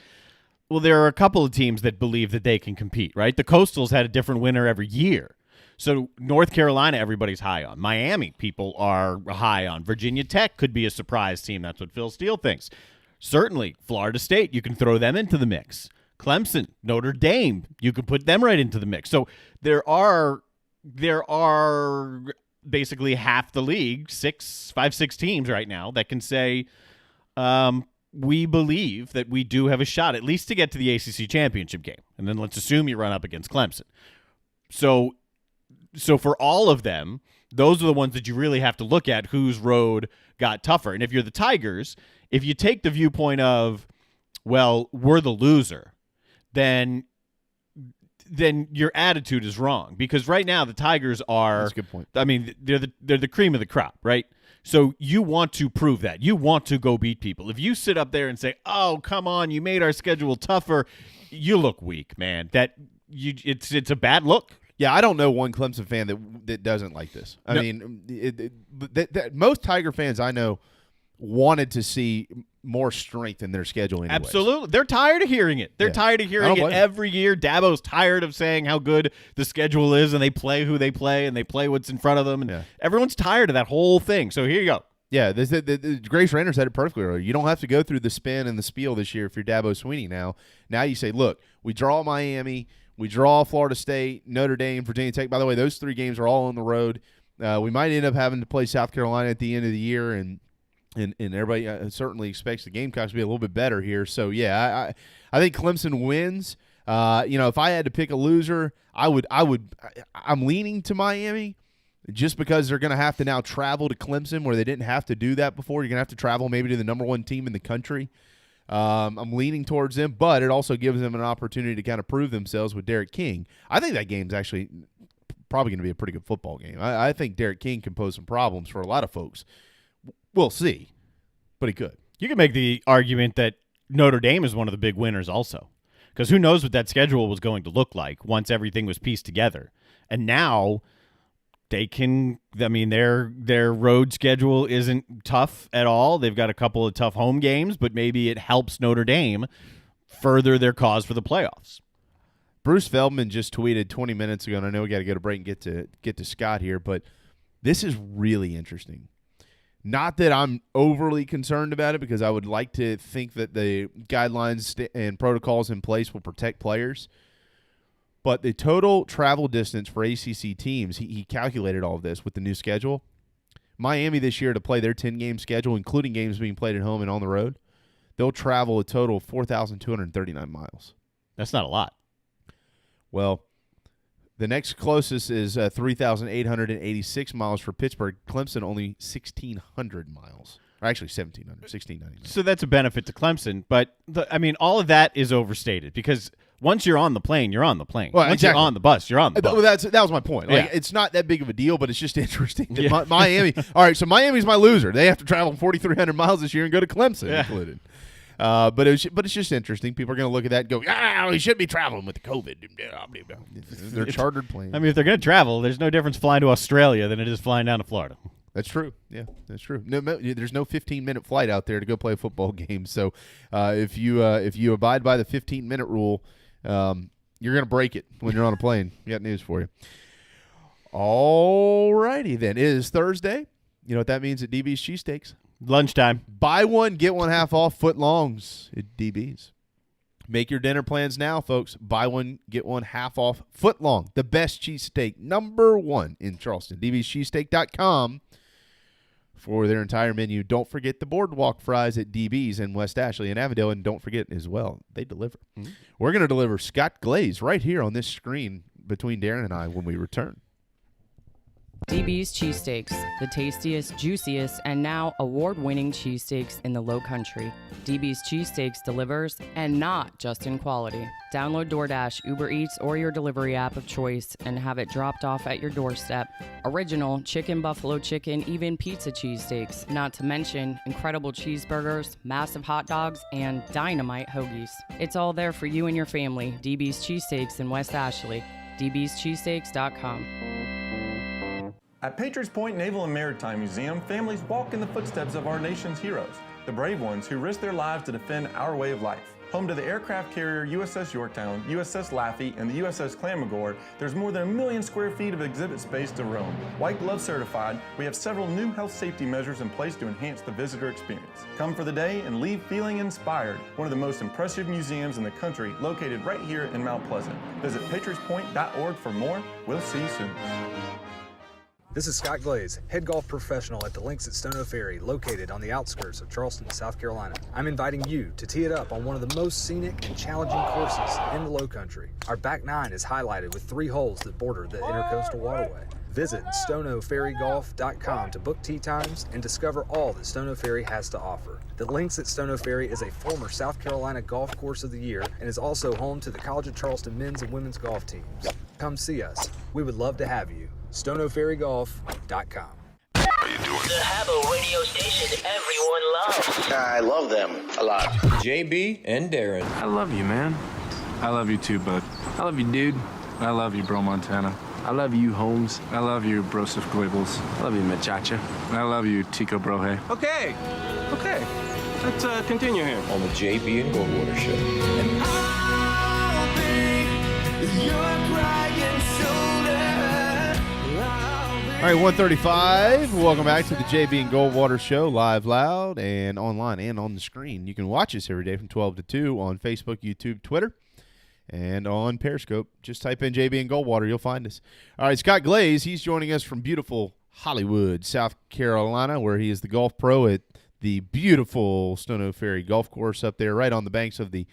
well, there are a couple of teams that believe that they can compete, right? The Coastals had a different winner every year. So North Carolina, everybody's high on. Miami, people are high on. Virginia Tech could be a surprise team. That's what Phil Steele thinks. Certainly, Florida State, you can throw them into the mix. Clemson, Notre Dame, you could put them right into the mix. So there are basically half the league, 5-6 teams right now that can say we believe that we do have a shot at least to get to the ACC championship game. And then let's assume you run up against Clemson. So for all of them, those are the ones that you really have to look at whose road got tougher. And if you're the Tigers, if you take the viewpoint of, well, we're the loser, then your attitude is wrong, because right now the Tigers are. That's a good point. I mean, they're the cream of the crop, right? So you want to prove that. You want to go beat people. If you sit up there and say, "Oh, come on, you made our schedule tougher," you look weak, man. It's a bad look. Yeah, I don't know one Clemson fan that doesn't like this. I mean, most Tiger fans I know wanted to see more strength in their schedule anyways. Absolutely. They're tired of hearing it. They're tired of hearing it every year. Dabo's tired of saying how good the schedule is, and they play who they play, and they play what's in front of them. And everyone's tired of that whole thing. So here you go. Yeah, Grace Rayner said it perfectly earlier. You don't have to go through the spin and the spiel this year if you're Dabo Swinney now. Now you say, look, we draw Miami, we draw Florida State, Notre Dame, Virginia Tech. By the way, those 3 games are all on the road. We might end up having to play South Carolina at the end of the year, and everybody certainly expects the Gamecocks to be a little bit better here. So, yeah, I think Clemson wins. If I had to pick a loser, I'm leaning to Miami just because they're going to have to now travel to Clemson where they didn't have to do that before. You're going to have to travel maybe to the number 1 team in the country. I'm leaning towards them, but it also gives them an opportunity to kind of prove themselves with Derek King. I think that game's actually probably going to be a pretty good football game. I think Derek King can pose some problems for a lot of folks. We'll see, but he could. You can make the argument that Notre Dame is one of the big winners also, because who knows what that schedule was going to look like once everything was pieced together. And now they can, I mean, their road schedule isn't tough at all. They've got a couple of tough home games, but maybe it helps Notre Dame further their cause for the playoffs. Bruce Feldman just tweeted 20 minutes ago, and I know we got to go to break and get to Scott here, but this is really interesting. Not that I'm overly concerned about it, because I would like to think that the guidelines and protocols in place will protect players. But the total travel distance for ACC teams, he calculated all of this with the new schedule. Miami this year, to play their 10-game schedule, including games being played at home and on the road, they'll travel a total of 4,239 miles. That's not a lot. Well, the next closest is 3,886 miles for Pittsburgh. Clemson only 1,600 miles. Or actually 1,700, 1,699. So that's a benefit to Clemson. But, all of that is overstated, because once you're on the plane, you're on the plane. Well, once you're on the bus, you're on the bus. Well, that was my point. Like, it's not that big of a deal, but it's just interesting. That Miami. All right, so Miami's my loser. They have to travel 4,300 miles this year and go to Clemson included. But it's just interesting. People are going to look at that and go, he shouldn't be traveling with the COVID. They're chartered planes. I mean, if they're going to travel, there's no difference flying to Australia than it is flying down to Florida. That's true. Yeah, that's true. No, there's no 15-minute flight out there to go play a football game. So if you abide by the 15-minute rule, you're going to break it when you're on a plane. We got news for you. All righty then. It is Thursday. You know what that means at DB's Cheesesteaks? Lunchtime. Buy one, get one half off footlongs at DB's. Make your dinner plans now, folks. Buy one, get one half off footlong. The best cheesesteak, #1 in Charleston. DB'sCheesesteak.com for their entire menu. Don't forget the boardwalk fries at DB's in West Ashley and Avondale. And don't forget as well, they deliver. Mm-hmm. We're going to deliver Scott Glaze right here on this screen between Darren and I when we return. DB's Cheesesteaks, the tastiest, juiciest, and now award-winning cheesesteaks in the Low Country. DB's Cheesesteaks delivers, and not just in quality. Download DoorDash, Uber Eats, or your delivery app of choice and have it dropped off at your doorstep. Original chicken, buffalo chicken, even pizza cheesesteaks, not to mention incredible cheeseburgers, massive hot dogs, and dynamite hoagies. It's all there for you and your family. DB's Cheesesteaks in West Ashley. DB'sCheesesteaks.com. At Patriots Point Naval and Maritime Museum, families walk in the footsteps of our nation's heroes, the brave ones who risked their lives to defend our way of life. Home to the aircraft carrier USS Yorktown, USS Laffey, and the USS Clamagore, there's more than 1 million square feet of exhibit space to roam. White Glove certified, we have several new health safety measures in place to enhance the visitor experience. Come for the day and leave feeling inspired. One of the most impressive museums in the country, located right here in Mount Pleasant. Visit patriotspoint.org for more. We'll see you soon. This is Scott Glaze, head golf professional at the links at Stono Ferry, located on the outskirts of Charleston, South Carolina. I'm inviting you to tee it up on one of the most scenic and challenging courses in the Low Country. Our back nine is highlighted with 3 holes that border the Intercoastal Waterway. Visit StonoFerryGolf.com to book tee times and discover all that Stono Ferry has to offer. The Links at Stono Ferry is a former South Carolina Golf Course of the Year and is also home to the College of Charleston men's and women's golf teams. Come see us. We would love to have you. StonoFerryGolf.com. The Habbo radio station everyone loves. I love them a lot. JB and Darren. I love you, man. I love you too, bud. I love you, dude. I love you, bro Montana. I love you, Holmes. I love you, Broseph Goebbels. I love you, Machacha. I love you, Tico Brohe. Okay. Let's continue here. On the JB and Goldwater Show. And I'll be your crying shoulder. All right, 135. Welcome back to the JB and Goldwater Show, live, loud, and online and on the screen. You can watch us every day from 12 to 2 on Facebook, YouTube, Twitter, and on Periscope. Just type in JB and Goldwater. You'll find us. All right, Scott Glaze, he's joining us from beautiful Hollywood, South Carolina, where he is the golf pro at the beautiful Stono Ferry Golf Course up there right on the banks of the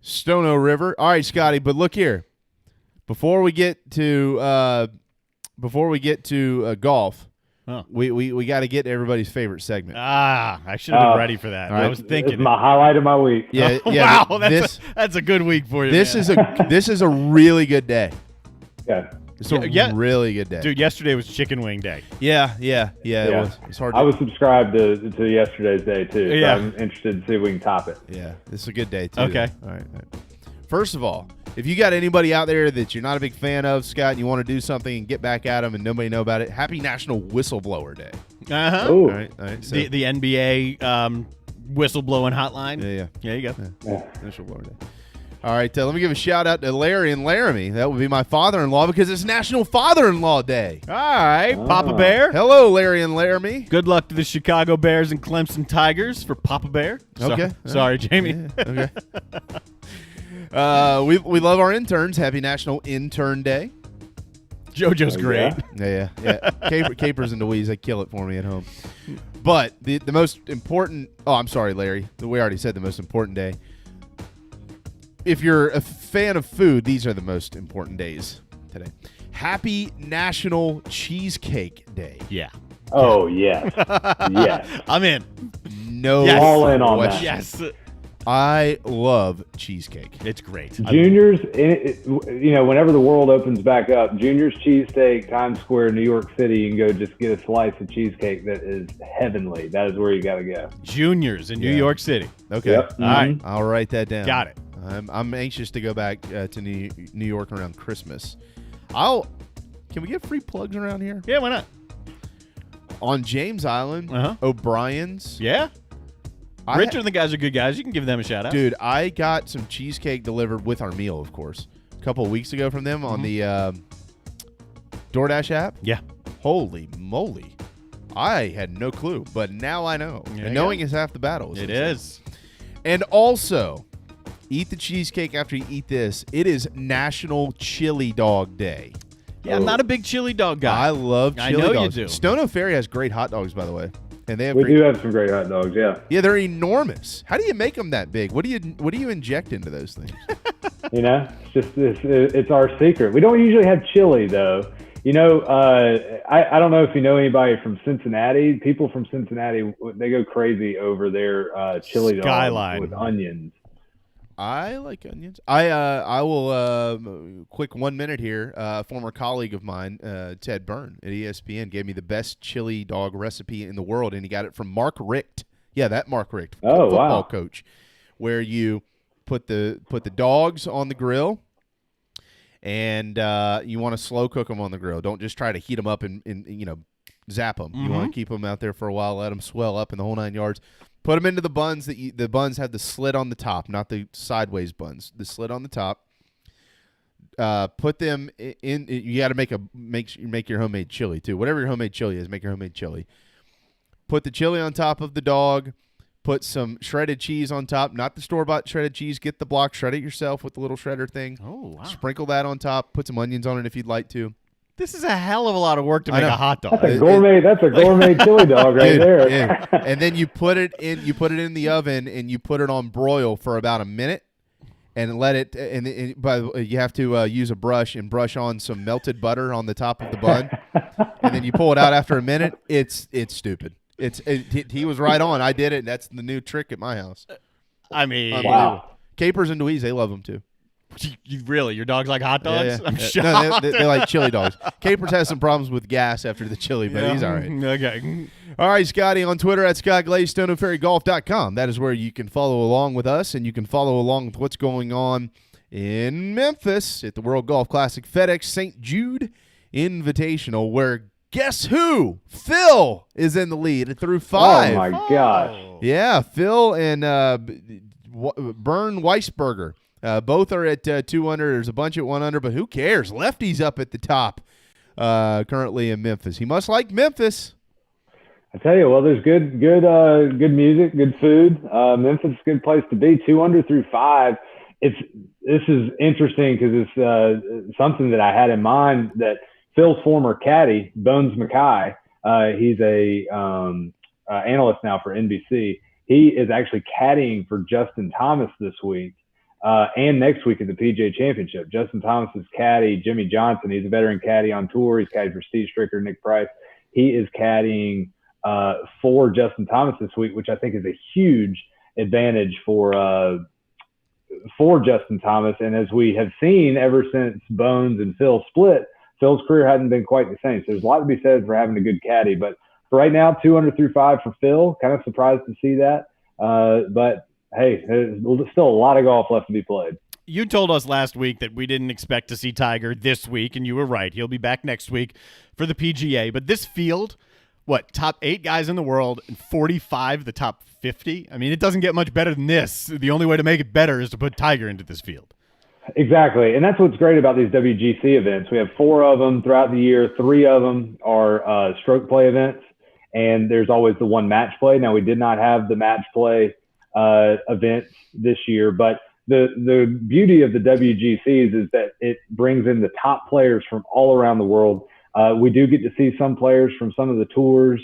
Stono River. All right, Scotty, but look here. Before we get to golf, we got to get everybody's favorite segment. I should have been ready for that. Right. I was thinking It's my highlight of my week. Yeah, wow, that's a good week for you. This man. is a really good day. Yeah. It's a really good day. Dude, yesterday was chicken wing day. Yeah. It was. It's hard. I was subscribed to yesterday's day too. So Yeah. I'm interested to see if we can top it. Yeah, this is a good day too. Okay. All right. First of all, if you got anybody out there that you're not a big fan of, Scott, and you want to do something and get back at them and nobody know about it, happy National Whistleblower Day. Uh-huh. Ooh. All right. So, The NBA whistleblowing hotline. yeah. There you go. Whistleblower Day. All right, let me give a shout out to Larry and Laramie. That would be my father-in-law because it's National Father-in-Law Day. All right, Papa Bear. Hello, Larry and Laramie. Good luck to the Chicago Bears and Clemson Tigers for Papa Bear. Okay. Sorry, Jamie. Yeah, okay. We love our interns. Happy National Intern Day. JoJo's great. Yeah. Capers and Louise, they kill it for me at home. But the most important – I'm sorry, Larry. We already said the most important day. If you're a fan of food, these are the most important days today. Happy National Cheesecake Day. Yeah. Oh, yes. Yes. I'm in. No. Yes. All in on question. that. Yes. I love cheesecake. It's great. Junior's, whenever the world opens back up, Junior's Cheesesteak, Times Square, New York City, you can go just get a slice of cheesecake that is heavenly. That is where you got to go. Juniors in New York City. Okay. Yep. All right. I'll write that down. Got it. I'm anxious to go back to New York around Christmas. Can we get free plugs around here? Yeah, why not? On James Island, O'Brien's. Yeah. Richard and the guys are good guys. You can give them a shout out. Dude, I got some cheesecake delivered with our meal, of course, a couple of weeks ago from them on the DoorDash app. Yeah. Holy moly. I had no clue, but now I know. There And you knowing go. is half the battle. It is. And also, eat the cheesecake after you eat this. It is National Chili Dog Day. Yeah, I'm not a big chili dog guy. I love chili I know dogs. you do. Stono Ferry has great hot dogs, by the way. And they have We do have some great hot dogs, yeah. Yeah, they're enormous. How do you make them that big? What do you inject into those things? It's our secret. We don't usually have chili, though. I don't know if you know anybody from Cincinnati. People from Cincinnati, they go crazy over their chili Skyline. dogs with onions. I like onions. I will quick 1 minute here. Former colleague of mine, Ted Byrne at ESPN, gave me the best chili dog recipe in the world, and he got it from Mark Richt. Yeah, that Mark Richt, football coach, where you put the dogs on the grill, and you want to slow cook them on the grill. Don't just try to heat them up and zap them. You want to keep them out there for a while, let them swell up in the whole 9 yards. Put them into the buns. The buns have the slit on the top, not the sideways buns. The slit on the top. Put them in. You got to make your homemade chili too. Whatever your homemade chili is, make your homemade chili. Put the chili on top of the dog. Put some shredded cheese on top, not the store-bought shredded cheese. Get the block, shred it yourself with the little shredder thing. Oh, wow. Sprinkle that on top. Put some onions on it if you'd like to. This is a hell of a lot of work to make a hot dog. That's a gourmet chili dog right there. Yeah. And then you put it in the oven and you put it on broil for about a minute, and let it. And by the way, you have to use a brush and brush on some melted butter on the top of the bun, and then you pull it out after a minute. It's stupid. He was right on. I did it. And that's the new trick at my house. I mean, wow. Capers and Louise, they love them too. Really? Your dogs like hot dogs? Yeah. I'm shocked. No, they like chili dogs. Capers has some problems with gas after the chili, but he's all right. Okay. All right, Scotty, on Twitter at ScottGlaze, That is where you can follow along with us, and you can follow along with what's going on in Memphis at the World Golf Classic FedEx St. Jude Invitational, where guess who? Phil is in the lead through 5. Oh, my gosh. Yeah, Phil and Bern Weisberger. Both are at 2 under. There's a bunch at 1 under, but who cares? Lefty's up at the top currently in Memphis. He must like Memphis. I tell you, well, there's good music, good food. Memphis is a good place to be. 2 under through 5. This is interesting because it's something that I had in mind that Phil's former caddy, Bones Mackay, he's a analyst now for NBC. He is actually caddying for Justin Thomas this week. And next week at the PGA Championship. Justin Thomas's caddy, Jimmy Johnson, he's a veteran caddy on tour. He's caddied for Steve Stricker, Nick Price. He is caddying for Justin Thomas this week, which I think is a huge advantage for Justin Thomas. And as we have seen ever since Bones and Phil split, Phil's career hasn't been quite the same. So there's a lot to be said for having a good caddy. But for right now, 2 under through 5 for Phil. Kind of surprised to see that. But hey, there's still a lot of golf left to be played. You told us last week that we didn't expect to see Tiger this week, and you were right. He'll be back next week for the PGA. But this field, top 8 guys in the world and 45 the top 50? I mean, it doesn't get much better than this. The only way to make it better is to put Tiger into this field. Exactly, and that's what's great about these WGC events. We have 4 of them throughout the year. 3 of them are stroke play events, and there's always the one match play. Now, we did not have the match play events this year, but the beauty of the WGCs is that it brings in the top players from all around the world. We do get to see some players from some of the tours.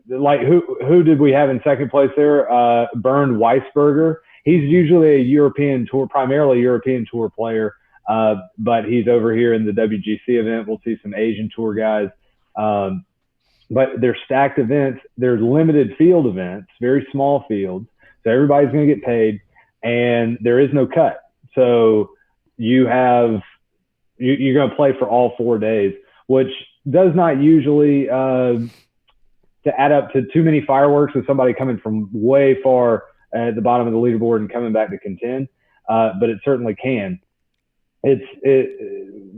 Like who did we have in second place there? Bernd Weisberger. He's usually a European tour, primarily European tour player, but he's over here in the WGC event. We'll see some Asian tour guys. But they're stacked events. They're limited field events, very small fields. So everybody's going to get paid, and there is no cut. So you're going to play for all 4 days, which does not usually to add up to too many fireworks with somebody coming from way far at the bottom of the leaderboard and coming back to contend. But it certainly can. You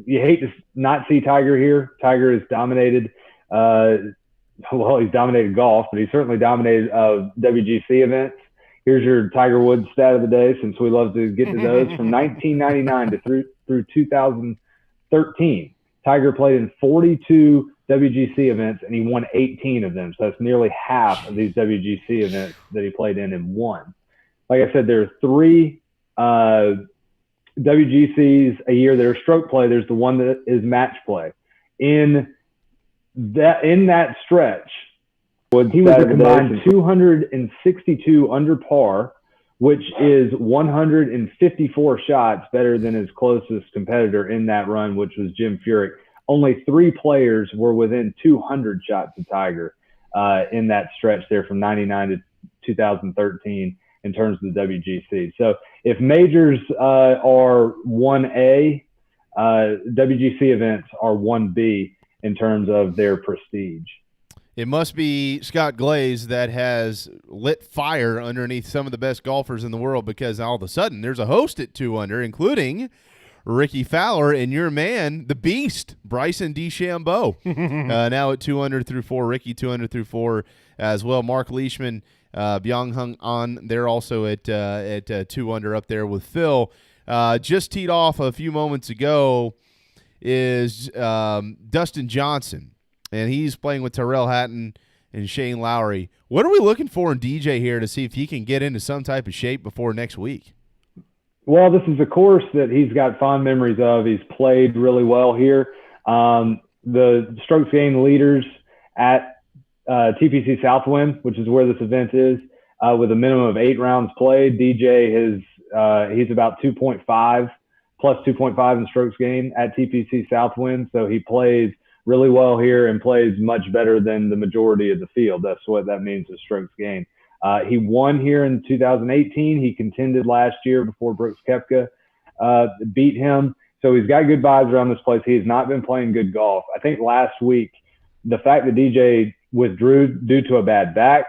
hate to not see Tiger here. Tiger has dominated. He's dominated golf, but he's certainly dominated WGC events. Here's your Tiger Woods stat of the day, since we love to get to those. From 1999 to through 2013, Tiger played in 42 WGC events, and he won 18 of them. So that's nearly half of these WGC events that he played in and won. Like I said, there are 3 WGCs a year that are stroke play. There's the one that is match play. In that stretch, he was a combined 262 under par, which is 154 shots better than his closest competitor in that run, which was Jim Furyk. Only 3 players were within 200 shots of Tiger in that stretch there from 99 to 2013 in terms of the WGC. So if majors are 1A, WGC events are 1B in terms of their prestige. It must be Scott Glaze that has lit fire underneath some of the best golfers in the world, because all of a sudden there's a host at 2 under, including Ricky Fowler and your man, the beast, Bryson DeChambeau. Now at 2 under through 4. Ricky 2 under through 4 as well. Mark Leishman, Byung Hung An, they're also at 2 under up there with Phil. Just teed off a few moments ago is Dustin Johnson, and he's playing with Tyrrell Hatton and Shane Lowry. What are we looking for in DJ here to see if he can get into some type of shape before next week? Well, this is a course that he's got fond memories of. He's played really well here. The strokes gained leaders at TPC Southwind, which is where this event is, with a minimum of 8 rounds played. DJ He's about 2.5 plus 2.5 in strokes gained at TPC Southwind. So he plays really well here and plays much better than the majority of the field. That's what that means with strokes gained. He won here in 2018. He contended last year before Brooks Koepka beat him. So he's got good vibes around this place. He has not been playing good golf. I think last week, the fact that DJ withdrew due to a bad back,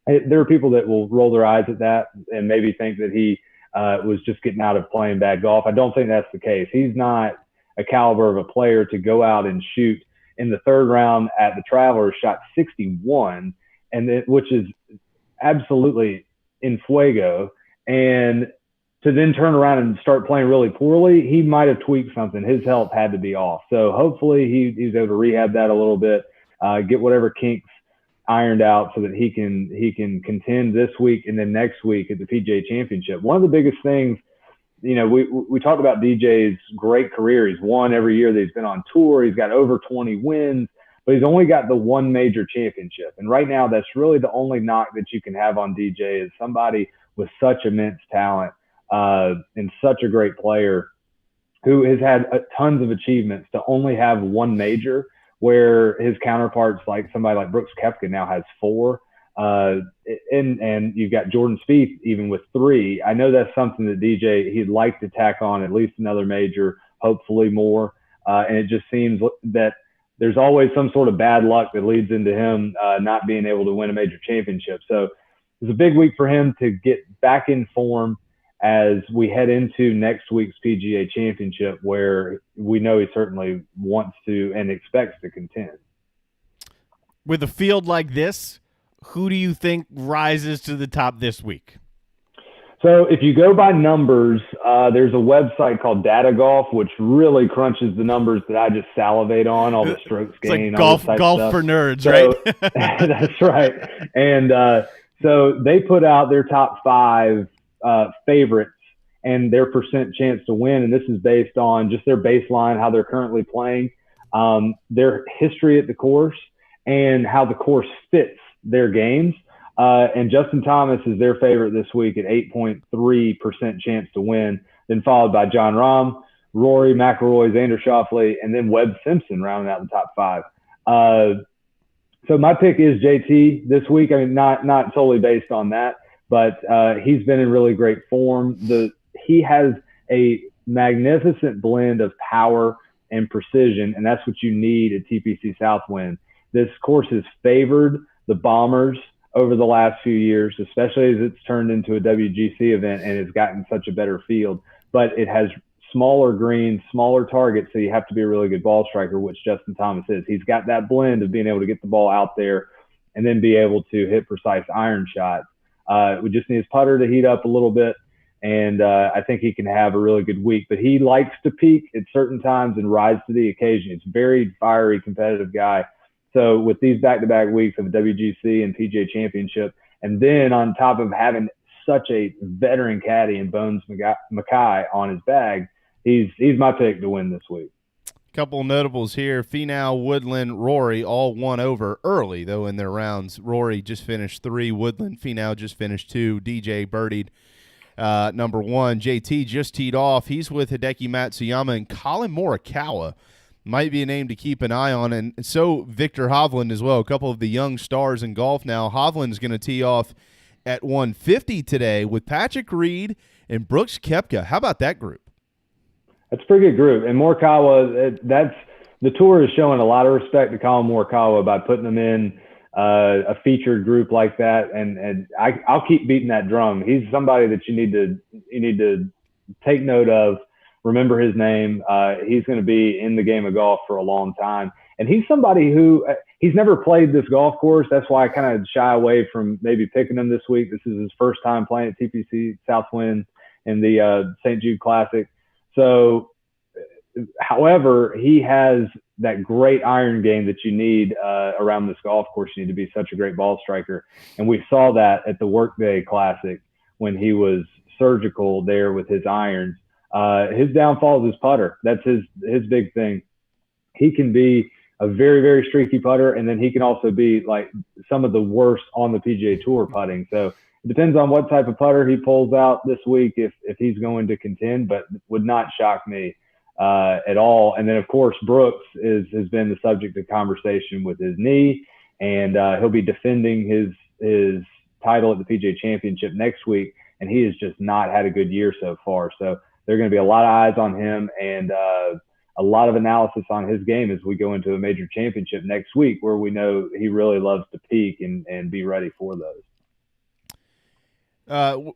there are people that will roll their eyes at that and maybe think that he was just getting out of playing bad golf. I don't think that's the case. He's not a caliber of a player to go out and shoot in the third round at the Travelers, shot 61, which is absolutely in fuego. And to then turn around and start playing really poorly, he might have tweaked something. His health had to be off. So hopefully he's able to rehab that a little bit, get whatever kinks ironed out so that he can contend this week and then next week at the PGA Championship. One of the biggest things, we talked about DJ's great career. He's won every year that he's been on tour. He's got over 20 wins, but he's only got the one major championship. And right now, that's really the only knock that you can have on DJ is somebody with such immense talent and such a great player who has had tons of achievements to only have one major, where his counterparts, like somebody like Brooks Koepka, now has 4. And you've got Jordan Spieth even with 3. I know that's something that DJ, he'd like to tack on at least another major, hopefully more. And it just seems that there's always some sort of bad luck that leads into him not being able to win a major championship. So it's a big week for him to get back in form as we head into next week's PGA Championship, where we know he certainly wants to and expects to contend. With a field like this, who do you think rises to the top this week? So if you go by numbers, there's a website called Data Golf, which really crunches the numbers that I just salivate on, all the strokes gained. It's like golf for nerds, right? That's right. And so they put out their top 5 favorites and their percent chance to win. And this is based on just their baseline, how they're currently playing, their history at the course, and how the course fits their games. And Justin Thomas is their favorite this week at 8.3% chance to win, then followed by Jon Rahm, Rory McIlroy, Xander Schauffele, and then Webb Simpson rounding out the top 5. So my pick is JT this week. I mean, not solely based on that, but he's been in really great form. He has a magnificent blend of power and precision, and that's what you need at TPC Southwind. This course has favored the Bombers over the last few years, especially as it's turned into a WGC event and it's gotten such a better field. But it has smaller greens, smaller targets, so you have to be a really good ball striker, which Justin Thomas is. He's got that blend of being able to get the ball out there and then be able to hit precise iron shots. We just need his putter to heat up a little bit, and I think he can have a really good week. But he likes to peak at certain times and rise to the occasion. He's a very fiery, competitive guy. So with these back-to-back weeks of the WGC and PGA Championship, and then on top of having such a veteran caddy in Bones Mackay on his bag, he's my pick to win this week. Couple notables here. Finau, Woodland, Rory all won over early, though, in their rounds. Rory just finished 3. Woodland, Finau just finished 2. DJ birdied number 1. JT just teed off. He's with Hideki Matsuyama, and Colin Morikawa might be a name to keep an eye on, and so Victor Hovland as well. A couple of the young stars in golf now. Hovland's going to tee off at 150 today with Patrick Reed and Brooks Koepka. How about that group? That's a pretty good group. And Morikawa, the tour is showing a lot of respect to Colin Morikawa by putting him in a featured group like that. And I'll keep beating that drum. He's somebody that you need to take note of. Remember his name. He's going to be in the game of golf for a long time. And he's somebody who he's never played this golf course. That's why I kind of shy away from maybe picking him this week. This is his first time playing at TPC Southwind in the St. Jude Classic. So, however, he has that great iron game that you need around this golf course. You need to be such a great ball striker. And we saw that at the Workday Classic when he was surgical there with his irons. His downfall is his putter. That's his big thing. He can be a very, very streaky putter, and then he can also be like some of the worst on the PGA Tour putting. So depends on what type of putter he pulls out this week if he's going to contend, but would not shock me at all. And then, of course, Brooks has been the subject of conversation with his knee, and he'll be defending his title at the PGA Championship next week, and he has just not had a good year so far. So there are going to be a lot of eyes on him and a lot of analysis on his game as we go into a major championship next week, where we know he really loves to peak and be ready for those.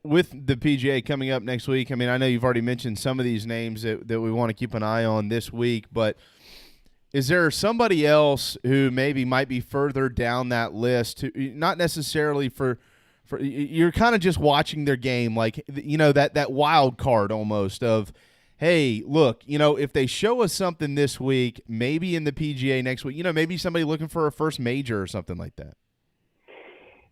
With the PGA coming up next week, I mean, I know you've already mentioned some of these names that we want to keep an eye on this week, but is there somebody else who maybe might be further down that list, not necessarily for you're kind of just watching their game, like, you know, that wild card almost of, hey, look, you know, if they show us something this week, maybe in the PGA next week, you know, maybe somebody looking for a first major or something like that.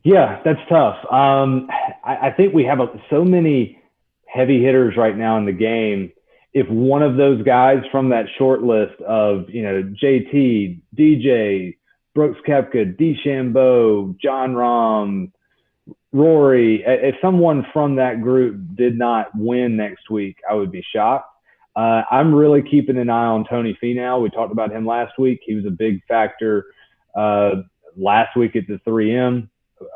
Yeah, that's tough. I think we have so many heavy hitters right now in the game. If one of those guys from that short list of, you know, JT, DJ, Brooks Koepka, DeChambeau, John Rahm, Rory, if someone from that group did not win next week, I would be shocked. I'm really keeping an eye on Tony Finau. We talked about him last week. He was a big factor last week at the 3M.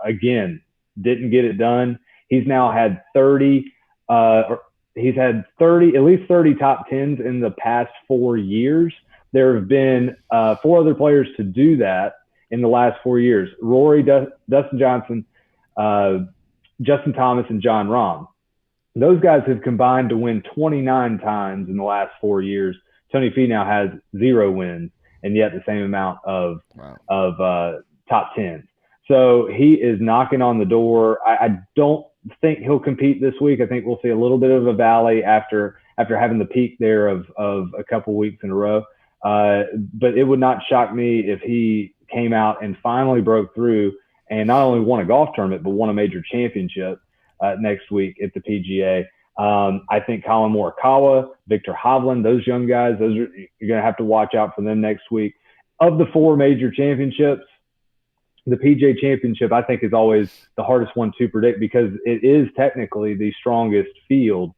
Again, didn't get it done. He's now had 30. He's had at least 30 top 10s in the past 4 years. There have been 4 other players to do that in the last 4 years: Rory, Dustin Johnson, Justin Thomas, and John Rahm. Those guys have combined to win 29 times in the last 4 years. Tony Finau has 0 wins and yet the same amount of top 10s. So he is knocking on the door. I don't think he'll compete this week. I think we'll see a little bit of a valley after having the peak there of a couple weeks in a row. But it would not shock me if he came out and finally broke through and not only won a golf tournament, but won a major championship next week at the PGA. I think Colin Morikawa, Victor Hovland, those young guys, you're going to have to watch out for them next week. Of the 4 major championships, the PGA Championship, I think, is always the hardest one to predict because it is technically the strongest field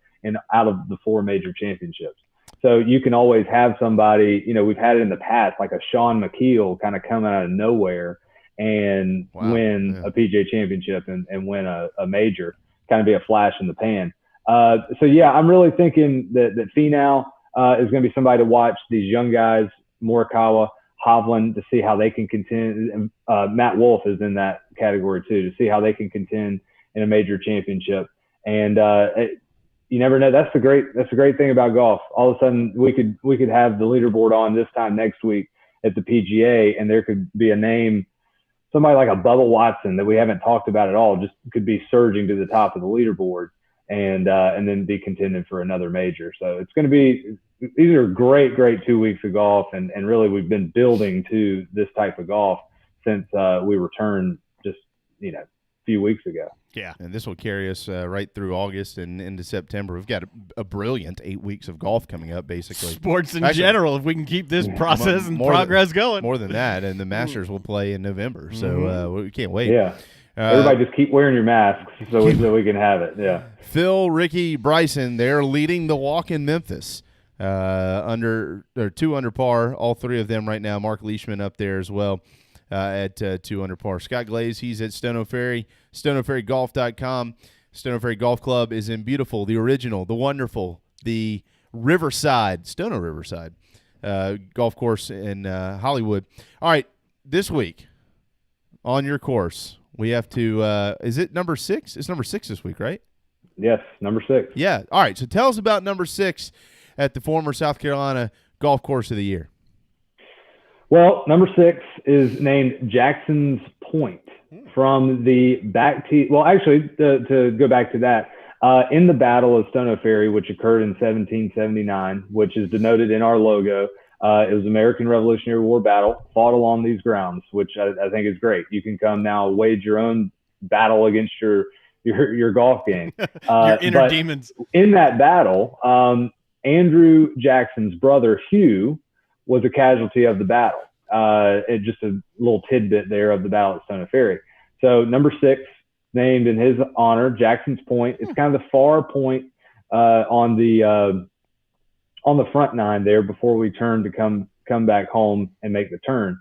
out of the 4 major championships. So you can always have somebody, you know, we've had it in the past, like a Shawn McKeel kind of come out of nowhere and win a PGA Championship and win a major, kind of be a flash in the pan. So, yeah, I'm really thinking that Finau is going to be somebody to watch, these young guys, Morikawa, Hovland, to see how they can contend. Matt Wolff is in that category too, to see how they can contend in a major championship. And you never know. That's the great thing about golf. All of a sudden, we could have the leaderboard on this time next week at the PGA, and there could be a name, somebody like a Bubba Watson that we haven't talked about at all, just could be surging to the top of the leaderboard and then be contending for another major. So it's going to be. These are great 2 weeks of golf, and really we've been building to this type of golf since we returned just, you know, a few weeks ago. Yeah, and this will carry us right through August and into September. We've got a brilliant 8 weeks of golf coming up, basically. Sports in general, if we can keep this process and progress going. More than that, and the Masters will play in November, so we can't wait. Yeah. Everybody just keep wearing your masks so we can have it, yeah. Phil, Ricky, Bryson, they're leading the walk in Memphis. 2 under par, all 3 of them right now. Mark Leishman up there as well at 2 under par. Scott Glaze, he's at Stono Ferry, StonoFerryGolf.com. Stono Ferry Golf Club is in beautiful, the original, the wonderful, the Riverside, Stono Riverside golf course in Hollywood. All right, this week on your course, we have to is it number 6? It's number 6 this week, right? Yes, number 6. Yeah. All right, so tell us about number 6 at the former South Carolina Golf Course of the Year. Well, number 6 is named Jackson's Point from the back tee. Well, actually, to go back to that, in the Battle of Stono Ferry, which occurred in 1779, which is denoted in our logo, it was American Revolutionary War battle fought along these grounds, which I think is great. You can come now wage your own battle against your golf game. Your inner demons. In that battle, Andrew Jackson's brother, Hugh, was a casualty of the battle. Just a little tidbit there of the battle at Stono Ferry. So number 6, named in his honor, Jackson's Point. It's kind of the far point on the front nine there before we turn to come back home and make the turn.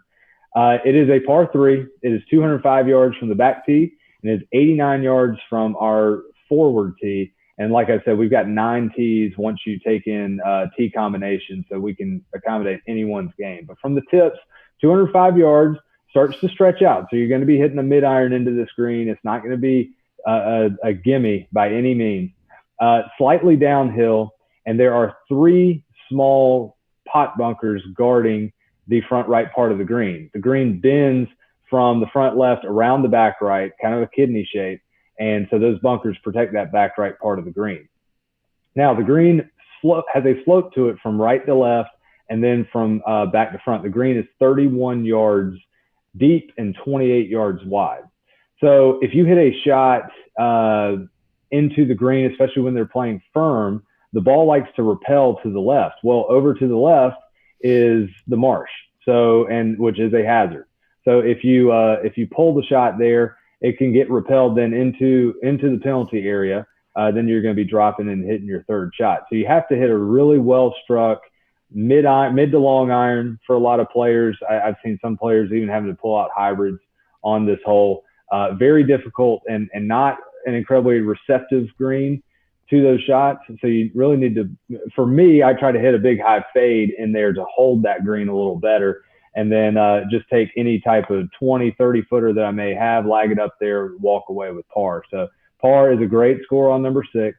It is a par 3. It is 205 yards from the back tee, and it is 89 yards from our forward tee. And like I said, we've got 9 tees once you take in tee combinations, so we can accommodate anyone's game. But from the tips, 205 yards, starts to stretch out. So you're going to be hitting a mid-iron into this green. It's not going to be a gimme by any means. Slightly downhill, and there are 3 small pot bunkers guarding the front right part of the green. The green bends from the front left around the back right, kind of a kidney shape. And so those bunkers protect that back right part of the green. Now, the green has a slope to it from right to left and then from back to front. The green is 31 yards deep and 28 yards wide. So if you hit a shot into the green, especially when they're playing firm, the ball likes to repel to the left. Well, over to the left is the marsh, which is a hazard. So if you pull the shot there, it can get repelled then into the penalty area. Then you're going to be dropping and hitting your third shot. So you have to hit a really well-struck mid to long iron for a lot of players. I've seen some players even having to pull out hybrids on this hole. Very difficult and not an incredibly receptive green to those shots. So you really need to, for me, I try to hit a big high fade in there to hold that green a little better. And then just take any type of 20, 30 footer that I may have, lag it up there, walk away with par. So par is a great score on number 6.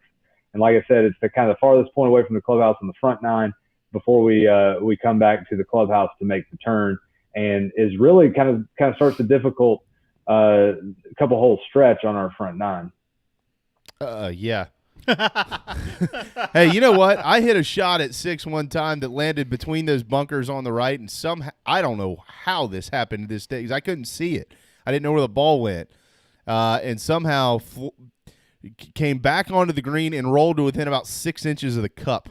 And like I said, it's the kind of the farthest point away from the clubhouse on the front nine before we come back to the clubhouse to make the turn, and is really kind of starts a difficult couple hole stretch on our front nine. Yeah. Hey, you know what? I hit a shot at 6 one time that landed between those bunkers on the right, and somehow I don't know how this happened to this day because I couldn't see it. I didn't know where the ball went, and somehow came back onto the green and rolled to within about 6 inches of the cup.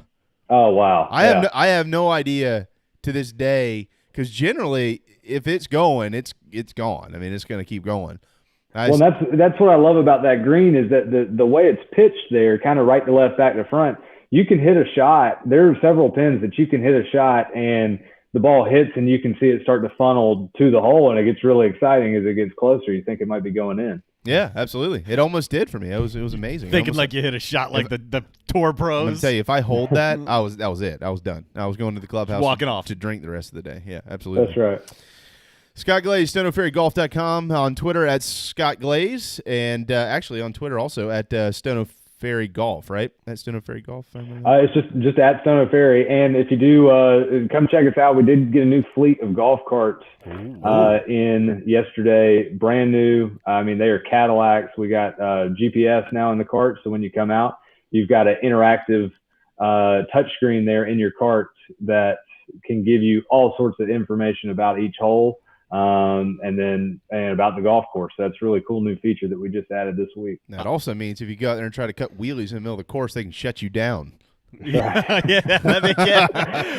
Oh wow! I have no idea to this day because generally, if it's going, it's gone. I mean, it's going to keep going. Well, that's what I love about that green is that the way it's pitched there, kind of right to left, back to front, you can hit a shot. There are several pins that you can hit a shot and the ball hits and you can see it start to funnel to the hole, and it gets really exciting as it gets closer. You think it might be going in. Yeah, absolutely. It almost did for me. It was amazing. Thinking like you hit a shot like the Tour Pros. I'm gonna tell you, if I hold that, that was it. I was done. I was going to the clubhouse, walking off to drink the rest of the day. Yeah, absolutely. That's right. Scott Glaze, StonoFerryGolf.com, on Twitter at Scott Glaze, and actually on Twitter also at Stono Ferry Golf, right? At Stono Ferry Golf. It's just at Stono Ferry, and if you do come check us out, we did get a new fleet of golf carts in yesterday, brand new. I mean, they are Cadillacs. We got GPS now in the cart, so when you come out, you've got an interactive touchscreen there in your cart that can give you all sorts of information about each hole. And about the golf course. That's a really cool new feature that we just added this week. That also means if you go out there and try to cut wheelies in the middle of the course, they can shut you down. That's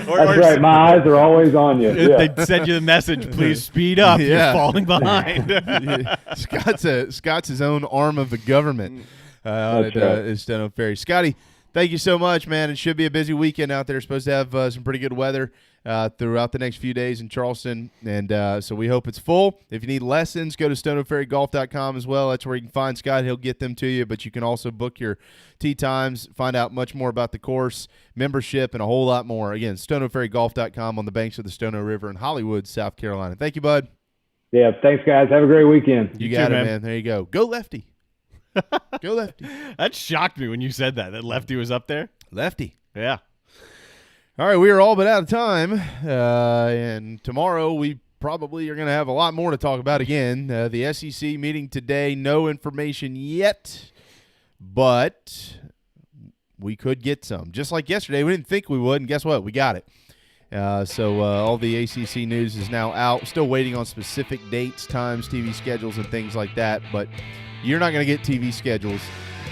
right. My eyes are always on you. Yeah. They send you the message, please speed up. You're falling behind. Scott's his own arm of the government. Is Stono Ferry. Scotty, thank you so much, man. It should be a busy weekend out there. Supposed to have some pretty good weather throughout the next few days in Charleston, and so we hope it's full. If you need lessons, go to StonoFerryGolf.com as well. That's where you can find Scott. He'll get them to you, but you can also book your tee times, find out much more about the course, membership, and a whole lot more. Again, StonoFerryGolf.com on the banks of the Stono River in Hollywood, South Carolina. Thank you, bud. Yeah, thanks, guys. Have a great weekend. You got it, man. There you go. Go Lefty. Go Lefty. That shocked me when you said that Lefty was up there. Lefty. Yeah. All right, we are all but out of time, and tomorrow we probably are going to have a lot more to talk about again. The SEC meeting today, no information yet, but we could get some. Just like yesterday, we didn't think we would, and guess what? We got it. So all the ACC news is now out. Still waiting on specific dates, times, TV schedules, and things like that, but you're not going to get TV schedules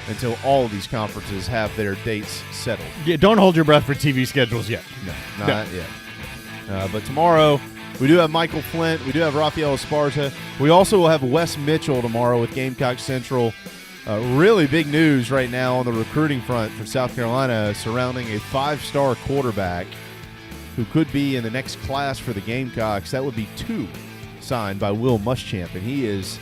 until all of these conferences have their dates settled. Yeah, don't hold your breath for TV schedules yet. No, not yet. But tomorrow, We do have Michael Flint. We do have Rafael Esparza. We also will have Wes Mitchell tomorrow with Gamecock Central. Really big news right now on the recruiting front for South Carolina surrounding a 5-star quarterback who could be in the next class for the Gamecocks. That would be 2 signed by Will Muschamp, and he is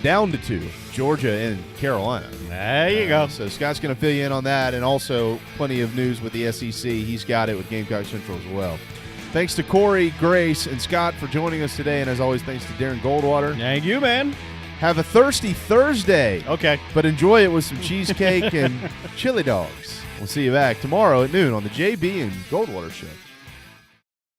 down to 2, Georgia and Carolina. There you go. So Scott's going to fill you in on that, and also plenty of news with the SEC. He's got it with Gamecock Central as well. Thanks to Corey, Grace, and Scott for joining us today, and as always, thanks to Darren Goldwater. Thank you, man. Have a thirsty Thursday. Okay. But enjoy it with some cheesecake and chili dogs. We'll see you back tomorrow at noon on the JB and Goldwater Show.